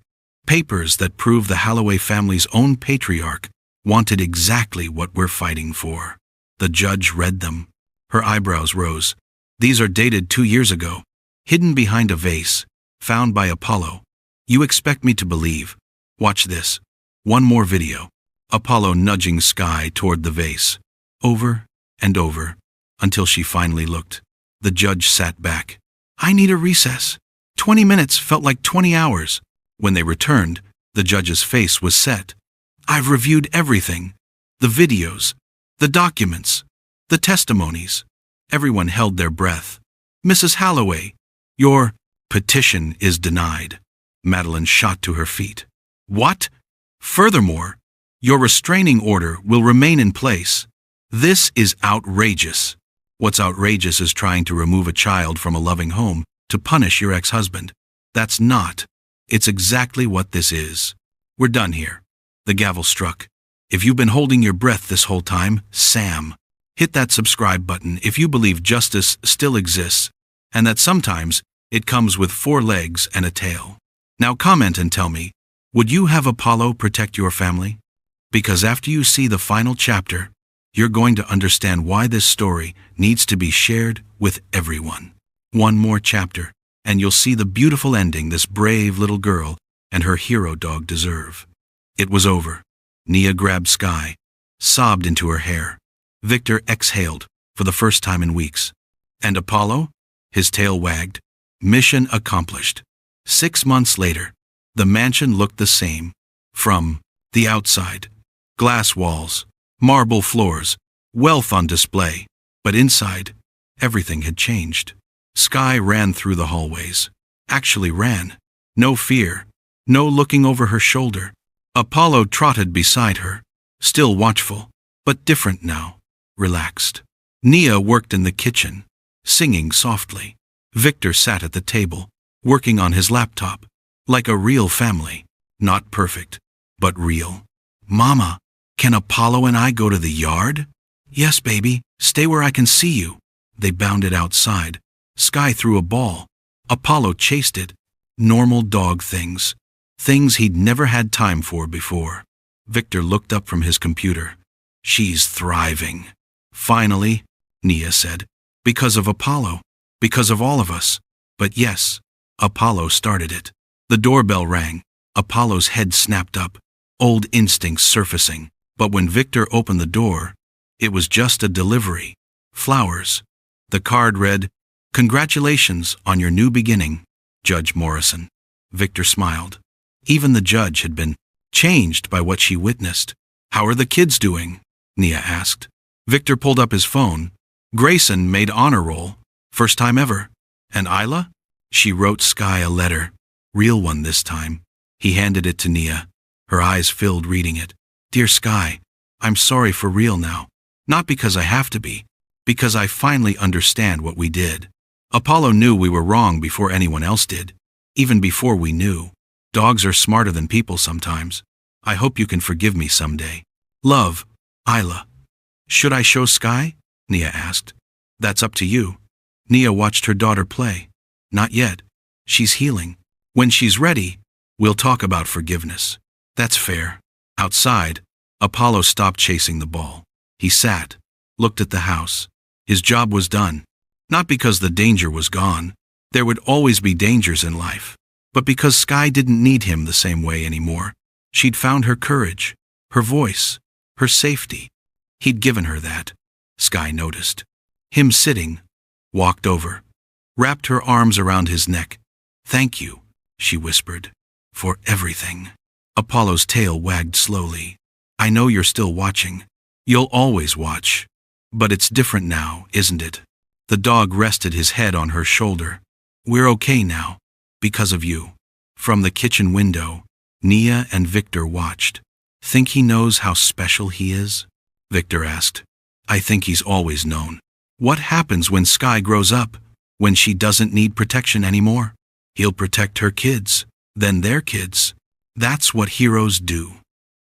Papers that prove the Holloway family's own patriarch wanted exactly what we're fighting for. The judge read them. Her eyebrows rose. These are dated 2 years ago, hidden behind a vase, found by Apollo. You expect me to believe? Watch this. One more video. Apollo nudging Sky toward the vase. Over and over, until she finally looked. The judge sat back. I need a recess. 20 minutes felt like 20 hours. When they returned, the judge's face was set. I've reviewed everything. The videos, the documents, the testimonies. Everyone held their breath. Mrs. Holloway, your petition is denied. Madeline shot to her feet. What? Furthermore, your restraining order will remain in place. This is outrageous. What's outrageous is trying to remove a child from a loving home to punish your ex-husband. That's not. It's exactly what this is. We're done here. The gavel struck. If you've been holding your breath this whole time, Sam, hit that subscribe button if you believe justice still exists, and that sometimes it comes with 4 legs and a tail. Now comment and tell me, would you have Apollo protect your family? Because after you see the final chapter, you're going to understand why this story needs to be shared with everyone. One more chapter, and you'll see the beautiful ending this brave little girl and her hero dog deserve. It was over. Nia grabbed Sky, sobbed into her hair. Victor exhaled for the first time in weeks. And Apollo? His tail wagged. Mission accomplished. 6 months later, the mansion looked the same. From the outside, glass walls, marble floors, wealth on display. But inside, everything had changed. Sky ran through the hallways. Actually ran. No fear. No looking over her shoulder. Apollo trotted beside her, still watchful, but different now, relaxed. Nia worked in the kitchen, singing softly. Victor sat at the table, working on his laptop, like a real family. Not perfect, but real. Mama, can Apollo and I go to the yard? Yes, baby, stay where I can see you. They bounded outside. Sky threw a ball. Apollo chased it. Normal dog things. Things he'd never had time for before. Victor looked up from his computer. She's thriving. Finally, Nia said. Because of Apollo. Because of all of us. But yes, Apollo started it. The doorbell rang. Apollo's head snapped up. Old instincts surfacing. But when Victor opened the door, it was just a delivery. Flowers. The card read, Congratulations on your new beginning, Judge Morrison. Victor smiled. Even the judge had been changed by what she witnessed. How are the kids doing? Nia asked. Victor pulled up his phone. Grayson made honor roll. First time ever. And Isla? She wrote Sky a letter. Real one this time. He handed it to Nia. Her eyes filled reading it. Dear Sky, I'm sorry for real now. Not because I have to be. Because I finally understand what we did. Apollo knew we were wrong before anyone else did. Even before we knew. Dogs are smarter than people sometimes. I hope you can forgive me someday. Love, Isla. Should I show Sky? Nia asked. That's up to you. Nia watched her daughter play. Not yet. She's healing. When she's ready, we'll talk about forgiveness. That's fair. Outside, Apollo stopped chasing the ball. He sat, looked at the house. His job was done. Not because the danger was gone. There would always be dangers in life. But because Sky didn't need him the same way anymore. She'd found her courage, her voice, her safety. He'd given her that. Sky noticed. Him sitting, walked over, wrapped her arms around his neck. Thank you, she whispered, for everything. Apollo's tail wagged slowly. I know you're still watching. You'll always watch. But it's different now, isn't it? The dog rested his head on her shoulder. We're okay now. Because of you. From the kitchen window, Nia and Victor watched. Think he knows how special he is? Victor asked. I think he's always known. What happens when Sky grows up? When she doesn't need protection anymore? He'll protect her kids, then their kids. That's what heroes do.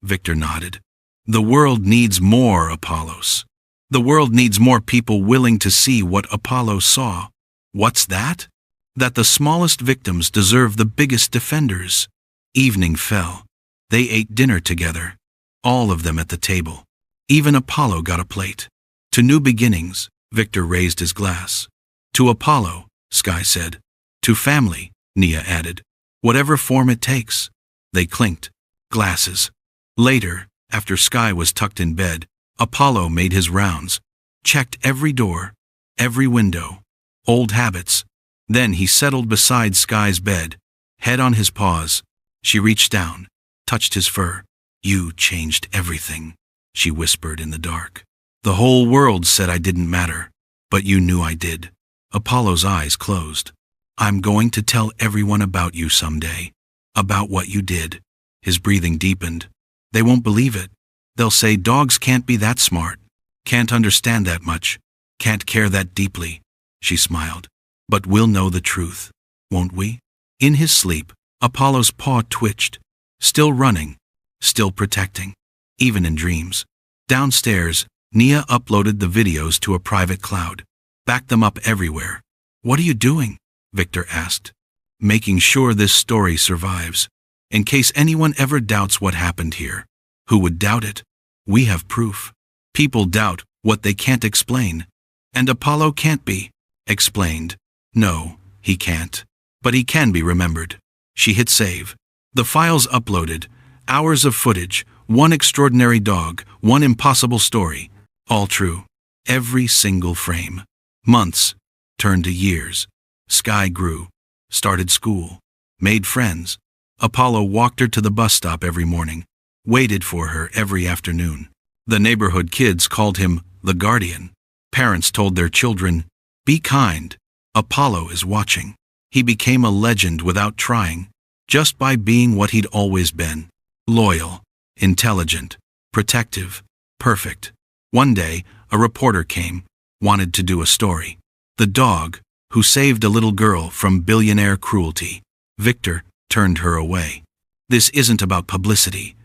Victor nodded. The world needs more Apollos. The world needs more people willing to see what Apollo saw. What's that? That the smallest victims deserve the biggest defenders. Evening fell. They ate dinner together. All of them at the table. Even Apollo got a plate. To new beginnings, Victor raised his glass. To Apollo, Sky said. To family, Nia added. Whatever form it takes. They clinked glasses. Later, after Sky was tucked in bed, Apollo made his rounds, checked every door, every window. Old habits. Then he settled beside Sky's bed, head on his paws. She reached down, touched his fur. You changed everything, she whispered in the dark. The whole world said I didn't matter, but you knew I did. Apollo's eyes closed. I'm going to tell everyone about you someday. About what you did. His breathing deepened. They won't believe it. They'll say dogs can't be that smart, can't understand that much, can't care that deeply. She smiled. But we'll know the truth, won't we? In his sleep, Apollo's paw twitched. Still running, still protecting, even in dreams. Downstairs, Nia uploaded the videos to a private cloud. Backed them up everywhere. What are you doing? Victor asked. Making sure this story survives. In case anyone ever doubts what happened here. Who would doubt it? We have proof. People doubt what they can't explain. And Apollo can't be explained. No, he can't. But he can be remembered. She hit save. The files uploaded. Hours of footage. One extraordinary dog. One impossible story. All true. Every single frame. Months turned to years. Sky grew. Started school. Made friends. Apollo walked her to the bus stop every morning. Waited for her every afternoon. The neighborhood kids called him the guardian. Parents told their children, be kind. Apollo is watching. He became a legend without trying, just by being what he'd always been. Loyal, intelligent, protective, perfect. One day, a reporter came, wanted to do a story. The dog, who saved a little girl from billionaire cruelty. Victor turned her away. This isn't about publicity.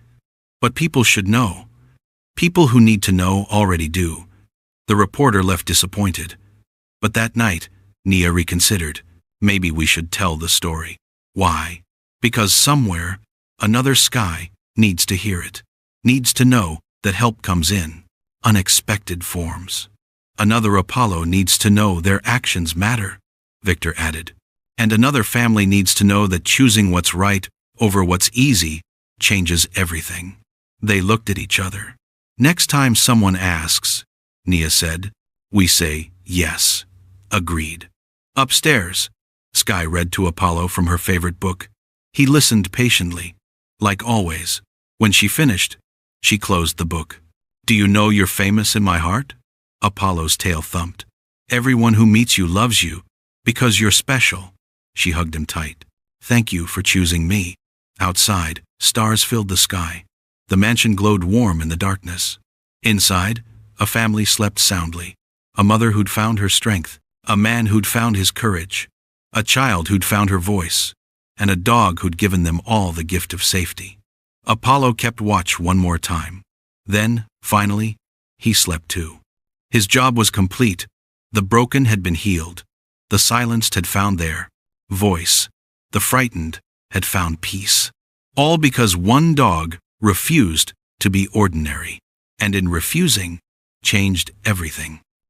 But people should know. People who need to know already do. The reporter left disappointed. But that night, Nia reconsidered. Maybe we should tell the story. Why? Because somewhere, another Sky needs to hear it. Needs to know that help comes in unexpected forms. Another Apollo needs to know their actions matter, Victor added. And another family needs to know that choosing what's right over what's easy changes everything. They looked at each other. Next time someone asks, Nia said, we say yes. Agreed. Upstairs, Sky read to Apollo from her favorite book. He listened patiently. Like always, when she finished, she closed the book. Do you know you're famous in my heart? Apollo's tail thumped. Everyone who meets you loves you, because you're special. She hugged him tight. Thank you for choosing me. Outside, stars filled the sky. The mansion glowed warm in the darkness. Inside, a family slept soundly. A mother who'd found her strength, a man who'd found his courage, a child who'd found her voice, and a dog who'd given them all the gift of safety. Apollo kept watch one more time. Then, finally, he slept too. His job was complete. The broken had been healed. The silenced had found their voice. The frightened had found peace. All because one dog refused to be ordinary, and in refusing, changed everything.